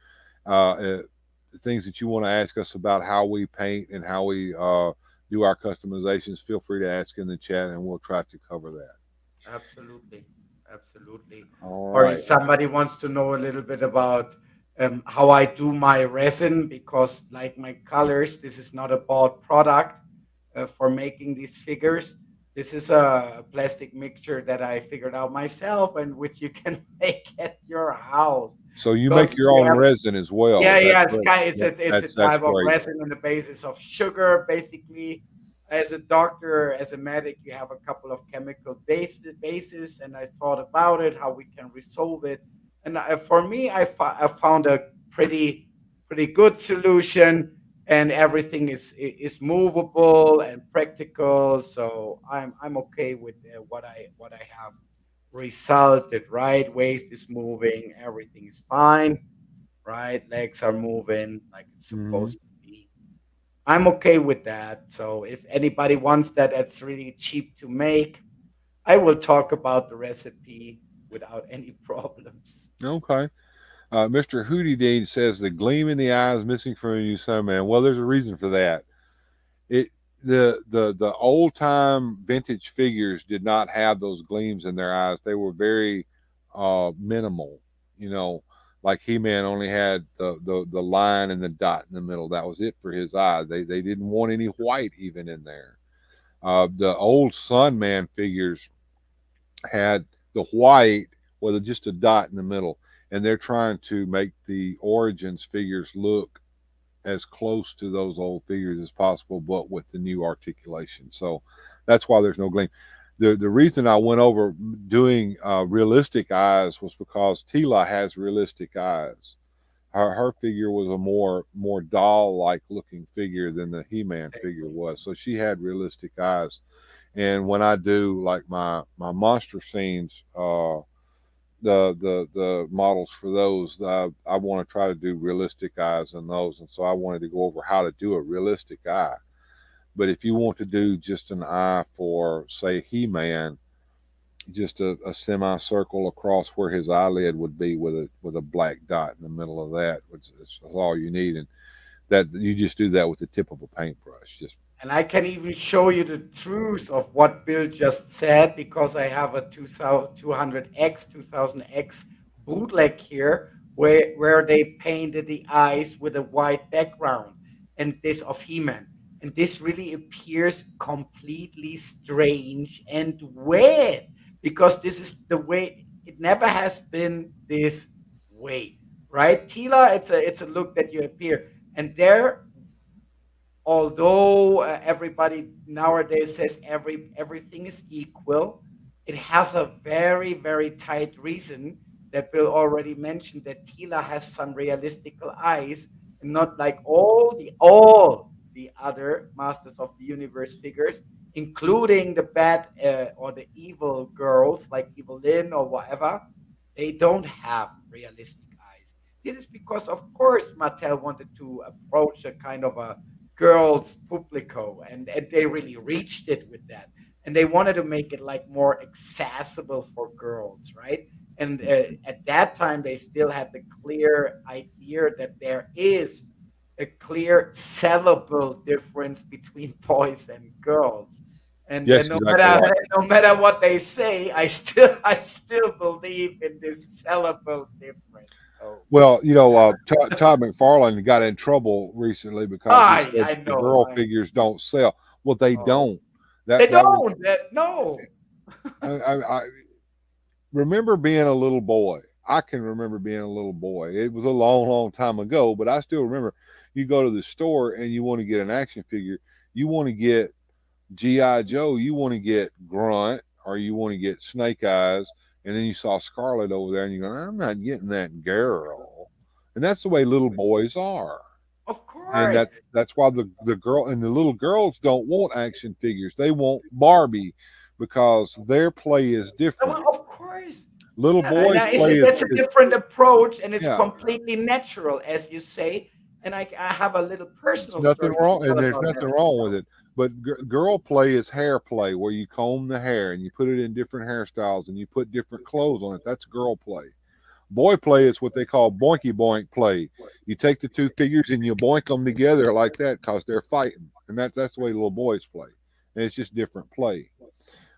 things that you want to ask us about how we paint and how we do our customizations, feel free to ask in the chat, and we'll try to cover that. Absolutely. All or right. If somebody wants to know a little bit about how I do my resin, because like my colors, this is not a bought product for making these figures. This is a plastic mixture that I figured out myself, and which you can make at your house. So you make your own resin as well. It's a type of resin on the basis of sugar, basically. As a doctor, as a medic, you have a couple of chemical bases, and I thought about it, how we can resolve it. And for me, I found a pretty good solution, and everything is movable and practical. So I'm okay with what I have resulted. Right, waist is moving, everything is fine. Right, legs are moving like it's supposed to. I'm okay with that. So if anybody wants that's really cheap to make, I will talk about the recipe without any problems. Okay. Mr. Hootie Dean says the gleam in the eye is missing from you, son, man. Well, there's a reason for that. The old time vintage figures did not have those gleams in their eyes. They were very minimal, like He-Man only had the line and the dot in the middle. That was it for his eye. They didn't want any white even in there. The old Sun Man figures had the white with just a dot in the middle, and they're trying to make the Origins figures look as close to those old figures as possible, but with the new articulation. So that's why there's no gleam. The reason I went over doing realistic eyes was because Tila has realistic eyes. Her figure was a more doll-like looking figure than the He-Man figure was. So she had realistic eyes. And when I do like my monster scenes, the models for those, I want to try to do realistic eyes in those. And so I wanted to go over how to do a realistic eye. But if you want to do just an eye for, say, He-Man, just a semicircle across where his eyelid would be with a black dot in the middle of that, which is all you need. And that you just do that with the tip of a paintbrush. And I can even show you the truth of what Bill just said, because I have a 200X bootleg here where they painted the eyes with a white background, and this of He-Man. And this really appears completely strange and weird because this is the way it never has been this way, right? Tila, it's a look that you appear, and there, although everybody nowadays says everything is equal, it has a very tight reason that Bill already mentioned, that Tila has some realistical eyes, and not like all the other Masters of the Universe figures, including the bad or the evil girls like Evelyn or whatever. They don't have realistic eyes. This is because, of course, Mattel wanted to approach a kind of a girls publico, and they really reached it with that, and they wanted to make it like more accessible for girls, right? And at that time they still had the clear idea that there is a clear sellable difference between boys and girls, and Yes, no exactly matter right. no matter what they say, I still believe in this sellable difference. Oh, Well, Todd McFarlane got in trouble recently because he said I the know, girl figures don't sell. Well, they oh, don't. they That was don't. No. I remember being a little boy. I can remember being a little boy. It was a long time ago, but I still remember. You go to the store and you want to get an action figure. You want to get GI Joe. You want to get Grunt, or you want to get Snake Eyes, and then you saw Scarlet over there, and you go, "I'm not getting that girl." And that's the way little boys are. Of And course. that's why the girl and the little girls don't want action figures. They want Barbie because their play is different. Well, of course. Little Yeah, and boys play that's a different approach, and it's yeah. completely natural, as you say. And I have a little There's personal nothing story to wrong, and tell there's about that nothing as wrong with well. it. But girl play is hair play, where you comb the hair and you put it in different hairstyles and you put different clothes on it. That's girl play. Boy play is what they call boinky boink play. You take the two figures and you boink them together like that because they're fighting, and that's the way little boys play. And it's just different play.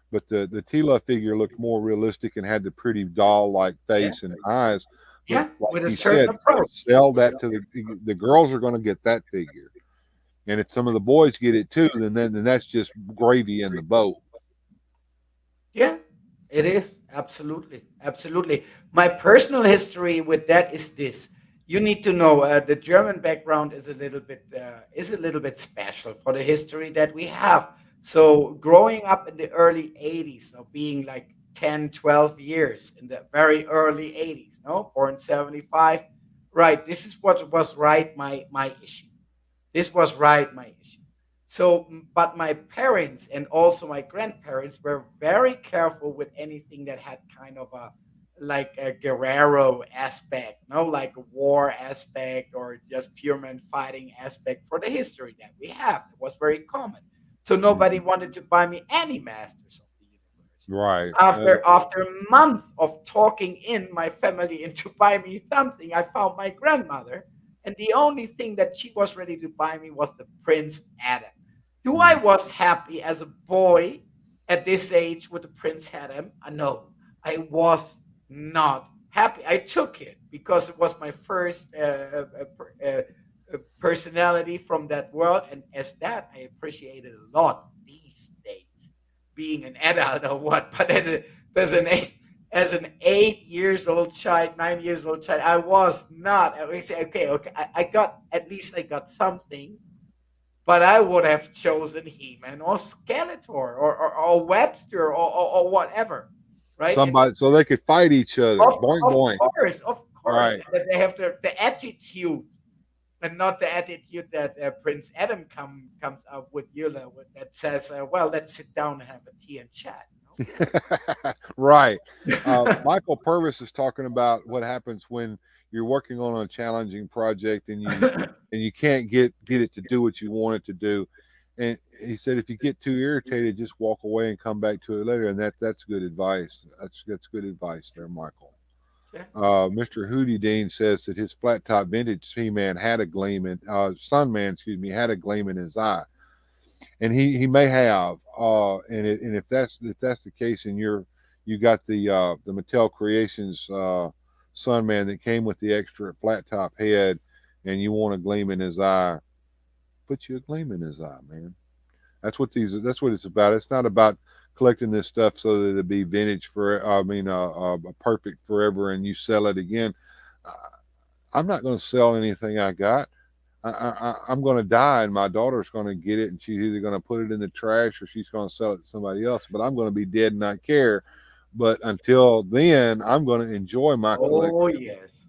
But the Tila figure looked more realistic and had the pretty doll like Yeah, face and eyes. But yeah, like with a he certain said, approach. sell that to the girls are going to get that figure, and if some of the boys get it too, then that's just gravy in the boat. Yeah, it is. Absolutely. Absolutely. My personal history with that is this. You need to know the German background is a little bit special for the history that we have. So growing up in the early 80s, being like 10, 12 years in the very early 80s, born 75, right? This is what was right my issue. This was right my issue. So, but my parents and also my grandparents were very careful with anything that had kind of a like a guerrero aspect, like a war aspect or just pure man fighting aspect for the history that we have. It was very common. So nobody wanted to buy me any Masters of the Universe. Right. After a month of talking in my family into buy me something, I found my grandmother, and the only thing that she was ready to buy me was the Prince Adam. Do I was happy as a boy at this age with the Prince Adam? No, I was not happy. I took it because it was my first personality from that world, and as that, I appreciate it a lot these days, being an adult or what. But as an 8 years old child, 9 years old child, I was not. I say, okay, I got at least I got something, but I would have chosen He-Man or Skeletor or Webster or whatever, right? Somebody so they could fight each other. Of, Boink of boink. course, of course, Right. that they have the attitude, and not the attitude that Prince Adam comes up with Eula with that says, "Well, let's sit down and have a tea and chat." Right. Michael Purvis is talking about what happens when you're working on a challenging project and you can't get it to do what you want it to do. And he said if you get too irritated, just walk away and come back to it later. And that's good advice. That's good advice there, Michael. Yeah. Mr. Hootie Dean says that his flat top vintage He-Man had a gleam in Sunman, excuse me, had a gleam in his eye, and he may have. And if that's the case, and you got the Mattel Creations Sunman that came with the extra flat top head, and you want a gleam in his eye, put you a gleam in his eye, man. That's what it's about. It's not about collecting this stuff so that it'll be vintage perfect forever and you sell it again. I'm not going to sell anything I got. I'm going to die, and my daughter's going to get it, and she's either going to put it in the trash or she's going to sell it to somebody else. But I'm going to be dead and not care. But until then, I'm going to enjoy my collection.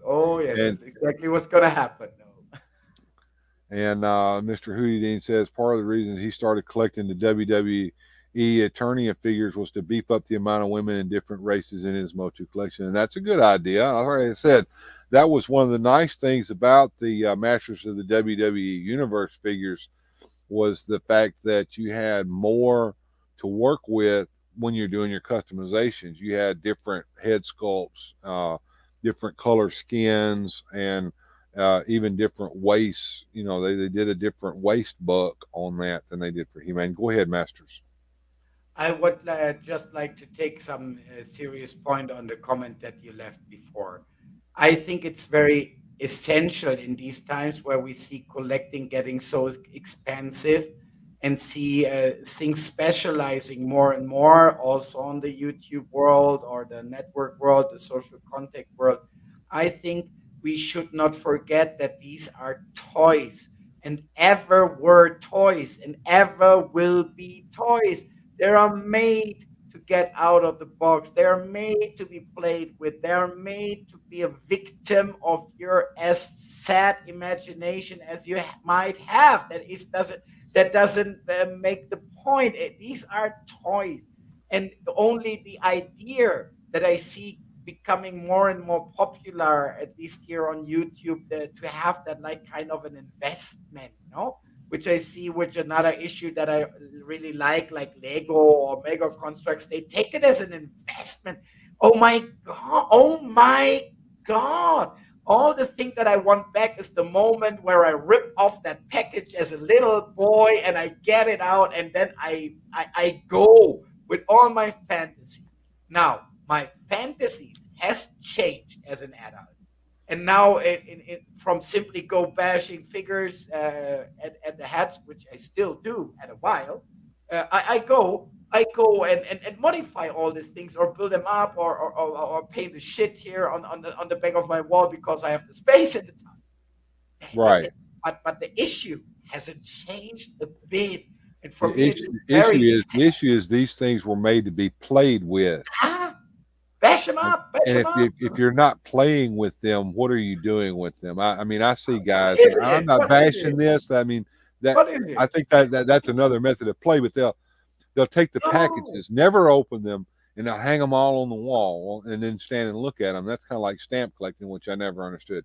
Oh yes, that's exactly what's going to happen. And Mr. Houdini says part of the reason he started collecting the WWE Eternia figures was to beef up the amount of women in different races in his MOTU collection. And that's a good idea. Like I said, that was one of the nice things about the Masters of the WWE Universe figures was the fact that you had more to work with when you're doing your customizations. You had different head sculpts, different color skins, and even different waists. You know, they did a different waist buck on that than they did for He-Man. Go ahead, Masters. I would just like to take some serious point on the comment that you left before. I think it's very essential in these times where we see collecting getting so expensive and see things specializing more and more also on the YouTube world or the network world, the social contact world. I think we should not forget that these are toys and ever were toys and ever will be toys. They are made to get out of the box. They are made to be played with. They are made to be a victim of your as sad imagination as you might have. That doesn't make the point. These are toys, and only the idea that I see becoming more and more popular, at least here on YouTube, to have that like kind of an investment, which I see which another issue that I really like Lego or Mega Constructs. They take it as an investment. Oh my God. Oh my God. All the thing that I want back is the moment where I rip off that package as a little boy and I get it out, and then I go with all my fantasy. Now, my fantasies has changed as an adult. And now, from simply go bashing figures at the hats, which I still do at a while, I go and modify all these things or build them up or paint the shit here on the back of my wall because I have the space at the time. Right. But the issue hasn't changed a bit. And for the issue is these things were made to be played with. Bash them up. If you're not playing with them, what are you doing with them? I mean, I see guys. I'm not bashing this. I mean, I think that's another method of play. But they'll take the packages, never open them, and they'll hang them all on the wall, and then stand and look at them. That's kind of like stamp collecting, which I never understood.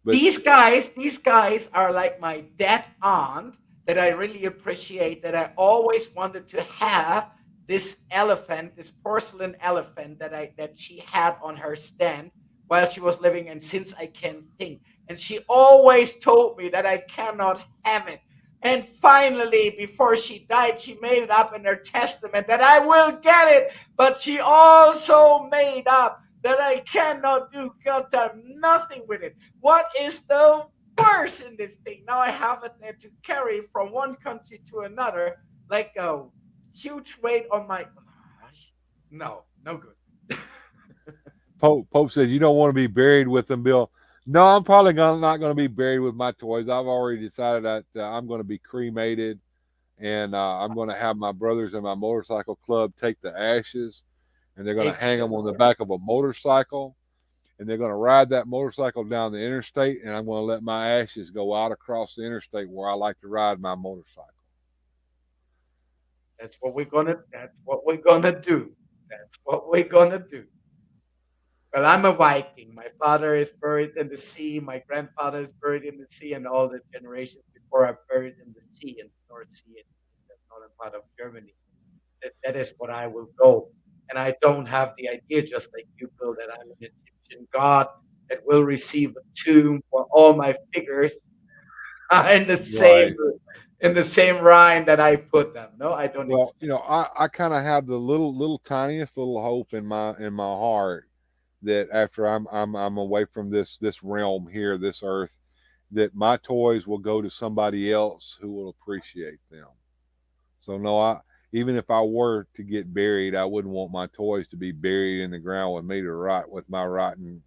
But these guys are like my dead aunt that I really appreciate. That I always wanted to have. This elephant, this porcelain elephant that she had on her stand while she was living, and since I can think. And she always told me that I cannot have it. And finally, before she died, she made it up in her testament that I will get it. But she also made up that I cannot do goddamn nothing with it. What is the worst in this thing? Now I have it there to carry from one country to another like a huge weight on my no good. Pope said you don't want to be buried with them, Bill. No, I'm probably not going to be buried with my toys. I've already decided that I'm going to be cremated, and I'm going to have my brothers in my motorcycle club take the ashes, and they're going to hang them on the back of a motorcycle, and they're going to ride that motorcycle down the interstate, and I'm going to let my ashes go out across the interstate where I like to ride my motorcycle. That's what we're gonna do. Well, I'm a Viking. My father is buried in the sea. My grandfather is buried in the sea, and all the generations before are buried in the sea, in the North Sea, in the northern part of Germany. That is what I will go. And I don't have the idea, just like you, Bill, that I'm an Egyptian god that will receive a tomb for all my figures in the same. Right. In the same rhyme that I put them. No, I don't. Well, I kind of have the little tiniest little hope in my heart that after I'm away from this realm here, this earth, that my toys will go to somebody else who will appreciate them. So no, even if I were to get buried, I wouldn't want my toys to be buried in the ground with me to rot with my rotten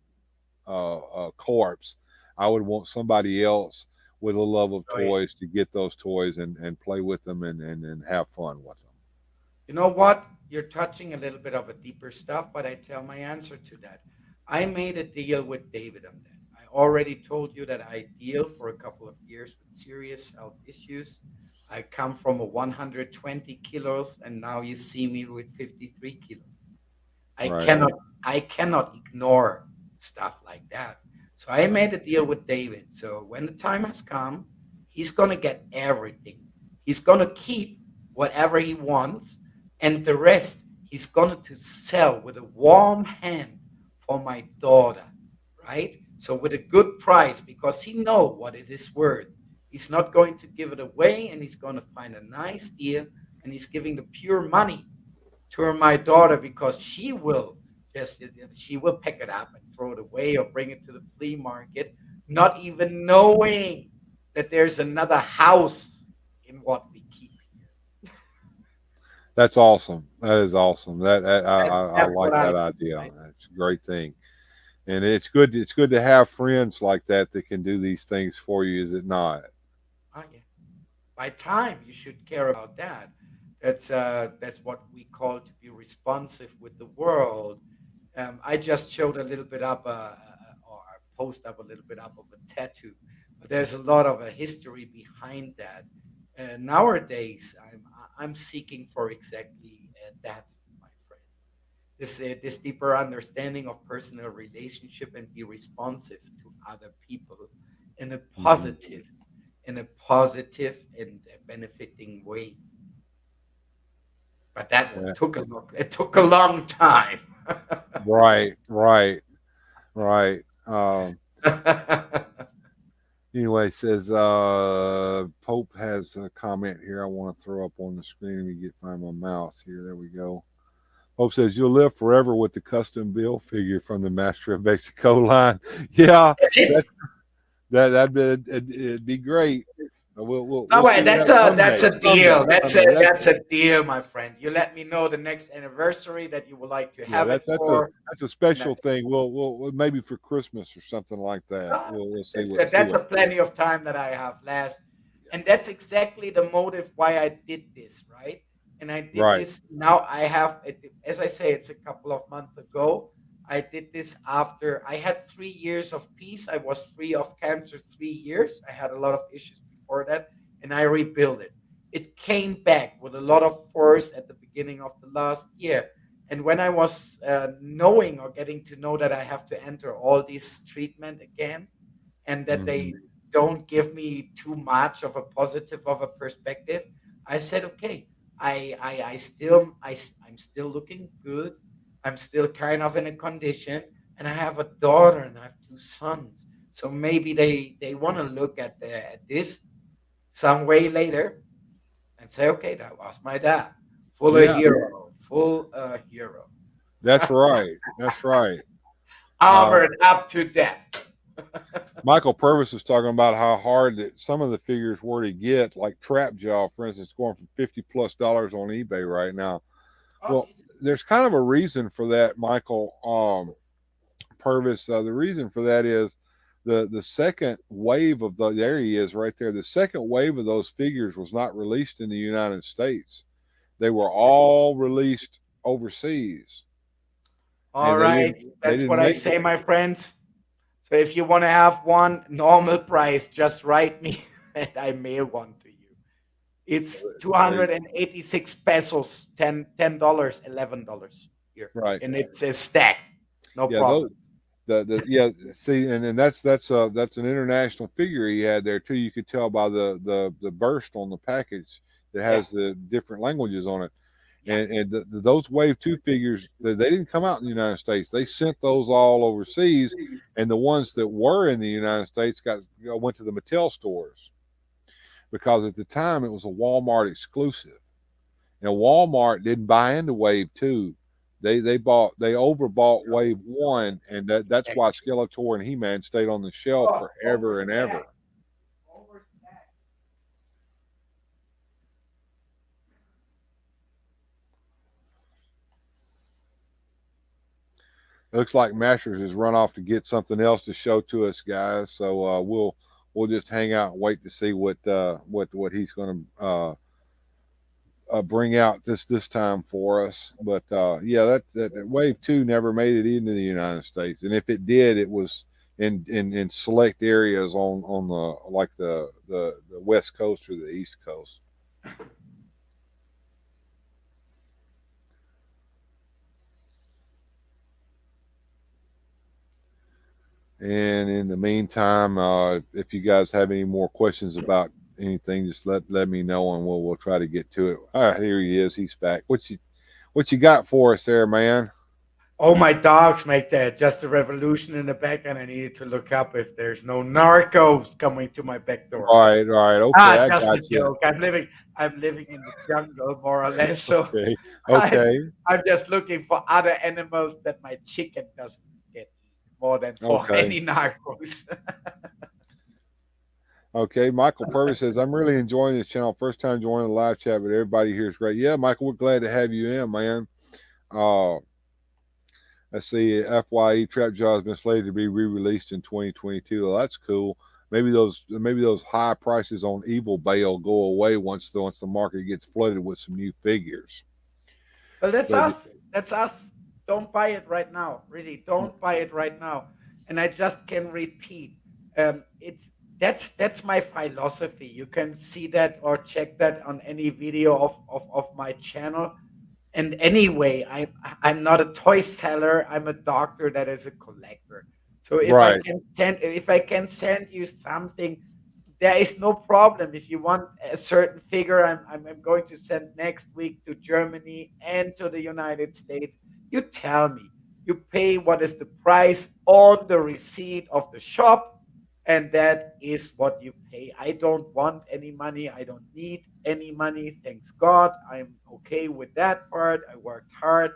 corpse. I would want somebody else with a love of toys to get those toys and play with them and have fun with them. You know what? You're touching a little bit of a deeper stuff, but I tell my answer to that. I made a deal with David on that. I already told you that I deal for a couple of years with serious health issues. I come from a 120 kilos, and now you see me with 53 kilos. I Right. cannot I cannot ignore stuff like that. So I made a deal with David. So when the time has come, he's gonna get everything. He's gonna keep whatever he wants, and the rest he's going to sell with a warm hand for my daughter, right? So with a good price, because he know what it is worth. He's not going to give it away, and he's going to find a nice deal, and he's giving the pure money to my daughter, because she will pick it up and throw it away or bring it to the flea market, not even knowing that there's another house in what we keep here. That's awesome. That is awesome. I That's like what I that do, idea. right? It's a great thing, and it's good. It's good to have friends like that that can do these things for you. Is it not? Oh, yeah. By time, you should care about that. That's what we call to be responsive with the world. I just showed a little bit up, or post up a little bit up of a tattoo, but there's a lot of a history behind that. Nowadays, I'm seeking for exactly that, my friend. This deeper understanding of personal relationship, and be responsive to other people in a Mhm. positive, and a benefiting way. But that one Yeah. took a long time. Right. Right. Right. Anyway, says Pope has a comment here I want to throw up on the screen. Let me find my mouse here. There we go. Pope says you'll live forever with the custom bill figure from the Master of Mexico line. Yeah, That's it. that it'd be great. No We'll way, see that that's someday. a deal. Someday. That's a deal, my friend. You let me know the next anniversary that you would like to Yeah, have it that's for, a and special that's thing. We'll maybe for Christmas or something like that. We'll see that's what good. That's a plenty of time that I have last, and that's exactly the motive why I did this, right? And I did Right. this now. I have, as I say, it's a couple of months ago. I did this after I had 3 years of peace. I was free of cancer 3 years. I had a lot of issues before that, and I rebuilt it. It came back with a lot of force at the beginning of the last year. And when I was knowing or getting to know that I have to enter all this treatment again, and that they Mhm. don't give me too much of a positive of a perspective, I said, okay, I'm still looking good. I'm still kind of in a condition, and I have a daughter and I have two sons. So maybe they want to look at this some way later and say, okay, that was my dad, full a Yeah, hero, full a hero, that's right. That's right. Uh, armored up to death. Michael Purvis is talking about how hard that some of the figures were to get, like Trap Jaw, for instance, going for $50+ on eBay right now. Well, Okay. there's kind of a reason for that, Michael Purvis. The reason for that is the second wave of there he is right there. The second wave of those figures was not released in the United States. They were all released overseas, All and right, they that's didn't what I make say, my friends. So if you want to have one normal price, just write me and I mail one to you. It's they 286 pesos, $10, $11 here, right. and it's stacked, no Yeah, those problem. yeah. See, and that's an international figure he had there too. You could tell by the burst on the package that Yeah, has the different languages on it. yeah. And those Wave 2 figures, they didn't come out in the United States. They sent those all overseas, and the ones that were in the United States went to the Mattel stores because at the time it was a Walmart exclusive. And Walmart didn't buy into Wave 2. They overbought Wave 1, and that's why Skeletor and He-Man stayed on the shelf forever and ever. Looks like Masters has run off to get something else to show to us, guys. So we'll just hang out and wait to see what he's going to bring out this time for us. But yeah, that Wave 2 never made it into the United States, and if it did, it was in select areas on the West Coast or the East Coast. And in the meantime, if you guys have any more questions about anything, just let me know, and we'll try to get to it. Here he is. He's back. What you got for us there, man? Oh, my dogs make just a revolution in the back, and I needed to look up if there's no narcos coming to my back door. All right, okay. Just a joke. I'm living in the jungle, more or less. So okay. I'm just looking for other animals that my chicken doesn't get more than for any narcos. Okay, Michael Purvis says, I'm really enjoying this channel. First time joining the live chat, but everybody here is great. Yeah, Michael, we're glad to have you in, man. Let's see, FYE Trapjaw has been slated to be re-released in 2022. Well, that's cool. Maybe those high prices on Evil Bay will go away once the market gets flooded with some new figures. Well, that's us. That's us. Don't buy it right now. Really, don't buy it right now. And I just can repeat, that's my philosophy. You can see that or check that on any video of my channel. And anyway, I'm not a toy seller. I'm a doctor that is a collector. So if I can send you something, there is no problem. If you want a certain figure, I'm going to send next week to Germany and to the United States. You tell me. You pay what is the price on the receipt of the shop, and that is what you pay. I don't want any money. I don't need any money. Thanks God. I'm okay with that part. I worked hard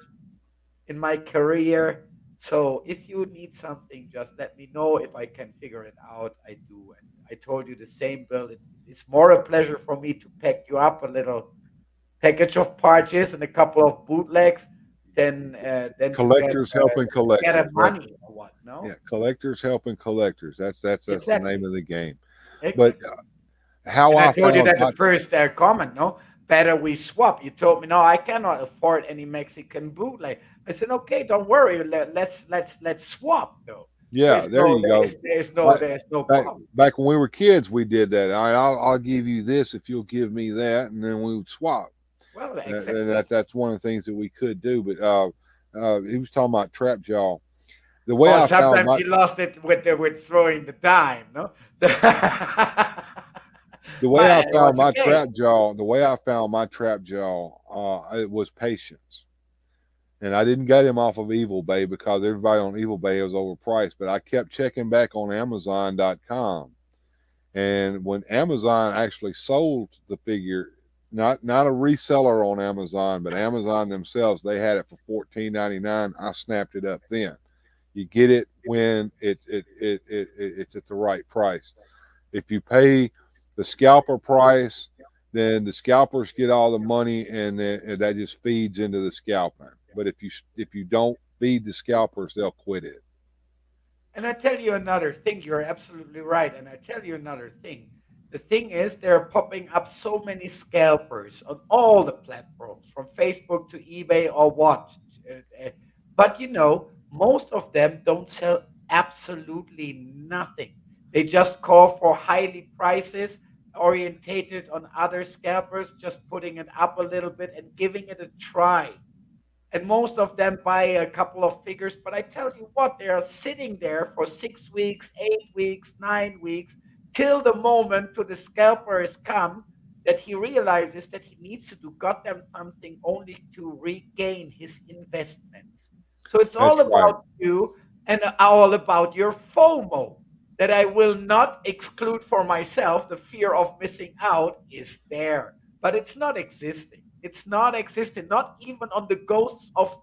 in my career. So if you need something, just let me know. If I can figure it out, I do. And I told you the same, Bill. It's more a pleasure for me to pack you up a little package of parches and a couple of bootlegs than collectors helping collectors. Get money or what? No. Yeah, collectors helping collectors. That's exactly the name of the game. Exactly. But how I told you that the first comment, no, better we swap. You told me no, I cannot afford any Mexican bootleg. I said okay, don't worry, let's swap though. Yeah, you go. There's no problem. Back when we were kids, we did that. I'll give you this if you'll give me that, and then we would swap. Well, exactly. And that's one of the things that we could do. But he was talking about Trapjaw. The way sometimes he lost it with throwing the dime, no? The way I found my Trapjaw, it was patience. And I didn't get him off of Evil Bay because everybody on Evil Bay was overpriced. But I kept checking back on Amazon.com. And when Amazon actually sold the figure, not a reseller on Amazon, but Amazon themselves, they had it for $14.99. I snapped it up then. You get it when it's at the right price. If you pay the scalper price, then the scalpers get all the money, and then that just feeds into the scalping. But if you don't feed the scalpers, they'll quit it. And I tell you another thing. You're absolutely right. And I tell you another thing. The thing is, there are popping up so many scalpers on all the platforms, from Facebook to eBay or what. But most of them don't sell absolutely nothing. They just call for highly prices, orientated on other scalpers, just putting it up a little bit and giving it a try. And most of them buy a couple of figures. But I tell you what, they are sitting there for 6 weeks, 8 weeks, 9 weeks, till the moment to the scalper has come that he realizes that he needs to do goddamn something only to regain his investments. So it's all about you and all about your FOMO that I will not exclude for myself. The fear of missing out is there, but it's not existing. It's not existent. Not even on the Ghosts of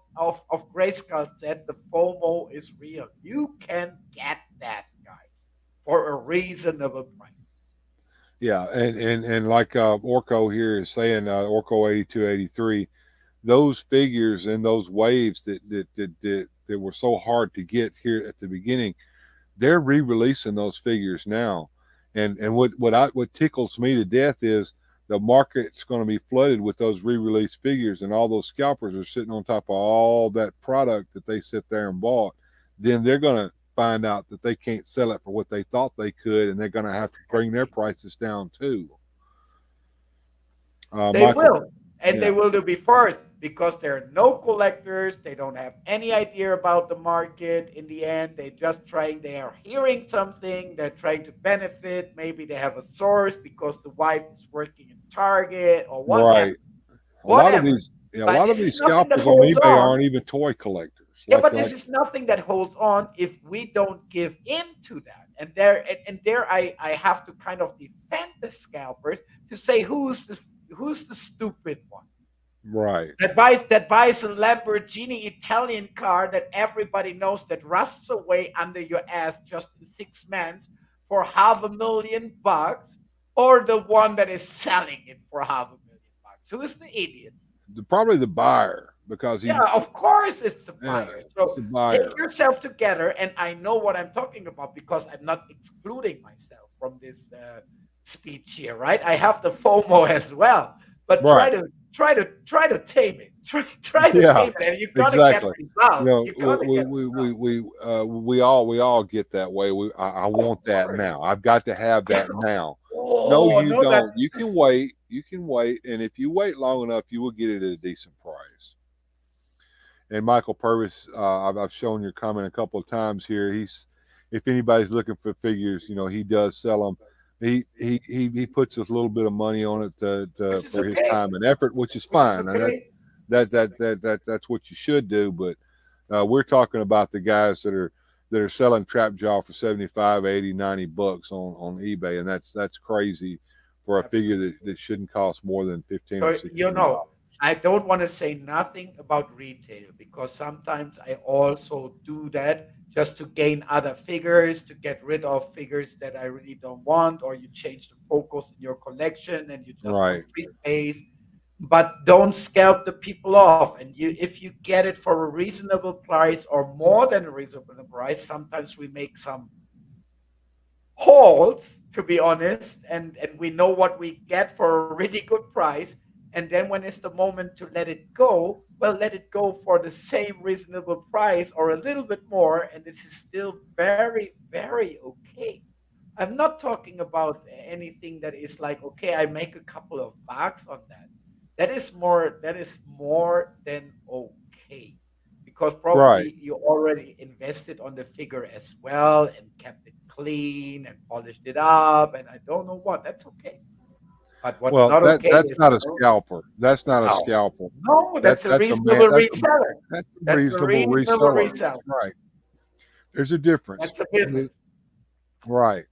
Grayskull set, the FOMO is real. You can get that, guys, for a reasonable price. Yeah, and like Orko here is saying, Orko 8283, those figures and those waves that were so hard to get here at the beginning, they're re-releasing those figures now, and what tickles me to death is the market's going to be flooded with those re-released figures, and all those scalpers are sitting on top of all that product that they sit there and bought. Then they're going to find out that they can't sell it for what they thought they could, and they're going to have to bring their prices down too. They Michael, will. And they will do be first because there are no collectors. They don't have any idea about the market. In the end, they are hearing something. They're trying to benefit. Maybe they have a source because the wife is working in Target or whatever. Right. A lot of these scalpers on eBay aren't even toy collectors. Yeah, but this is nothing that holds on if we don't give in to that. And there I have to kind of defend the scalpers to say who's the stupid one, right? That buys a Lamborghini Italian car that everybody knows that rusts away under your ass just in 6 months for $500,000, or the one that is selling it for $500,000. Who is the idiot? Probably the buyer, because of course it's the buyer. So the buyer. Take yourself together, and I know what I'm talking about because I'm not excluding myself from this speech here, right? I have the FOMO as well, but try to tame it. Try to tame it, and you gotta get results. We all get that way. I want that now. I've got to have that now. No, you don't. You can wait. And if you wait long enough, you will get it at a decent price. And Michael Purvis, I've shown your comment a couple of times here. If anybody's looking for figures, he does sell them. He puts a little bit of money on it for his time and effort, which is fine. Okay. That's what you should do. But we're talking about the guys that are selling trap jaw for 75, 80, 90 bucks on eBay, and that's crazy for a figure that shouldn't cost more than 15 or 16. I don't want to say nothing about retail because sometimes I also do that just to gain other figures, to get rid of figures that I really don't want, or you change the focus in your collection and you just want free space. But don't scalp the people off. And if you get it for a reasonable price or more than a reasonable price, sometimes we make some hauls, to be honest, and we know what we get for a really good price. And then when it's the moment to let it go, well, let it go for the same reasonable price or a little bit more. And this is still very, very okay. I'm not talking about anything that is like, okay, I make a couple of bucks on that. That is more than okay. Because probably you already invested on the figure as well and kept it clean and polished it up. And I don't know what. That's okay. But what's not okay that's not a scalper. That's not a scalper. No, that's a reasonable reseller. That's a reasonable reseller. Right. There's a difference. That's a business. Right.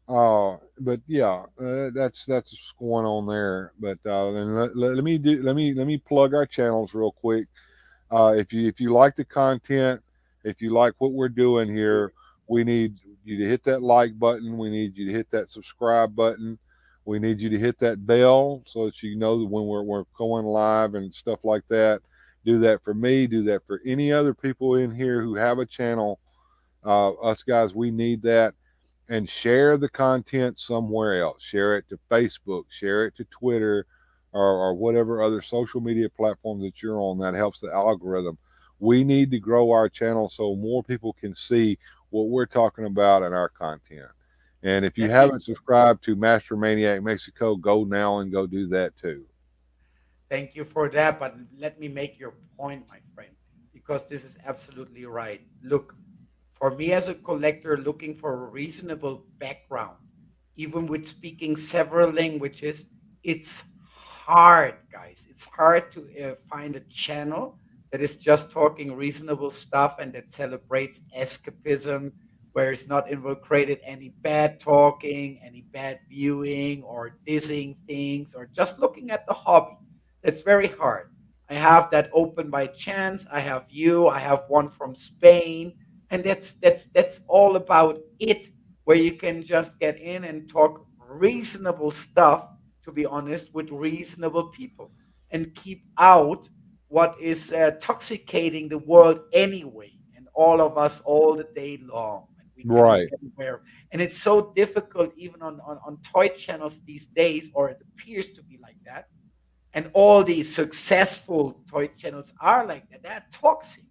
But yeah, that's what's going on there. But let me plug our channels real quick. If you like the content, if you like what we're doing here, we need you to hit that like button. We need you to hit that subscribe button. We need you to hit that bell so that you know that when we're going live and stuff like that. Do that for me. Do that for any other people in here who have a channel. Us guys, we need that. And share the content somewhere else. Share it to Facebook. Share it to Twitter or whatever other social media platforms that you're on. That helps the algorithm. We need to grow our channel so more people can see what we're talking about in our content. And if you haven't subscribed to MastersManiacMexico, go now and go do that too. Thank you for that. But let me make your point, my friend, because this is absolutely right. Look, for me as a collector looking for a reasonable background, even with speaking several languages, it's hard, guys. It's hard to find a channel that is just talking reasonable stuff and that celebrates escapism, where it's not incorporated any bad talking, any bad viewing, or dissing things, or just looking at the hobby. It's very hard. I have that open by chance. I have you. I have one from Spain, and that's all about it. Where you can just get in and talk reasonable stuff. To be honest, with reasonable people, and keep out what is toxicating the world anyway, and all of us all the day long. And we cannot Right. get aware. And it's so difficult, even on toy channels these days, or it appears to be like that, and all these successful toy channels are like that. They're toxic.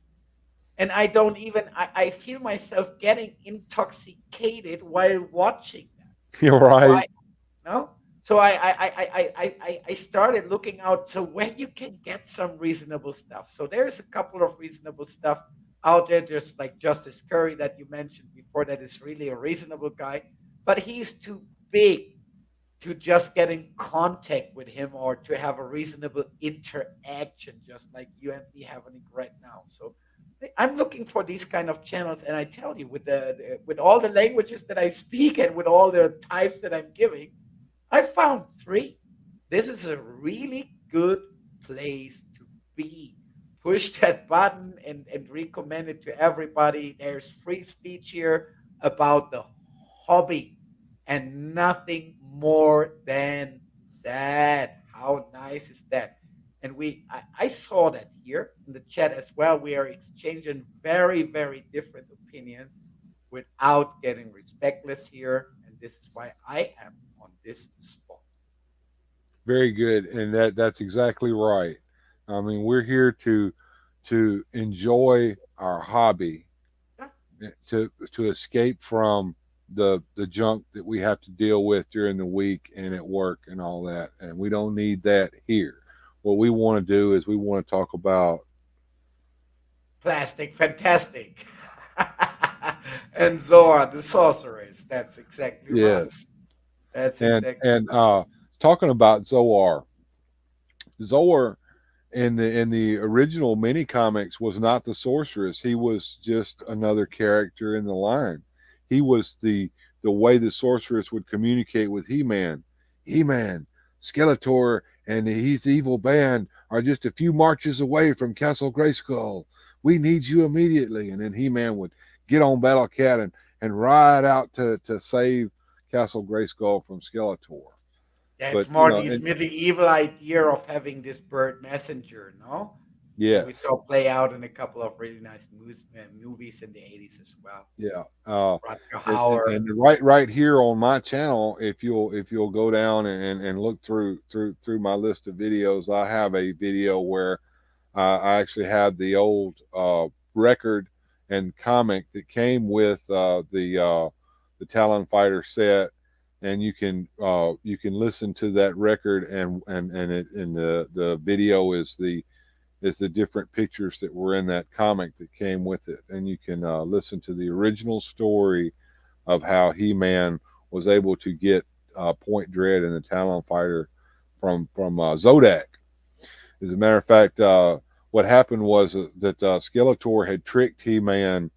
And I don't even I feel myself getting intoxicated while watching that. You're Why? right. No? So I started looking out so where you can get some reasonable stuff. So there's a couple of reasonable stuff out there, just like Justice Curry that you mentioned before, that is really a reasonable guy, but he's too big to just get in contact with him or to have a reasonable interaction, just like you and me having it right now. So I'm looking for these kind of channels, and I tell you, with with all the languages that I speak and with all the types that I'm giving, I found three. This is a really good place to be. Push that button and recommend it to everybody. There's free speech here about the hobby and nothing more than that. How nice is that? And I saw that here in the chat as well. We are exchanging very, very different opinions without getting respectless here. And this is why I am on this spot. Very good. And that's exactly right. I mean, we're here to enjoy our hobby, Yeah. to escape from the junk that we have to deal with during the week and at work and all that. And we don't need that here. What we want to do is we want to talk about Plastic fantastic. And Zora, the sorceress. That's exactly right. yes. That's And exactly and talking about Zoar in the original mini comics was not the sorceress. He was just another character in the line. He was the way the sorceress would communicate with He-Man. He-Man, Skeletor, and his evil band are just a few marches away from Castle Grayskull. We need you immediately. And then He-Man would get on Battle Cat and ride out to save Castle Grayskull from Skeletor. Yeah, it's But you more know, this medieval idea of having this bird messenger, no? That we yes, saw play out in a couple of really nice movies in the 80s as well. yeah. Rutger Hauer. And right here on my channel, if you'll go down and look through my list of videos, I have a video where I actually have the old record and comic that came with the Talon Fighter set, and you can listen to that record, and the video is the different pictures that were in that comic that came with it, and you can listen to the original story of how He-Man was able to get Point Dread and the Talon Fighter from Zodak. As a matter of fact, what happened was that Skeletor had tricked He-Man,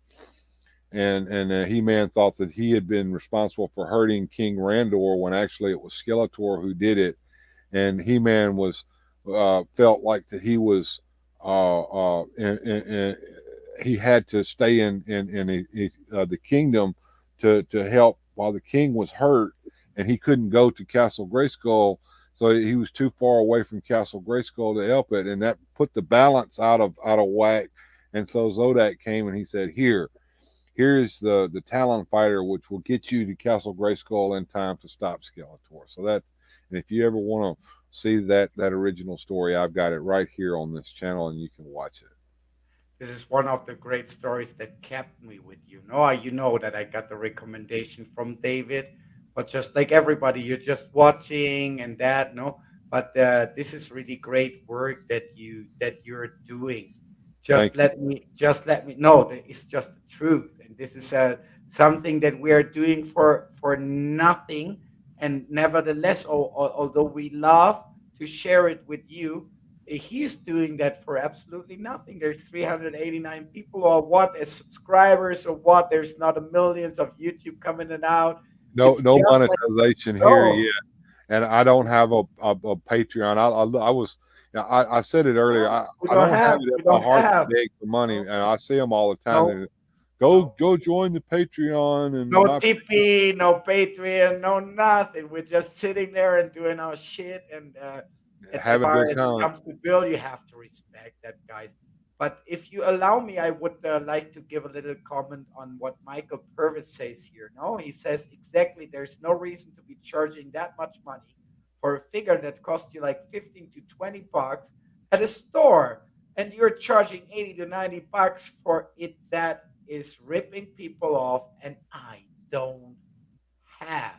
and He-Man thought that he had been responsible for hurting King Randor when actually it was Skeletor who did it, and He-Man was felt like that he was he had to stay in the kingdom to help while the king was hurt, and he couldn't go to Castle Grayskull, so he was too far away from Castle Grayskull to help it, and that put the balance out of whack. And so Zodak came and he said, here's the Talon Fighter, which will get you to Castle Grayskull in time to stop Skeletor. So that, and if you ever want to see that original story, I've got it right here on this channel, and you can watch it. This is one of the great stories that kept me with you. No, you know that I got the recommendation from David, but just like everybody, you're just watching and that, no. But this is really great work that you're doing. Thank you. Just let me know that it's just the truth, and this is something that we are doing for nothing, and nevertheless, although we love to share it with you, he's doing that for absolutely nothing. There's 389 people or what as subscribers or what. There's not a millions of YouTube coming in and out. No It's just like, monetization here no, yet, and I don't have a Patreon. I was Yeah, I said it earlier. No, I don't have it we in my don't heart to have. beg for money, No, and I see them all the time. no, And no. go join the Patreon and No my TP, no Patreon, no nothing. We're just sitting there and doing our shit. And as have a far good as it time. comes to Bill, you have to respect that, guys. But if you allow me, I would like to give a little comment on what Michael Purvis says here. No, he says exactly there's no reason to be charging that much money for a figure that costs you like 15 to 20 bucks at a store, and you're charging 80 to 90 bucks for it. That is ripping people off, and I don't have.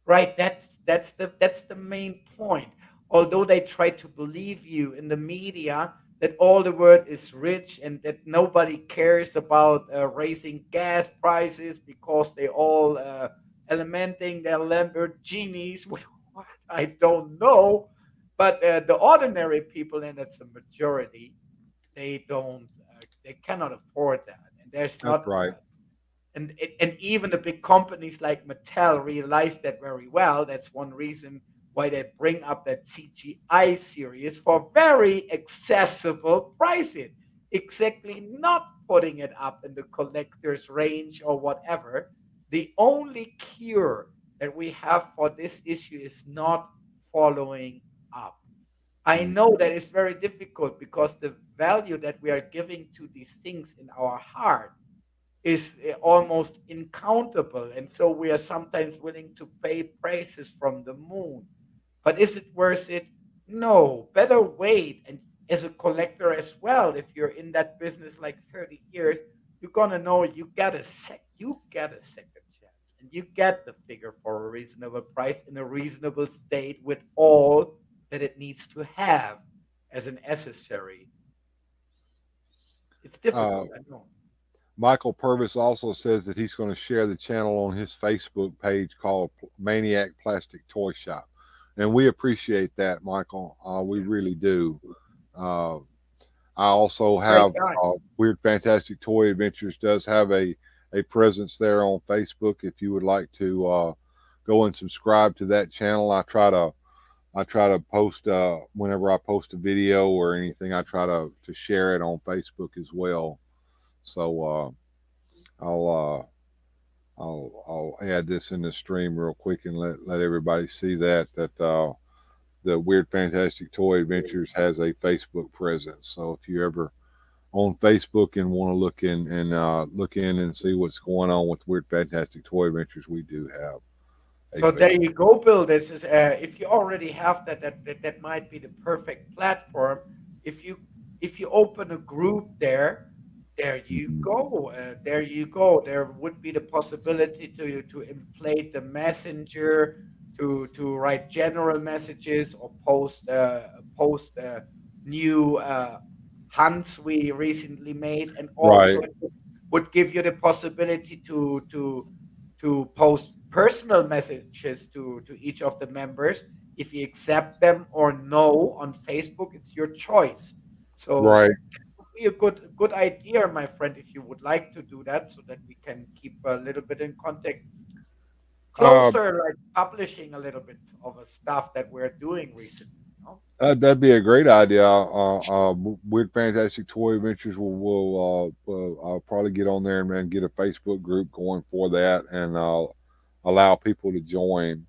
Right, that's the main point. Although they try to believe you in the media that all the world is rich and that nobody cares about raising gas prices because they all elementing their Lamborghinis. What I don't know, but the ordinary people, and that's the majority, they cannot afford that, and there's That's not right. and even the big companies like Mattel realize that very well. That's one reason why they bring up that CGI series for very accessible pricing. Exactly, not putting it up in the collector's range or whatever. The only cure that we have for this issue is not following up. I know that it's very difficult because the value that we are giving to these things in our heart is almost incountable. And so we are sometimes willing to pay prices from the moon. But is it worth it? No. Better wait. And as a collector as well, if you're in that business like 30 years, you're gonna know you get a second chance, and you get the figure for a reasonable price in a reasonable state with all that it needs to have as an accessory. It's Uh, difficult, I know. Michael Purvis also says that he's going to share the channel on his Facebook page called Maniac Plastic Toy Shop, and we appreciate that, Michael. We Yeah. really do. Uh, I also Great have guy. Weird Fantastic Toy Adventures does have a presence there on Facebook. If you would like to go and subscribe to that channel, I try to post whenever I post a video or anything. I try to share it on Facebook as well. So I'll I'll add this in the stream real quick and let everybody see that the Weird Fantastic Toy Adventures has a Facebook presence. So if you ever on Facebook and want to look in and see what's going on with Weird Fantastic Toy Adventures, we do have a So there Facebook. you go, Bill. This is if you already have that might be the perfect platform. If you if you open a group there, there you go. There you go. There would be the possibility to inflate the messenger, to write general messages or post new hunts we recently made, and also Right, it would give you the possibility to post personal messages to each of the members. If you accept them or no on Facebook, it's your choice. So right. that would be a good idea, my friend, if you would like to do that, so that we can keep a little bit in contact Uh, closer, like publishing a little bit of a stuff that we're doing recently. that'd be a great idea. Weird Fantastic Toy Adventures I'll probably get on there and get a Facebook group going for that and allow people to join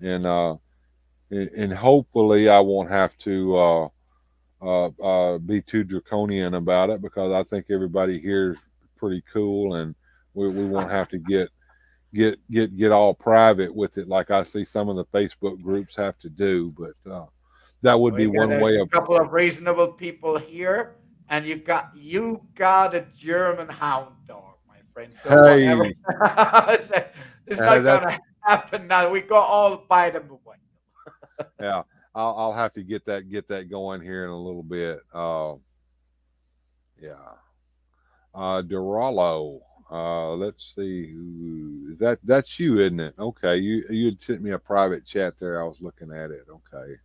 and and hopefully I won't have to be too draconian about it because I think everybody here is pretty cool and we won't have to get all private with it like I see some of the Facebook groups have to do. But that would Well, be yeah, one there's way a of. couple of reasonable people here, and you got a German hound dog, my friend. So whatever, Hey, it's not that's gonna happen now. We go all buy them away. yeah. I'll have to get that going here in a little bit. Yeah. Duralo. Let's see who is that. That's you, isn't it? Okay, you had sent me a private chat there. I was looking at it. Okay,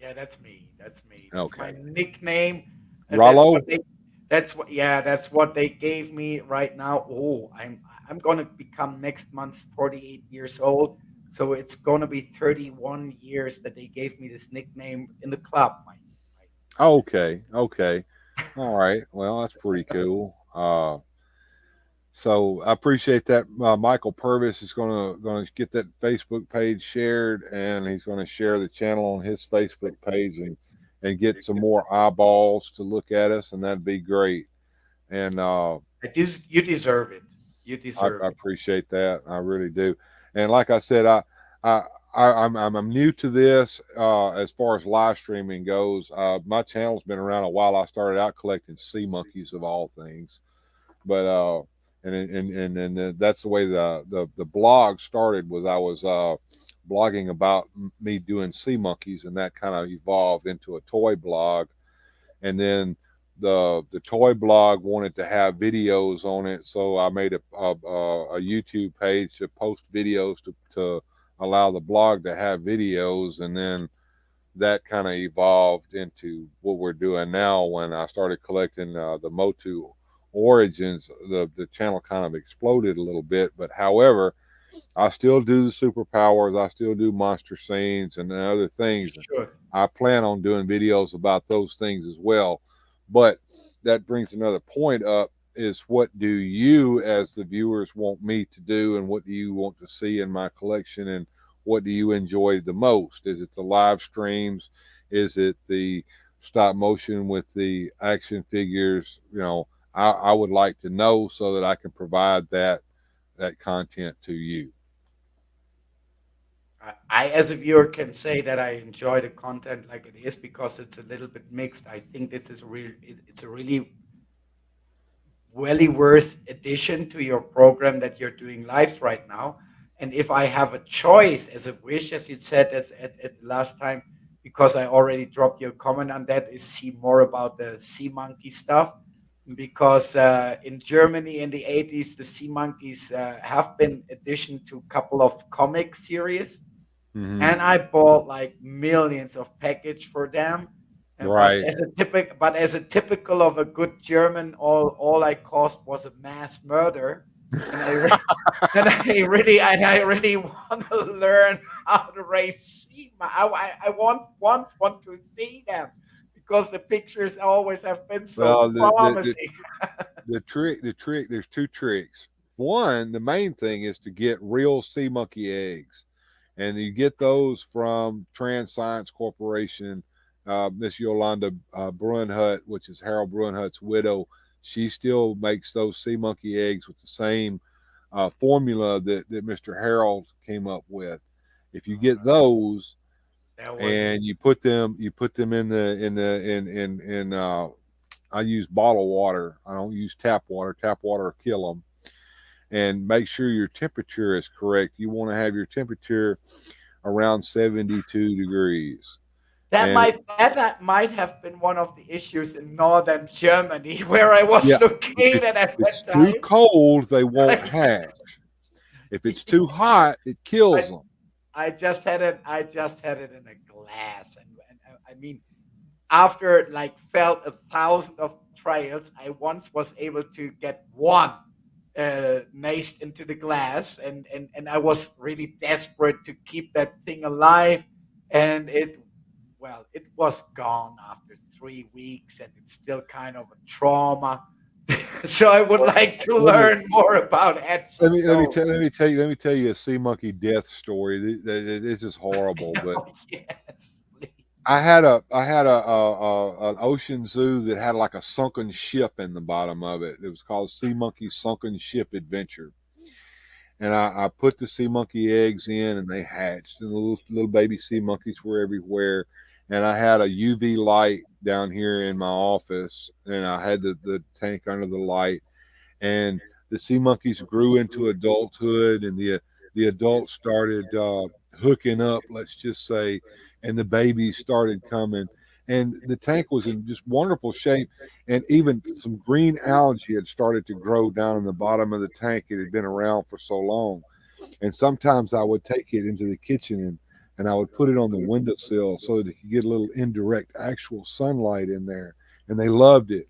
Yeah, that's me. That's me. That's my okay. nickname. That's Rollo. what they. That's what. Yeah, that's what they gave me right now. Oh, I'm gonna become next month 48 years old. So it's gonna be 31 years that they gave me this nickname in the club, Mike. Okay. Okay. All right. Well, that's pretty cool. So I appreciate that. Michael Purvis is gonna get that Facebook page shared, and he's gonna share the channel on his Facebook page and get some more eyeballs to look at us, and that'd be great. And You deserve it. You deserve I it. appreciate that. I really do. And like I said, I, I'm new to this as far as live streaming goes. My channel's been around a while. I started out collecting sea monkeys of all things, but and that's the way the blog started. Was I was blogging about me doing sea monkeys, and that kind of evolved into a toy blog, and then the toy blog wanted to have videos on it, so I made a YouTube page to post videos to allow the blog to have videos, and then that kind of evolved into what we're doing now. When I started collecting the MOTU Origins, the channel kind of exploded a little bit, but however, I still do the superpowers. I still do monster scenes and other things. Sure. I plan on doing videos about those things as well. But that brings another point up, is what do you as the viewers want me to do, and what do you want to see in my collection, and what do you enjoy the most? Is it the live streams? Is it the stop motion with the action figures? I would like to know so that I can provide that content to you. I, as a viewer, can say that I enjoy the content like it is because it's a little bit mixed. I think this is it's a really really worth addition to your program that you're doing live right now. And if I have a choice as a wish, as you said at the last time, because I already dropped your comment on that, is see more about the sea monkey stuff. Because in Germany in the 80s, the sea monkeys have been addition to a couple of comic series, Mm-hmm. and I bought like millions of package for them. But Right. as a typical of a good German, all I cost was a mass murder, and I really want to learn how to raise sea. I want to see them because the pictures always have been so Well, promising. there's two tricks. One, the main thing is to get real sea monkey eggs, and you get those from Trans Science Corporation. Miss Yolanda Brunhut, which is Harold Brunhut's widow, she still makes those sea monkey eggs with the same formula that Mr. Harold came up with. If you get those and you put them in I use bottled water. I don't use tap water. Tap water will kill them. And make sure your temperature is correct. You want to have your temperature around 72 degrees. That might have been one of the issues in northern Germany where I was Yeah, located at if it's that too time. cold, they won't hatch. If it's too hot, it kills them. I just had it. I just had it in a glass, and I mean, after like felt 1,000 of trials, I once was able to get one maced into the glass, and I was really desperate to keep that thing alive, and it was gone after 3 weeks, and it's still kind of a trauma. So I would like to Let me learn more about etching. let me tell you a sea monkey death story. This is horrible, but Oh, yes, please. I had an ocean zoo that had like a sunken ship in the bottom of it. It was called Sea Monkey Sunken Ship Adventure. And I put the sea monkey eggs in, and they hatched, and the little baby sea monkeys were everywhere. And I had a UV light down here in my office, and I had the tank under the light, and the sea monkeys grew into adulthood, and the adults started hooking up, let's just say, and the babies started coming, and the tank was in just wonderful shape, and even some green algae had started to grow down in the bottom of the tank. It had been around for so long, and sometimes I would take it into the kitchen and I would put it on the windowsill so that it could get a little indirect actual sunlight in there, and they loved it.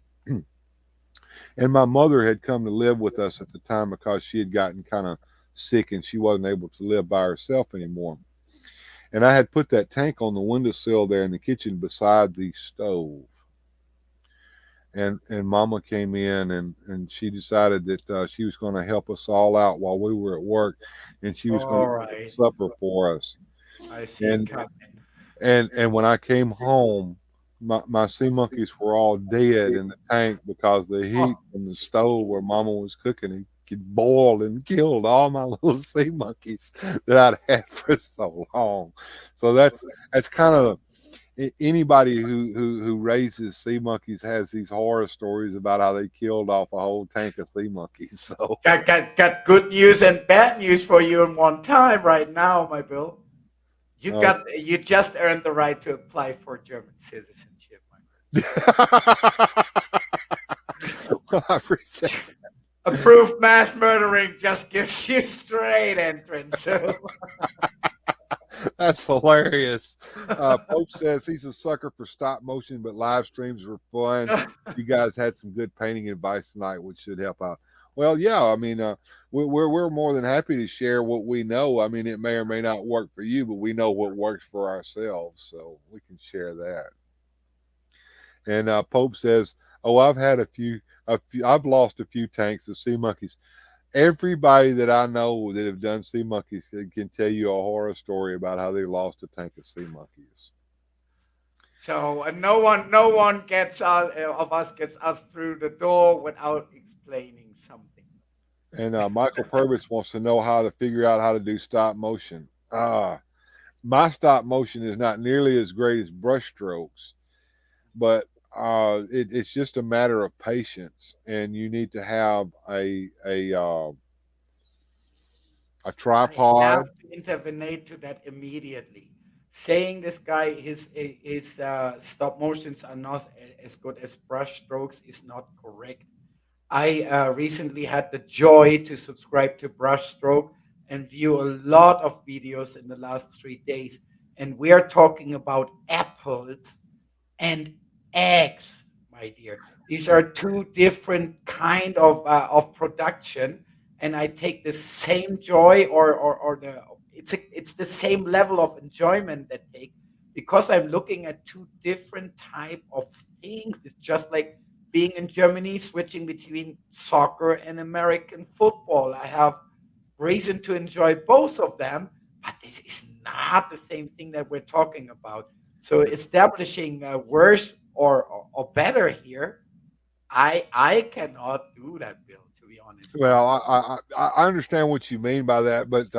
And my mother had come to live with us at the time because she had gotten kind of sick and she wasn't able to live by herself anymore. And I had put that tank on the windowsill there in the kitchen beside the stove. and Mama came in, and she decided that she was going to help us all out while we were at work, and she was going All to right. cook supper for us. I see it And coming. when I came home, my sea monkeys were all dead in the tank because the heat Oh, from the stove where Mama was cooking it boiled and killed all my little sea monkeys that I'd had for so long. So that's kind of anybody who raises sea monkeys has these horror stories about how they killed off a whole tank of sea monkeys. So got good news and bad news for you in one time right now, my Bill. uh, You just earned the right to apply for German citizenship, my well, I appreciate friend. Approved mass murdering just gives you straight entrance. So that's hilarious. Pope says he's a sucker for stop motion, but live streams were fun. You guys had some good painting advice tonight, which should help out. Well, yeah, I mean, we're more than happy to share what we know. I mean, it may or may not work for you, but we know what works for ourselves, so we can share that. And Pope says, "Oh, I've had a few. I've lost a few tanks of sea monkeys. Everybody that I know that have done sea monkeys can tell you a horror story about how they lost a tank of sea monkeys." no one gets of us gets us through the door without explaining something. And Michael Purvis wants to know how to figure out how to do stop motion. My stop motion is not nearly as great as brush strokes, but it's just a matter of patience, and you need to have a I tripod. have to intervene to that immediately. Saying this guy his stop motions are not as good as brush strokes is not correct. I recently had the joy to subscribe to Brushstroke and view a lot of videos in the last 3 days, and we are talking about apples and eggs, my dear. These are two different kind of production, and I take the same joy or the it's the same level of enjoyment that take because I'm looking at two different type of things. It's just like being in Germany, switching between soccer and American football. I have reason to enjoy both of them, but this is not the same thing that we're talking about. So establishing worse or better here, I cannot do that, Bill. To be honest, Well, I understand what you mean by that, but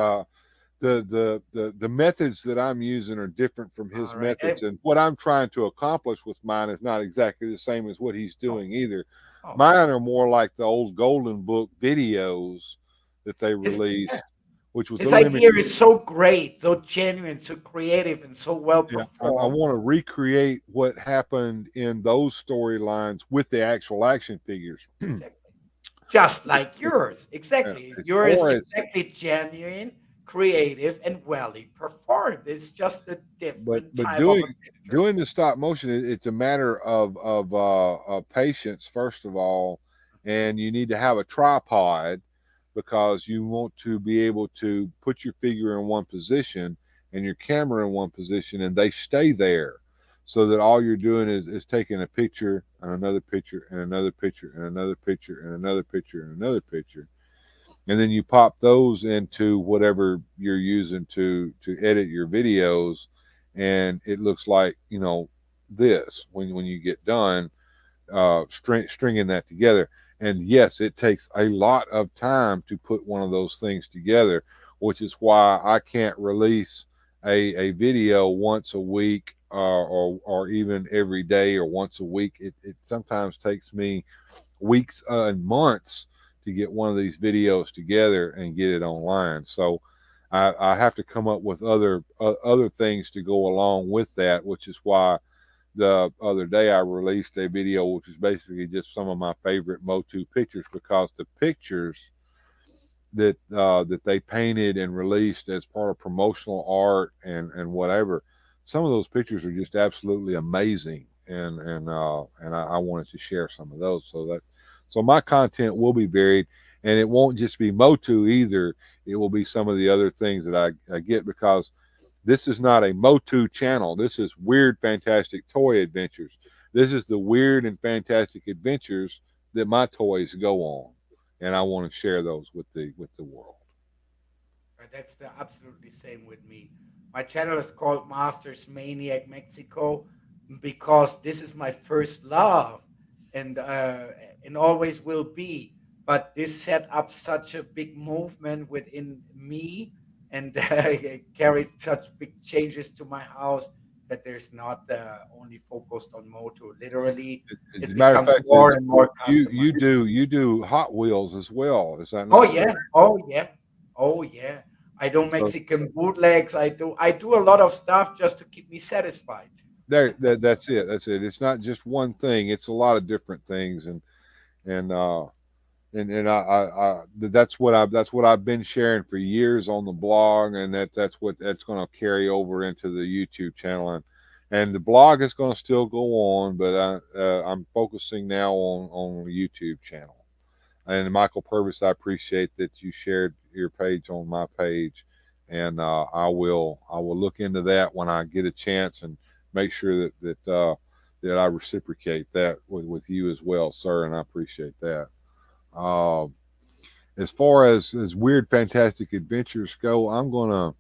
the methods that I'm using are different from his all right. methods, and what I'm trying to accomplish with mine is not exactly the same as what he's Oh, doing either. oh, Mine are more like the old Golden Book videos that they his released, which was a his limited. idea is so great, so genuine, so creative, and so well Yeah, I performed. want to recreate what happened in those storylines with the actual action figures. Exactly. Just As, like yours. Exactly. as Yours far is as exactly genuine, creative, and well performed. It's just a but different but type of a picture. doing the stop motion, it's a matter of patience first of all, and you need to have a tripod because you want to be able to put your figure in one position and your camera in one position, and they stay there, so that all you're doing is taking a picture and another picture and another picture and another picture and another picture and another picture, and then you pop those into whatever you're using to edit your videos, and it looks like this when you get done stringing that together. And yes, it takes a lot of time to put one of those things together, which is why I can't release a video once a week or even every day or once a week. It sometimes takes me weeks and months to get one of these videos together and get it online. So I have to come up with other things to go along with that, which is why the other day I released a video which is basically just some of my favorite MOTU pictures, because the pictures that they painted and released as part of promotional art and whatever, some of those pictures are just absolutely amazing, and I wanted to share some of those. So my content will be varied, and it won't just be MOTU either. It will be some of the other things that I get, because this is not a MOTU channel. This is Weird Fantastic Toy Adventures. This is the weird and fantastic adventures that my toys go on, and I want to share those with the world. That's the absolutely same with me. My channel is called MastersManiacMexico because this is my first love, and always will be. But this set up such a big movement within me, and carried such big changes to my house that there's not only focused on Moto. Literally, As a it matter of becomes fact, more and more you customized. do Hot Wheels as well. Is that Oh not yeah, correct? oh yeah, oh yeah. I do So Mexican bootlegs. I do a lot of stuff just to keep me satisfied. that's it. That's it. It's not just one thing. It's a lot of different things, and that's what I've been sharing for years on the blog, and that's going to carry over into the YouTube channel, and the blog is going to still go on, but I'm focusing now on the YouTube channel. And Michael Purvis, I appreciate that you shared your page on my page, and I will look into that when I get a chance and make sure that I reciprocate that with you as well, sir, and I appreciate that. Uh, as far as weird, fantastic adventures go, I'm gonna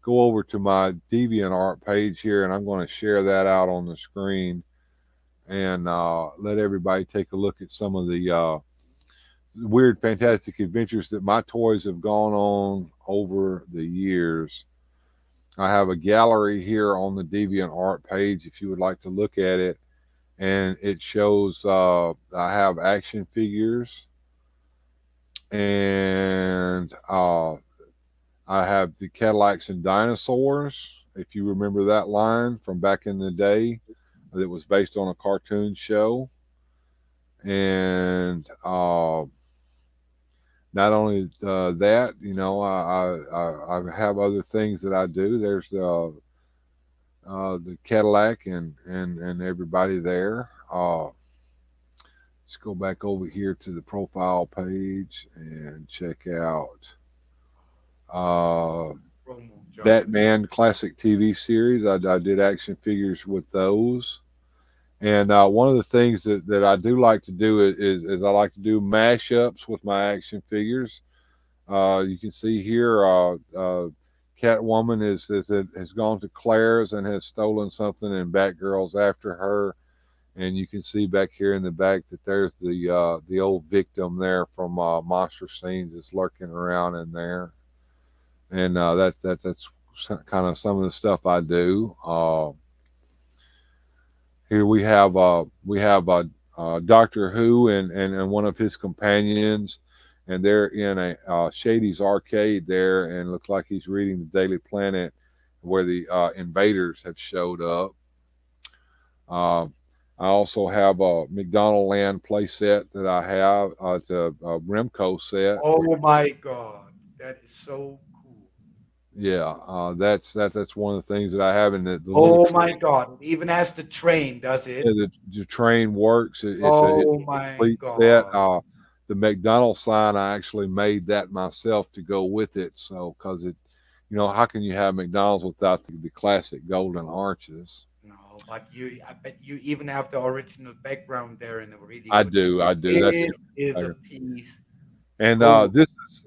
go over to my DeviantArt page here, and I'm going to share that out on the screen, and let everybody take a look at some of the weird, fantastic adventures that my toys have gone on over the years. I have a gallery here on the DeviantArt page if you would like to look at it, and it shows I have action figures, and I have the Cadillacs and Dinosaurs, if you remember that line from back in the day that was based on a cartoon show. And not only that, I have other things that I do. There's the Cadillac and everybody there. Let's go back over here to the profile page and check out Batman classic TV series. I did action figures with those. And one of the things that I do like to do is I like to do mashups with my action figures. You can see here, Catwoman has gone to Claire's and has stolen something, and Batgirl's after her. And you can see back here in the back that there's the old victim there from Monster Scenes is lurking around in there. And that's kind of some of the stuff I do. Here we have Doctor Who and one of his companions, and they're in a Shady's arcade there, and looks like he's reading the Daily Planet, where the invaders have showed up. I also have a McDonald Land play set that I have. It's a Remco set. Oh my God, that is so cool. Yeah, that's one of the things that I have in the little. Oh my God, it even has the train, does it? Yeah, the train works. It's a Oh my complete set. God. The McDonald's sign, I actually made that myself to go with it. So, because how can you have McDonald's without the classic golden arches? No, but I bet you even have the original background there in a really I good do. shape. That's This is a piece. And Cool. this is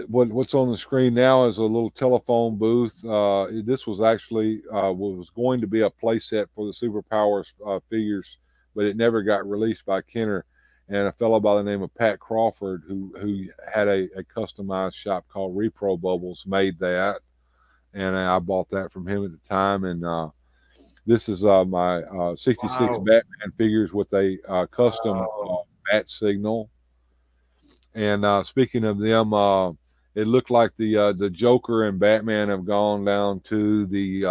what's on the screen now is a little telephone booth. This was actually was going to be a play set for the Superpowers figures, but it never got released by Kenner. And a fellow by the name of Pat Crawford, who had a customized shop called Repro Bubbles, made that, and I bought that from him at the time. And this is my '66 Wow. Batman figures with a custom Wow. bat signal. And speaking of them, it looked like the Joker and Batman have gone down to the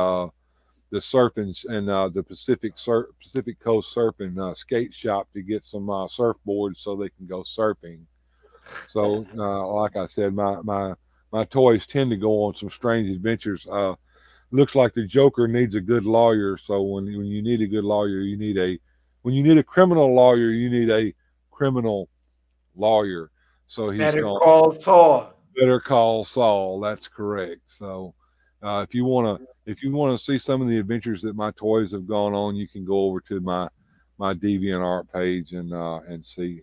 surfing and the Pacific Coast surfing skate shop to get some surfboards so they can go surfing. So, like I said, my toys tend to go on some strange adventures. Looks like the Joker needs a good lawyer. So when you need a good lawyer, when you need a criminal lawyer, you need a criminal lawyer. So he's Better gone. call Saul. Better call Saul. That's correct. So if you want to see some of the adventures that my toys have gone on, you can go over to my my DeviantArt page and see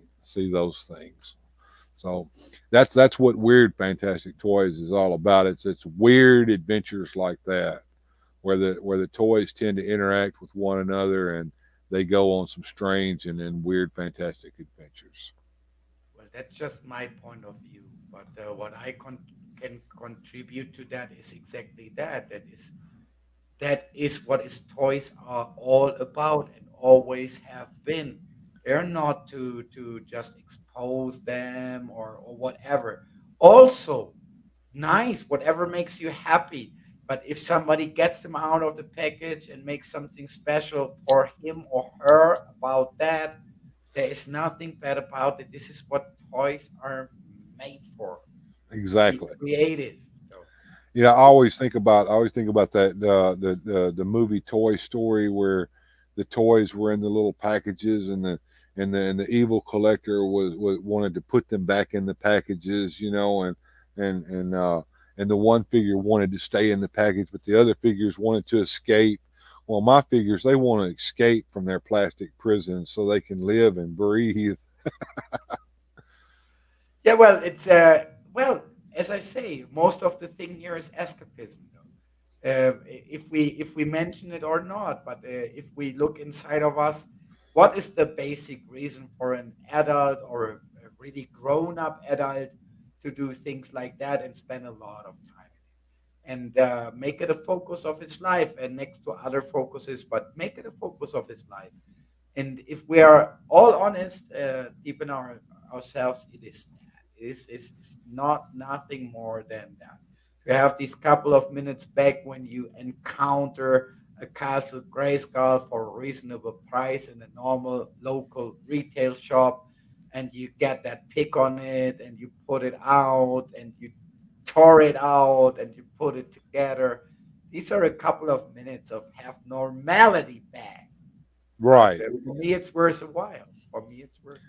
those things. So that's what Weird Fantastic Toys is all about. It's weird adventures like that, where the toys tend to interact with one another and they go on some strange and weird fantastic adventures. Well, that's just my point of view. But what I can contribute to that is exactly that. That is what is toys are all about and always have been. They're not to just expose them or whatever. Also, nice, whatever makes you happy. But if somebody gets them out of the package and makes something special for him or her about that, there is nothing bad about it. This is what toys are made for. Be Exactly. creative. So, Yeah, I always think about that the movie Toy Story, where the toys were in the little packages and the evil collector was wanted to put them back in the packages, and and uh and the one figure wanted to stay in the package, but the other figures wanted to escape. Well, my figures, they want to escape from their plastic prison so they can live and breathe. yeah, well, well, as I say, most of the thing here is escapism, though. If we mention it or not, but if we look inside of us, what is the basic reason for an adult or a really grown-up adult to do things like that and spend a lot of time and make it a focus of his life and next to other focuses, but make it a focus of his life. And if we are all honest, deep in ourselves, it is that. It's not nothing more than that. You have these couple of minutes back when you encounter a Castle Grayskull for a reasonable price in a normal local retail shop, and you get that pick on it, and you put it out, and you tore it out, and you put it together. These are a couple of minutes of have normality back. But Right. for me, it's worth a while. For me, it's worth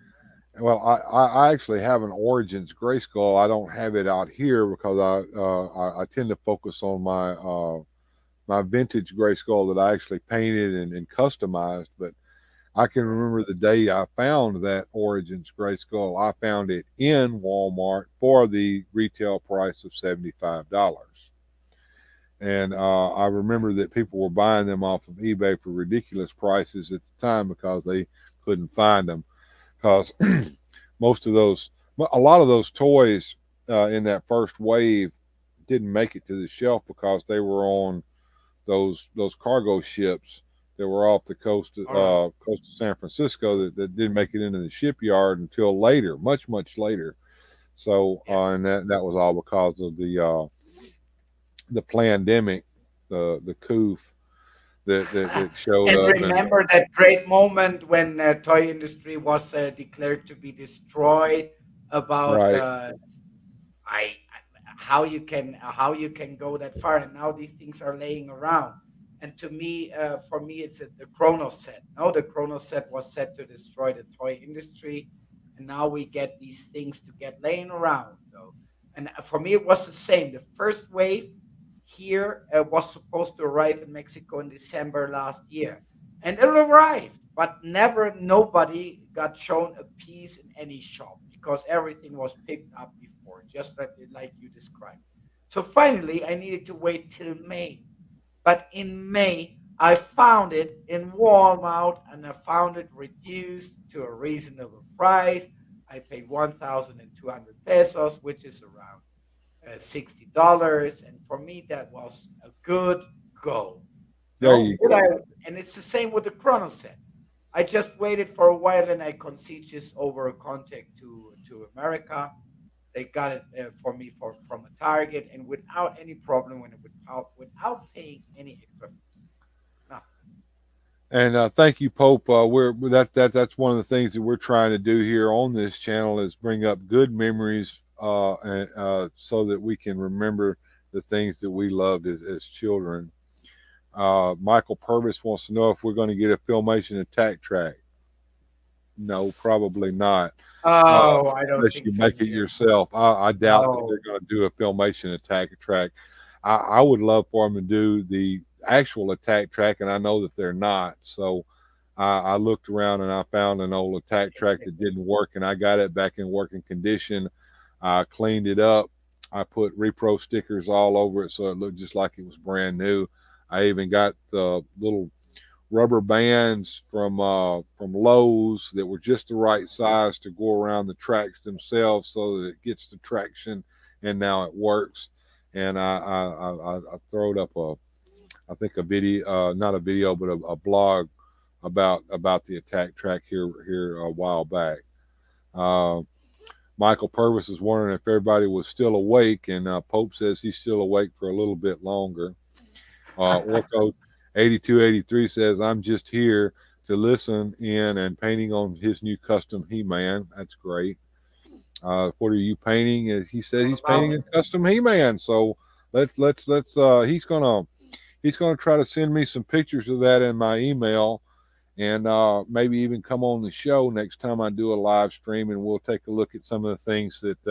a Well, I actually have an Origins Grayskull. I don't have it out here because I tend to focus on my vintage Grayskull that I actually painted and customized. But I can remember the day I found that Origins Grayskull. I found it in Walmart for the retail price of $75. And I remember that people were buying them off of eBay for ridiculous prices at the time because they couldn't find them. Because most of those, a lot of those toys in that first wave didn't make it to the shelf because they were on those cargo ships that were off the while. coast of San Francisco that didn't make it into the shipyard until later, much later. So Yeah. and that was all because of the pandemic, the coof that showed And up and remember that great moment when toy industry was declared to be destroyed about right, I how you can go that far, and now these things are laying around. And to me, for me, it's the Chronos set. No, the Chronos set was set to destroy the toy industry, and now we get these things to get laying around. So, and for me, it was the same. The first wave here was supposed to arrive in Mexico in December last year, and it arrived, but never nobody got shown a piece in any shop because everything was picked up before, just like you described. So finally, I needed to wait till May, but in May, I found it in Walmart and I found it reduced to a reasonable price. I paid 1,200 pesos, which is around $60. And for me, that was a good go. there No, you would I? go. And it's the same with the Chrono set. I just waited for a while and I conceded just over a contact to America. They got it for me from a Target and without any problem, when without paying any extra fees. Nothing. And thank you, Pope. We're that's one of the things that we're trying to do here on this channel is bring up good memories, so that we can remember the things that we loved as children. Michael Purvis wants to know if we're going to get a Filmation attack track. No, probably not. Oh, I don't Unless think you so make it either. yourself. I doubt that No. they're going to do a Filmation attack track. I would love for them to do the actual attack track, and I know that they're not. So I looked around and I found an old attack track that didn't work, and I got it back in working condition. I cleaned it up. I put repro stickers all over it so it looked just like it was brand new. I even got the little rubber bands from Lowe's that were just the right size to go around the tracks themselves so that it gets the traction, and now it works. And I throwed up I think a video, not a video, but a blog about the attack track here a while back. Uh, Michael Purvis is wondering if everybody was still awake, and Pope says he's still awake for a little bit longer. Orco 8283 says, I'm just here to listen in and painting on his new custom He-Man. That's great. What are you painting? He said he's painting a custom He-Man. So let's he's gonna try to send me some pictures of that in my email, and maybe even come on the show next time I do a live stream, and we'll take a look at some of the things that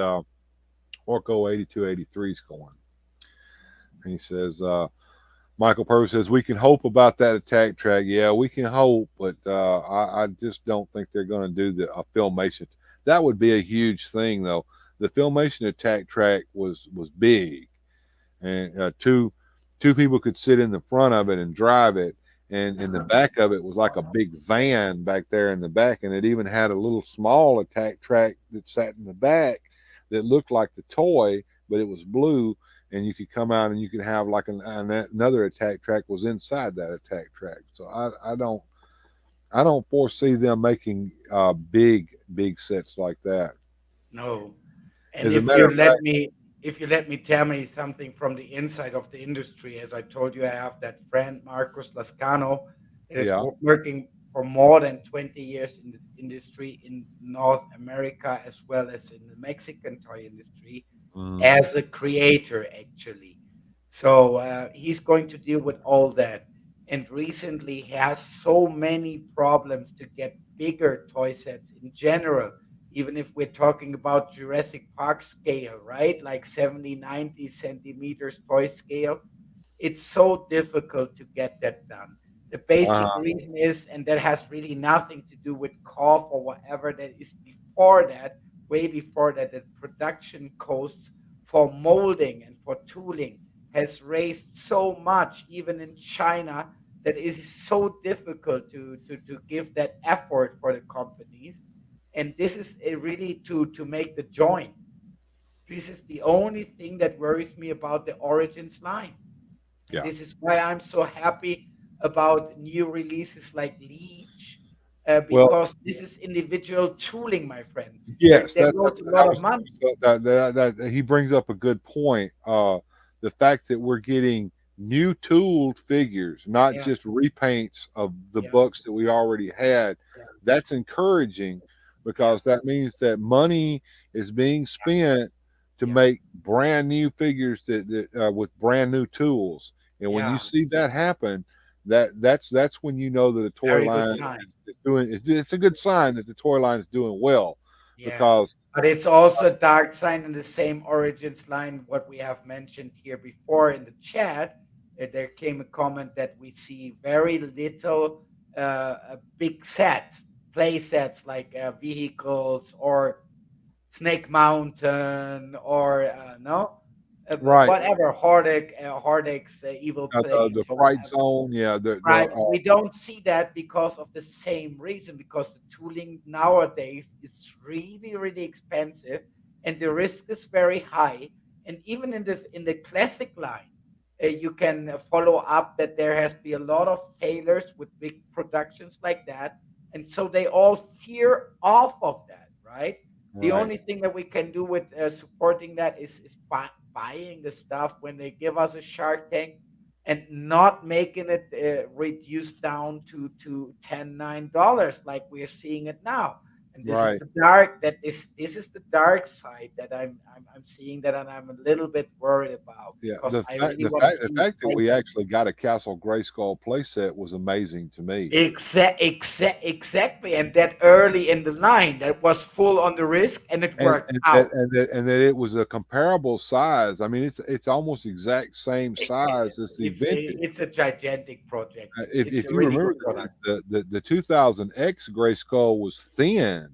Orco 8283 is going. And he says, Michael Purvis says, we can hope about that attack track. Yeah, we can hope, but I just don't think they're going to do a Filmation. That would be a huge thing, though. The Filmation attack track was big, and two people could sit in the front of it and drive it, and in the back of it was like a big van back there in the back, and it even had a little small attack track that sat in the back that looked like the toy, but it was blue, and you could come out and you could have like another attack track was inside that attack track. So I don't foresee them making big sets like that. No. And if you let me tell me something from the inside of the industry, as I told you, I have that friend Marcos Lascano that is working for more than 20 years in the industry in North America as well as in the Mexican toy industry as a creator, actually. So he's going to deal with all that. And recently he has so many problems to get bigger toy sets in general, even if we're talking about Jurassic Park scale, right? Like 70, 90 centimeters toy scale. It's so difficult to get that done. The basic reason is, and that has really nothing to do with cough or whatever, that is before that, way before that, the production costs for molding and for tooling has raised so much, even in China, that it is so difficult to give that effort for the companies. And this is really to make the joint. This is the only thing that worries me about the Origins line. And this is why I'm so happy about new releases like Leech, because this is individual tooling, my friend. Yes, that goes a lot of money. That he brings up a good point. The fact that we're getting new tooled figures, not just repaints of the books that we already had, that's encouraging, because that means that money is being spent to make brand new figures that with brand new tools. And when you see that happen, that's when you know that a toy line is doing. It's a good sign that the toy line is doing well, because. But it's also a dark sign in the same Origins line. What we have mentioned here before in the chat, there came a comment that we see very little big sets, play sets like vehicles or Snake Mountain or whatever, Hardix Evil Planes. The Fright Zone, We don't see that because of the same reason, because the tooling nowadays is really, really expensive and the risk is very high. And even in the classic line, you can follow up that there has been a lot of failures with big productions like that. And so they all fear off of that, right? The only thing that we can do with supporting that is buying the stuff when they give us a Shark Tank and not making it reduced down to $10, $9 like we're seeing it now. And this is Right. the dark. This is the dark side that I'm seeing that, and I'm a little bit worried about Yeah, because the I fact really the want to fact the see fact that we actually got a Castle Grayskull playset was amazing to me. exactly. And that early in the line, that was full on the risk, and it And worked and that out. and that and that it was a comparable size. I mean, it's almost exact same size as the vintage. It's a gigantic project. It's If a you really remember good product. the 2000X Grayskull was thin.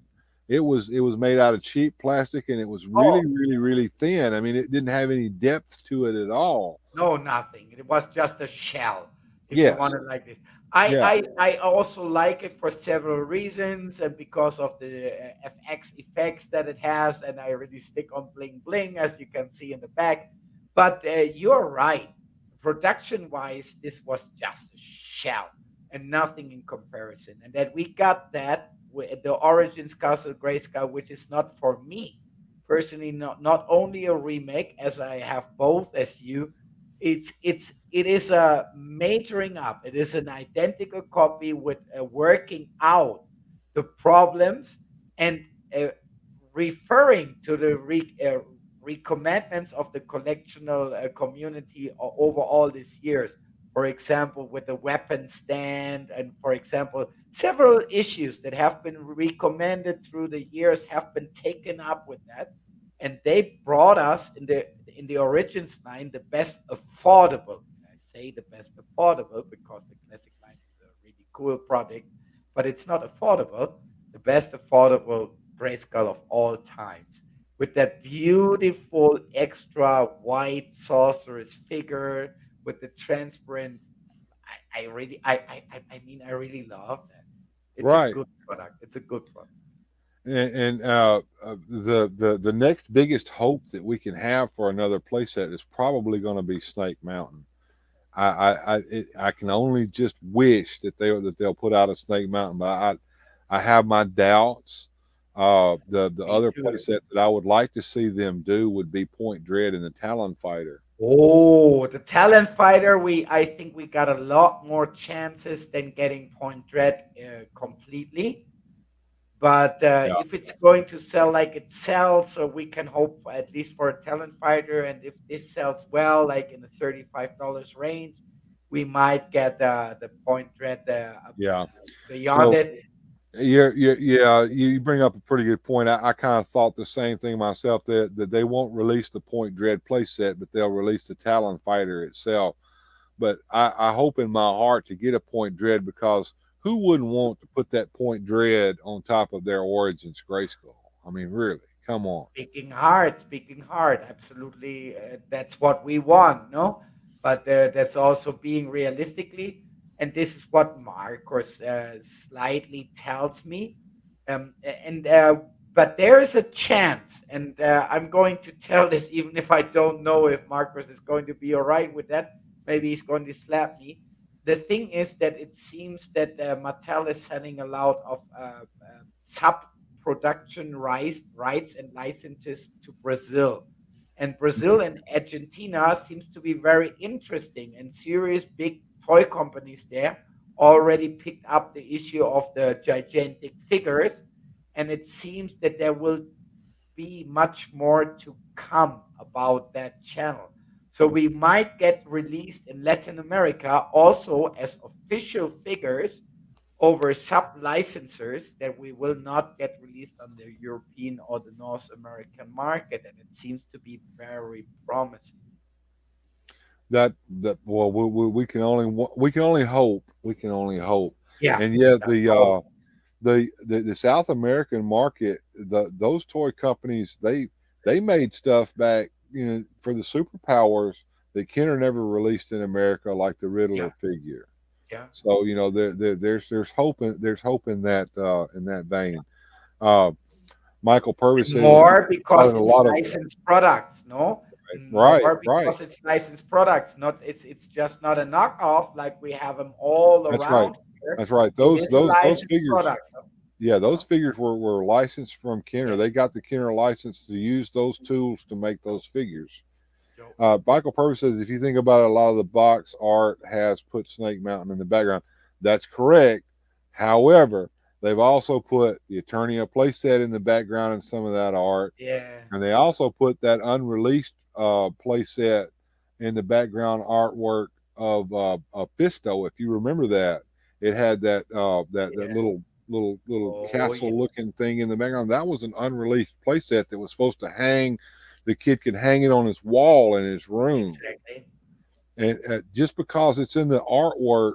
It was made out of cheap plastic, and it was Oh, really thin. I mean, it didn't have any depth to it at all. no, nothing. It was just a shell, if you want Yes. it like this. Yeah. I also like it for several reasons, and because of the FX effects that it has, and I really stick on bling bling, as you can see in the back. But you're right. Production wise, this was just a shell and nothing in comparison. And that we got that with the Origins Castle Grayskull, which is not for me personally, not only a remake, as I have both as you. It is a majoring up. It is an identical copy with working out the problems and referring to the recommendments of the collectional community over all these years. For example, with the weapon stand, and for example, several issues that have been recommended through the years have been taken up with that, and they brought us in the Origins line the best affordable. And I say the best affordable because the classic line is a really cool product, but it's not affordable. The best affordable Grayskull of all times, with that beautiful extra white sorceress figure with the transparent. I mean, I really love that. It's a Right. good product. It's a good product. The next biggest hope that we can have for another playset is probably going to be Snake Mountain. I can only just wish that they'll put out a Snake Mountain, but I have my doubts. The Me other too. playset that I would like to see them do would be Point Dread and the Talon Fighter. Oh, the talent fighter. I think we got a lot more chances than getting Point Dread completely. But Yeah, if it's going to sell like it sells, so we can hope at least for a talent fighter. And if this sells well, like in the $35 range, we might get the Point Dread yeah. beyond So it. yeah, you bring up a pretty good point. I kind of thought the same thing myself, that they won't release the Point Dread playset, but they'll release the Talon Fighter itself. But I hope in my heart to get a Point Dread, because who wouldn't want to put that Point Dread on top of their Origins Grayskull? I mean, really, come on. Speaking hard, absolutely. That's what we want, no? But that's also being realistically, and this is what Marcos slightly tells me. And But there is a chance, and I'm going to tell this even if I don't know if Marcos is going to be all right with that. Maybe he's going to slap me. The thing is that it seems that Mattel is selling a lot of sub production rights and licenses to Brazil. And Brazil and Argentina seems to be very interesting, and serious big toy companies there already picked up the issue of the gigantic figures. And it seems that there will be much more to come about that channel. So we might get released in Latin America also as official figures over sub licensors that we will not get released on the European or the North American market, and it seems to be very promising. That well, we can only hope. We can only hope. Yeah, And yet that's all. the South American market, those toy companies, they made stuff back, for the superpowers that Kenner never released in America, like the Yeah, Riddler figure. yeah. So there's hope in that vein. Uh, Michael Purvis And says more a because it's lot of licensed products, no? right, More right. because it's licensed products, not it's just not a knockoff like we have them all That's right. around here. That's right. It Those is a those those licensed figures. product. Yeah, those No? figures were licensed from Kenner. Yeah. They got the Kenner license to use those tools to make those figures. Yo. Michael Purvis says, if you think about it, a lot of the box art has put Snake Mountain in the background. That's correct. However, They've also put the Eternia playset in the background in some of that art. Yeah. And they also put that unreleased playset in the background artwork of Fisto. If you remember that, it had that that little castle looking thing in the background. That was an unreleased playset that was supposed to hang. The kid could hang it on his wall in his room. Exactly. And just because it's in the artwork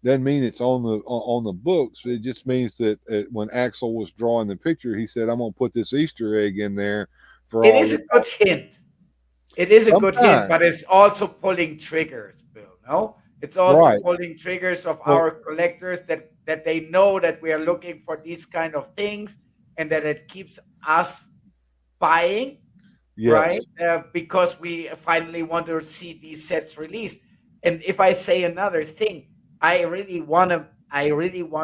doesn't mean it's on the books. It just means that when Axel was drawing the picture, he said, "I'm going to put this Easter egg in there for It all." is a good hint. It is a good hint, Sometimes. but it's also pulling triggers, Bill. No, it's also Right. pulling triggers of Well- our collectors that they know that we are looking for these kind of things, and that it keeps us buying, Yes. right? Because we finally want to see these sets released. And if I say another thing, I really want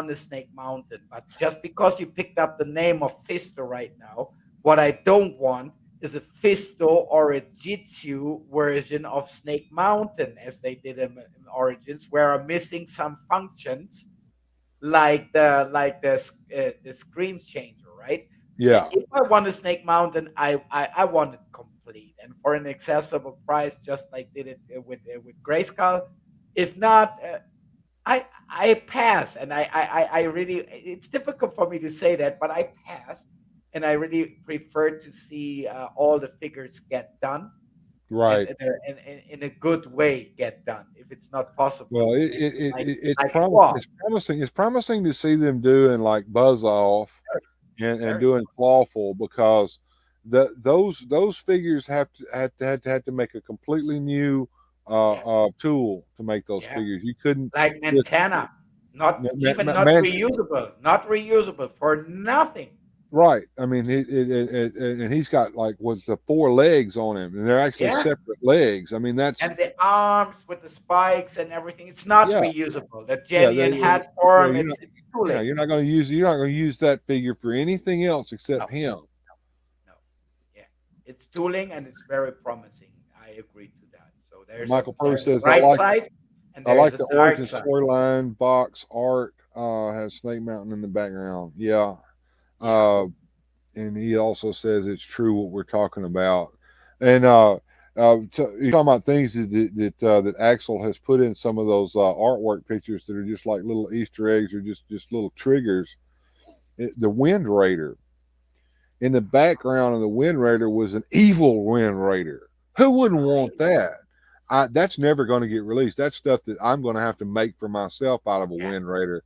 the Snake Mountain, but just because you picked up the name of Fisto right now, what I don't want is a Fisto or a Jitsu version of Snake Mountain, as they did in Origins, where I'm missing some functions like the screen changer, right? Yeah. If I want a Snake Mountain, I want it complete and for an accessible price, just like did it with Grayskull. If not, I pass, and I really, it's difficult for me to say that, but I pass, and I really prefer to see all the figures get done, Right. and in a good way get done. If it's not possible, Well, to it's make it like promising. It's promising to see them doing like Buzz Off and doing Clawful, because those figures have to make a completely new tool to make those figures. You couldn't like Montana, not reusable for nothing. Right. I mean, and he's got like what's the 4 legs on him, and they're actually separate legs. I mean, that's and the arms with the spikes and everything. It's not reusable. The genuine hat yeah, form. you're It's too late. you're not going to use that figure for anything else except him. No. Yeah, it's tooling and it's very promising. I agree to that. So there's Michael Purse says, right I side, and like there's the a dark Origin side. storyline box art. Has Snake Mountain in the background. Yeah. And he also says it's true what we're talking about. And you're talking about things that Axel has put in some of those artwork pictures that are just like little Easter eggs or just little triggers. The Wind Raider. In the background of the Wind Raider was an evil Wind Raider. Who wouldn't want that? That's never going to get released. That's stuff that I'm going to have to make for myself out of a Wind Raider.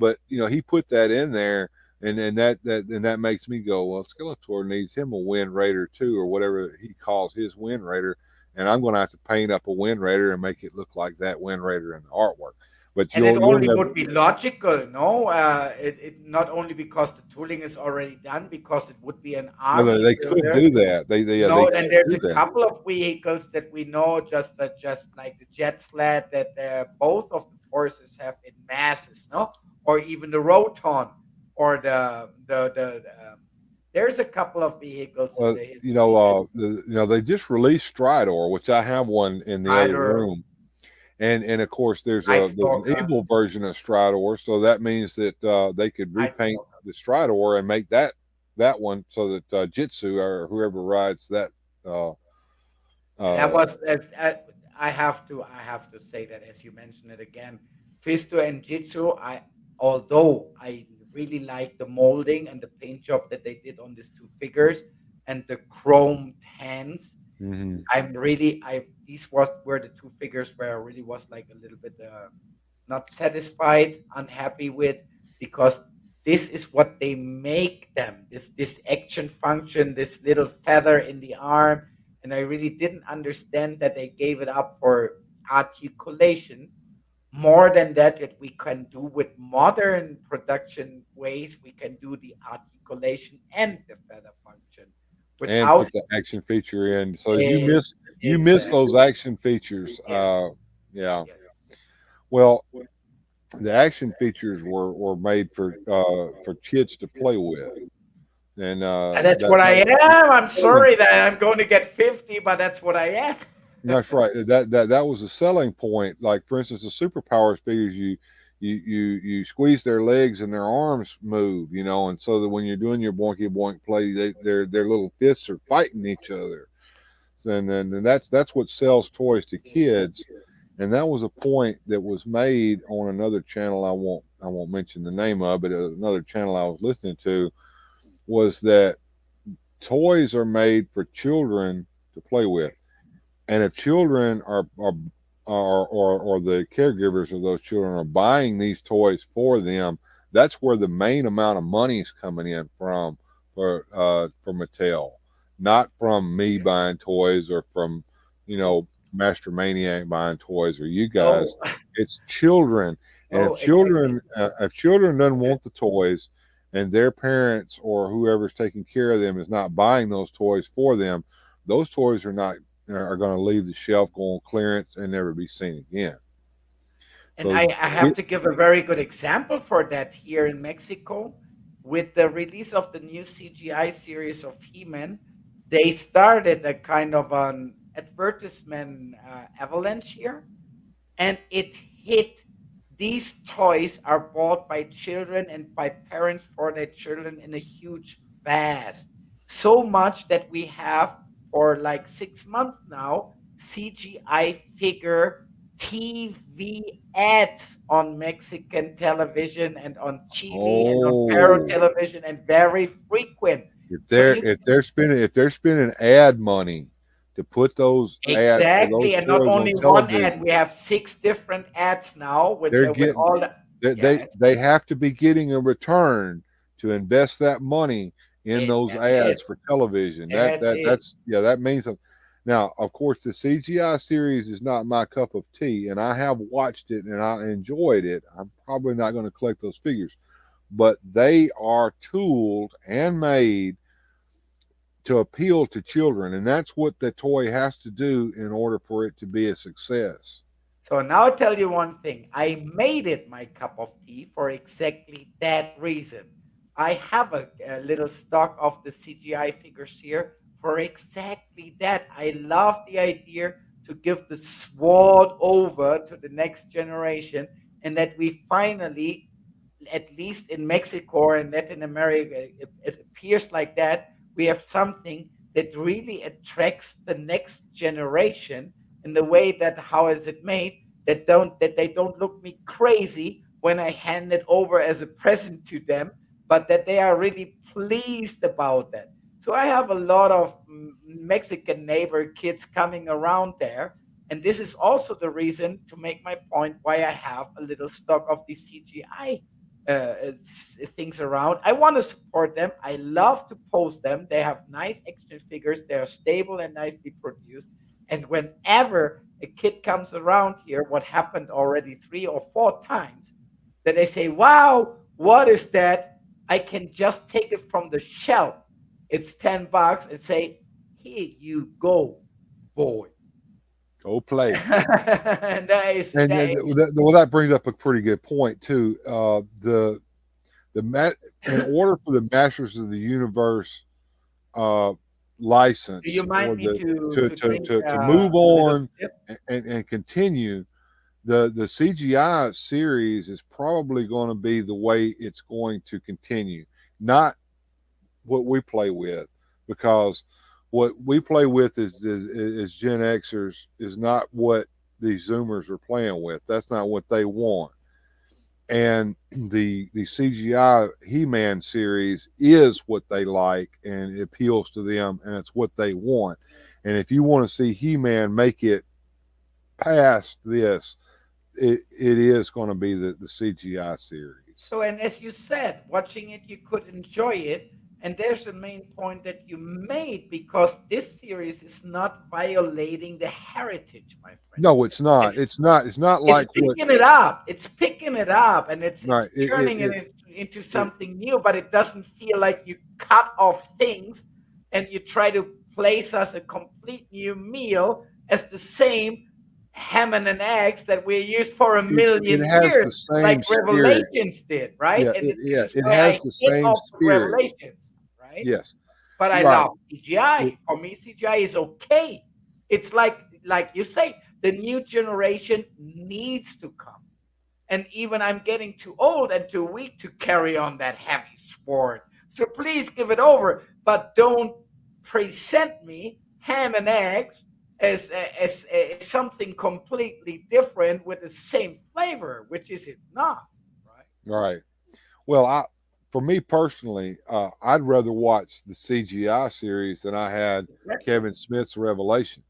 But he put that in there, and that makes me go, well, Skeletor needs him a Wind Raider too, or whatever he calls his Wind Raider, and I'm going to have to paint up a Wind Raider and make it look like that Wind Raider in the artwork. But and it only would be logical, no? It not only because the tooling is already done, because it would be an army. Well, they could do that. And there's a couple of vehicles that we know, just like the jet sled that both of the forces have in masses, no? Or even the Roton, or there's a couple of vehicles. Well, they just released Stridor, which I have one in the other room. And of course, there's an evil version of Stridor, so that means that they could repaint the Stridor and make that one so that Jitsu or whoever rides that. That was I have to say that, as you mentioned it again, Fisto and Jitsu. Although I really like the molding and the paint job that they did on these two figures and the chromed hands. Mm-hmm. These were the two figures where I really was like a little bit not satisfied, unhappy with, because this is what they make them, this action function, this little feather in the arm, and I really didn't understand that they gave it up for articulation. More than that we can do with modern production ways. We can do the articulation and the feather function and put the action feature in. So you miss those action features. Yes. Well, the action features were made for kids to play with, and that's what I am. I'm sorry that I'm going to get 50, but that's what I am. That's right. That was a selling point. Like, for instance, the Superpowers figures, you you squeeze their legs and their arms move, you know, and so that when you're doing your boinky boink play, their little fists are fighting each other. And then that's what sells toys to kids. And that was a point that was made on another channel. I won't mention the name of, but another channel I was listening to, was that toys are made for children to play with, and if children or the caregivers of those children are buying these toys for them, that's where the main amount of money is coming in from for Mattel, not from me buying toys or from, you know, Master Maniac buying toys or you guys. It's children, and if children doesn't want the toys, and their parents or whoever's taking care of them is not buying those toys for them, those toys are going to leave the shelf, go on clearance, and never be seen again. And I have to give a very good example for that here in Mexico. With the release of the new CGI series of He-Man, they started a kind of an advertisement avalanche here, and it hit. These toys are bought by children and by parents for their children in a huge vast. So much that we have for like 6 months now CGI figure TV ads on Mexican television and on TV and on Paro television, and very frequent. If they're spending ad money to put those exactly, ads, and not only one ad, we have 6 different ads now with all the. They have to be getting a return to invest that money in those ads for television. That means something. Now, of course, the CGI series is not my cup of tea, and I have watched it and I enjoyed it. I'm probably not going to collect those figures, but they are tooled and made to appeal to children, and that's what the toy has to do in order for it to be a success. So now I'll tell you one thing. I made it my cup of tea for exactly that reason. I have a little stock of the CGI figures here for exactly that. I love the idea to give the sword over to the next generation, and that we finally, at least in Mexico and Latin America, it appears like that, we have something that really attracts the next generation in the way that how is it made, that they don't look me crazy when I hand it over as a present to them, but that they are really pleased about that. So I have a lot of Mexican neighbor kids coming around there, and this is also the reason, to make my point, why I have a little stock of the CGI things around. I want to support them. I love to post them. They have nice action figures. They are stable and nicely produced. And whenever a kid comes around here, what happened already 3 or 4 times, that they say, "Wow, what is that?" I can just take it from the shelf. It's $10 and say, "Here you go, boy. Go play." That brings up a pretty good point too. In order for the Masters of the Universe license, do you mind me to move on and continue, the CGI series is probably going to be the way it's going to continue, not what we play with, because what we play with is Gen Xers is not what these Zoomers are playing with. That's not what they want. And the CGI He-Man series is what they like, and it appeals to them, and it's what they want. And if you want to see He-Man make it past this, it is going to be the CGI series. So, and as you said, watching it, you could enjoy it. And there's the main point that you made, because this series is not violating the heritage, my friend. No, it's not. It's not like picking it up. It's picking it up, and it's turning it into something new. But it doesn't feel like you cut off things and you try to place us a complete new meal as the same ham and eggs that we used for a million years, like Revelations did, right? Yeah, it has the same spirit. Revelations. Right? Yes, but I love CGI. For me, CGI is okay. It's like you say, the new generation needs to come, And even I'm getting too old and too weak to carry on that heavy sport. So please give it over, but don't present me ham and eggs as something completely different with the same flavor, which is it not, right? Right. Well, for me personally, I'd rather watch the CGI series than I had Kevin Smith's Revelation.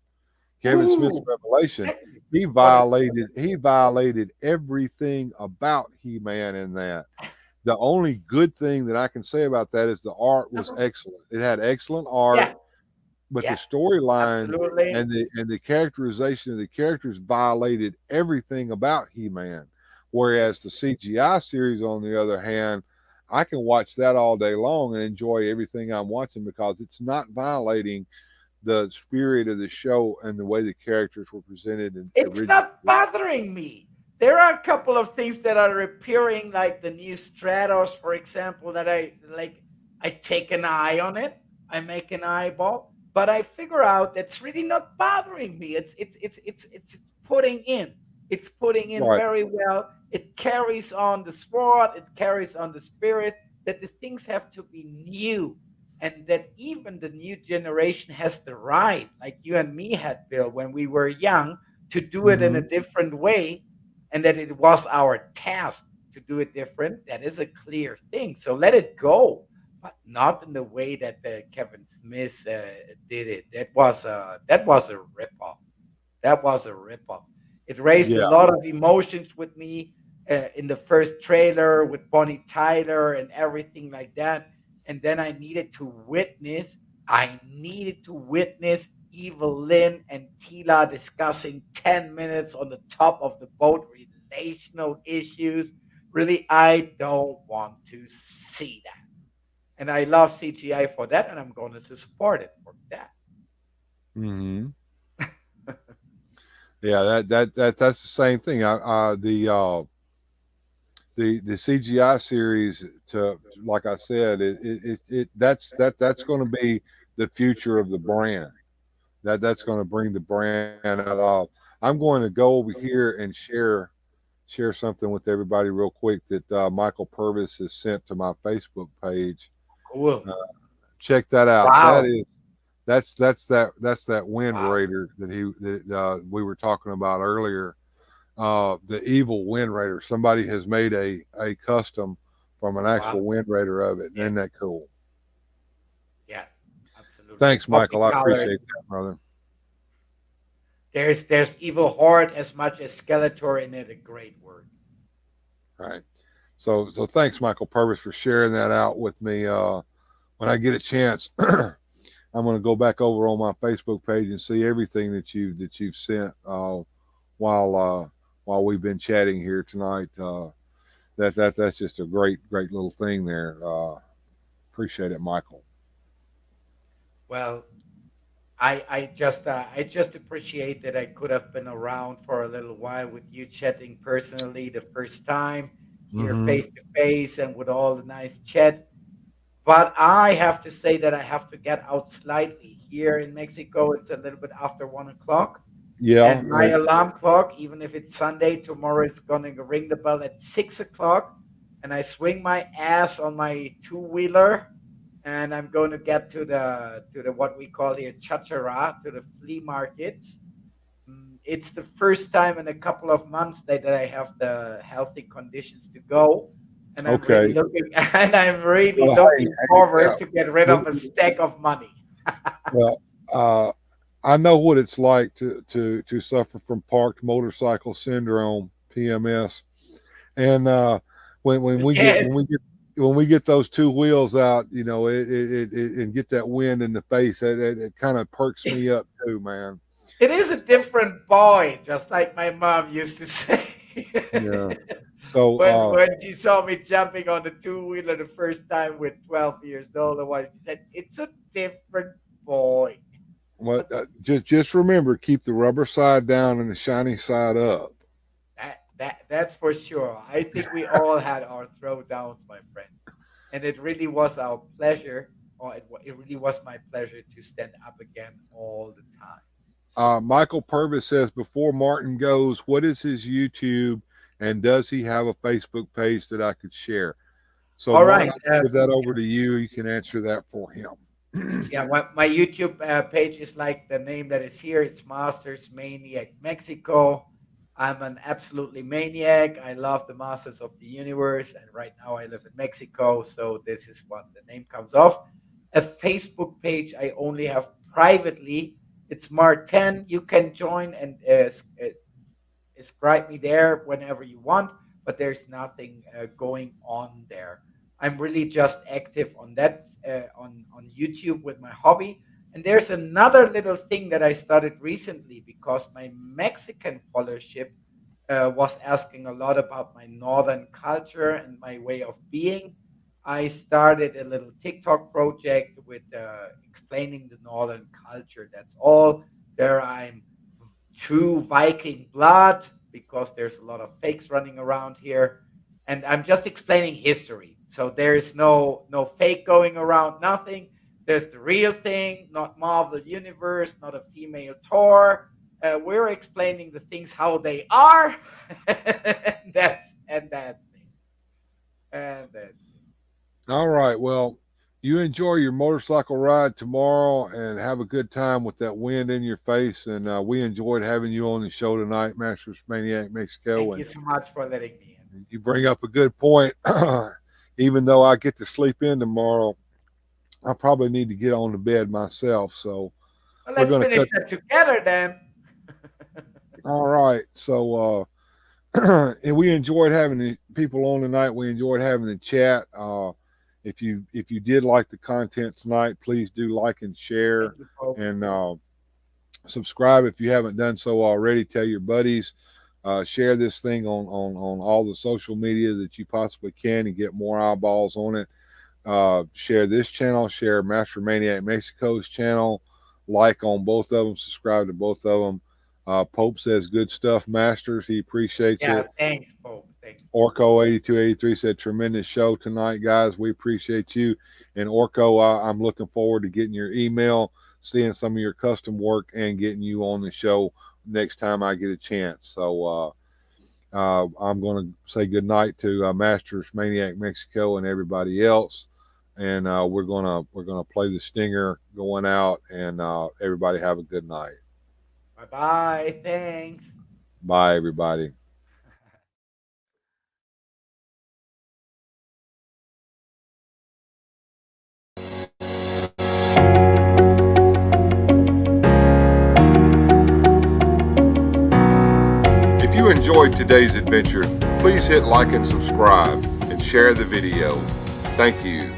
Kevin Smith's Revelation, he violated everything about He-Man in that. The only good thing that I can say about that is the art was excellent. It had excellent art, but the storyline and the characterization of the characters violated everything about He-Man. Whereas the CGI series, on the other hand, I can watch that all day long and enjoy everything I'm watching because it's not violating the spirit of the show and the way the characters were presented. It's not bothering me. There are a couple of things that are appearing, like the new Stratos, for example, that I like. I take an eye on it. I make an eyeball, but I figure out that's really not bothering me. It's putting in. It's putting in very well. It carries on the sport. It carries on the spirit that the things have to be new, and that even the new generation has the right, like you and me had, Bill, when we were young, to do it in a different way, and that it was our task to do it different. That is a clear thing. So let it go, but not in the way that Kevin Smith did it. That was a ripoff. That was a ripoff. It raised a lot of emotions with me in the first trailer with Bonnie Tyler and everything like that. And then I needed to witness Evil Lynn and Tila discussing 10 minutes on the top of the boat relational issues. Really, I don't want to see that. And I love CGI for that, and I'm going to support it for that. Mm-hmm. Yeah, that's the same thing. The CGI series, to like I said, that's going to be the future of the brand. That's going to bring the brand out. I'm going to go over here and share something with everybody real quick that Michael Purvis has sent to my Facebook page. Cool. Check that out. Wow. That's that Wind Raider that we were talking about earlier. The evil Wind Raider. Somebody has made a custom from an actual Wind Raider of it. Isn't that cool? Yeah, absolutely. Thanks, Michael. I appreciate that, brother. There's Evil Horde as much as Skeletor in it. A great word. Right. So thanks, Michael Purvis, for sharing that out with me. When I get a chance, I'm going to go back over on my Facebook page and see everything that you've sent while we've been chatting here tonight. That's just a great little thing there. Appreciate it, Michael. Well, I just appreciate that I could have been around for a little while with you, chatting personally the first time here, face to face, and with all the nice chat. But I have to say that I have to get out slightly. Here in Mexico, it's a little bit after 1 o'clock. Yeah. And my alarm clock, even if it's Sunday, tomorrow is going to ring the bell at 6 o'clock. And I swing my ass on my two-wheeler, and I'm going to get to the what we call here chachara, to the flea markets. It's the first time in a couple of months that I have the healthy conditions to go. And I'm really looking forward to get rid of a stack of money. Well, I know what it's like to suffer from parked motorcycle syndrome, PMS, and when we get those two wheels out, it and get that wind in the face, it kind of perks me up too, man. It is a different boy, just like my mom used to say. Yeah. So when she saw me jumping on the two-wheeler the first time with 12 years old, she said, "It's a different boy." Well, just remember, keep the rubber side down and the shiny side up. That's for sure. I think we all had our throwdowns, my friend, and it really was our pleasure, or it really was my pleasure to stand up again all the time. Michael Purvis says, before Martin goes, what is his YouTube And does he have a Facebook page that I could share? So All right. I'll give that over to you. You can answer that for him. Yeah, my YouTube page is like the name that is here. It's Masters Maniac Mexico. I'm an absolutely maniac. I love the Masters of the Universe, and right now I live in Mexico, so this is what the name comes off. A Facebook page I only have privately. It's Martin. You can join and subscribe me there whenever you want, but there's nothing going on there. I'm really just active on that on YouTube with my hobby. And there's another little thing that I started recently because my Mexican followership was asking a lot about my northern culture and my way of being. I started a little TikTok project with explaining the northern culture. That's all. There I'm true Viking blood because there's a lot of fakes running around here, and I'm just explaining history. So there's no fake going around, nothing. There's the real thing, not Marvel Universe, not a female Thor. We're explaining the things how they are. and that's it. And that's it. All right. Well, you enjoy your motorcycle ride tomorrow and have a good time with that wind in your face. And we enjoyed having you on the show tonight, Masters Maniac Mexico. Thank you so much for letting me in. You bring up a good point. Even though I get to sleep in tomorrow, I probably need to get on the bed myself. So well, let's finish that together then. All right. So and we enjoyed having the people on tonight. We enjoyed having the chat. If you did like the content tonight, please do like and share and subscribe if you haven't done so already. Tell your buddies. Share this thing on all the social media that you possibly can and get more eyeballs on it. Share this channel. Share Master Maniac Mexico's channel. Like on both of them. Subscribe to both of them. Pope says good stuff, Masters. He appreciates it. Yeah, thanks, Pope. Thanks. Orco8283 said tremendous show tonight, guys. We appreciate you. And Orco, I'm looking forward to getting your email, seeing some of your custom work, and getting you on the show next time I get a chance. So I'm going to say good night to Masters Maniac Mexico and everybody else. And we're gonna play the stinger going out, and everybody have a good night. Bye-bye. Thanks. Bye, everybody. If you enjoyed today's adventure, please hit like and subscribe and share the video. Thank you.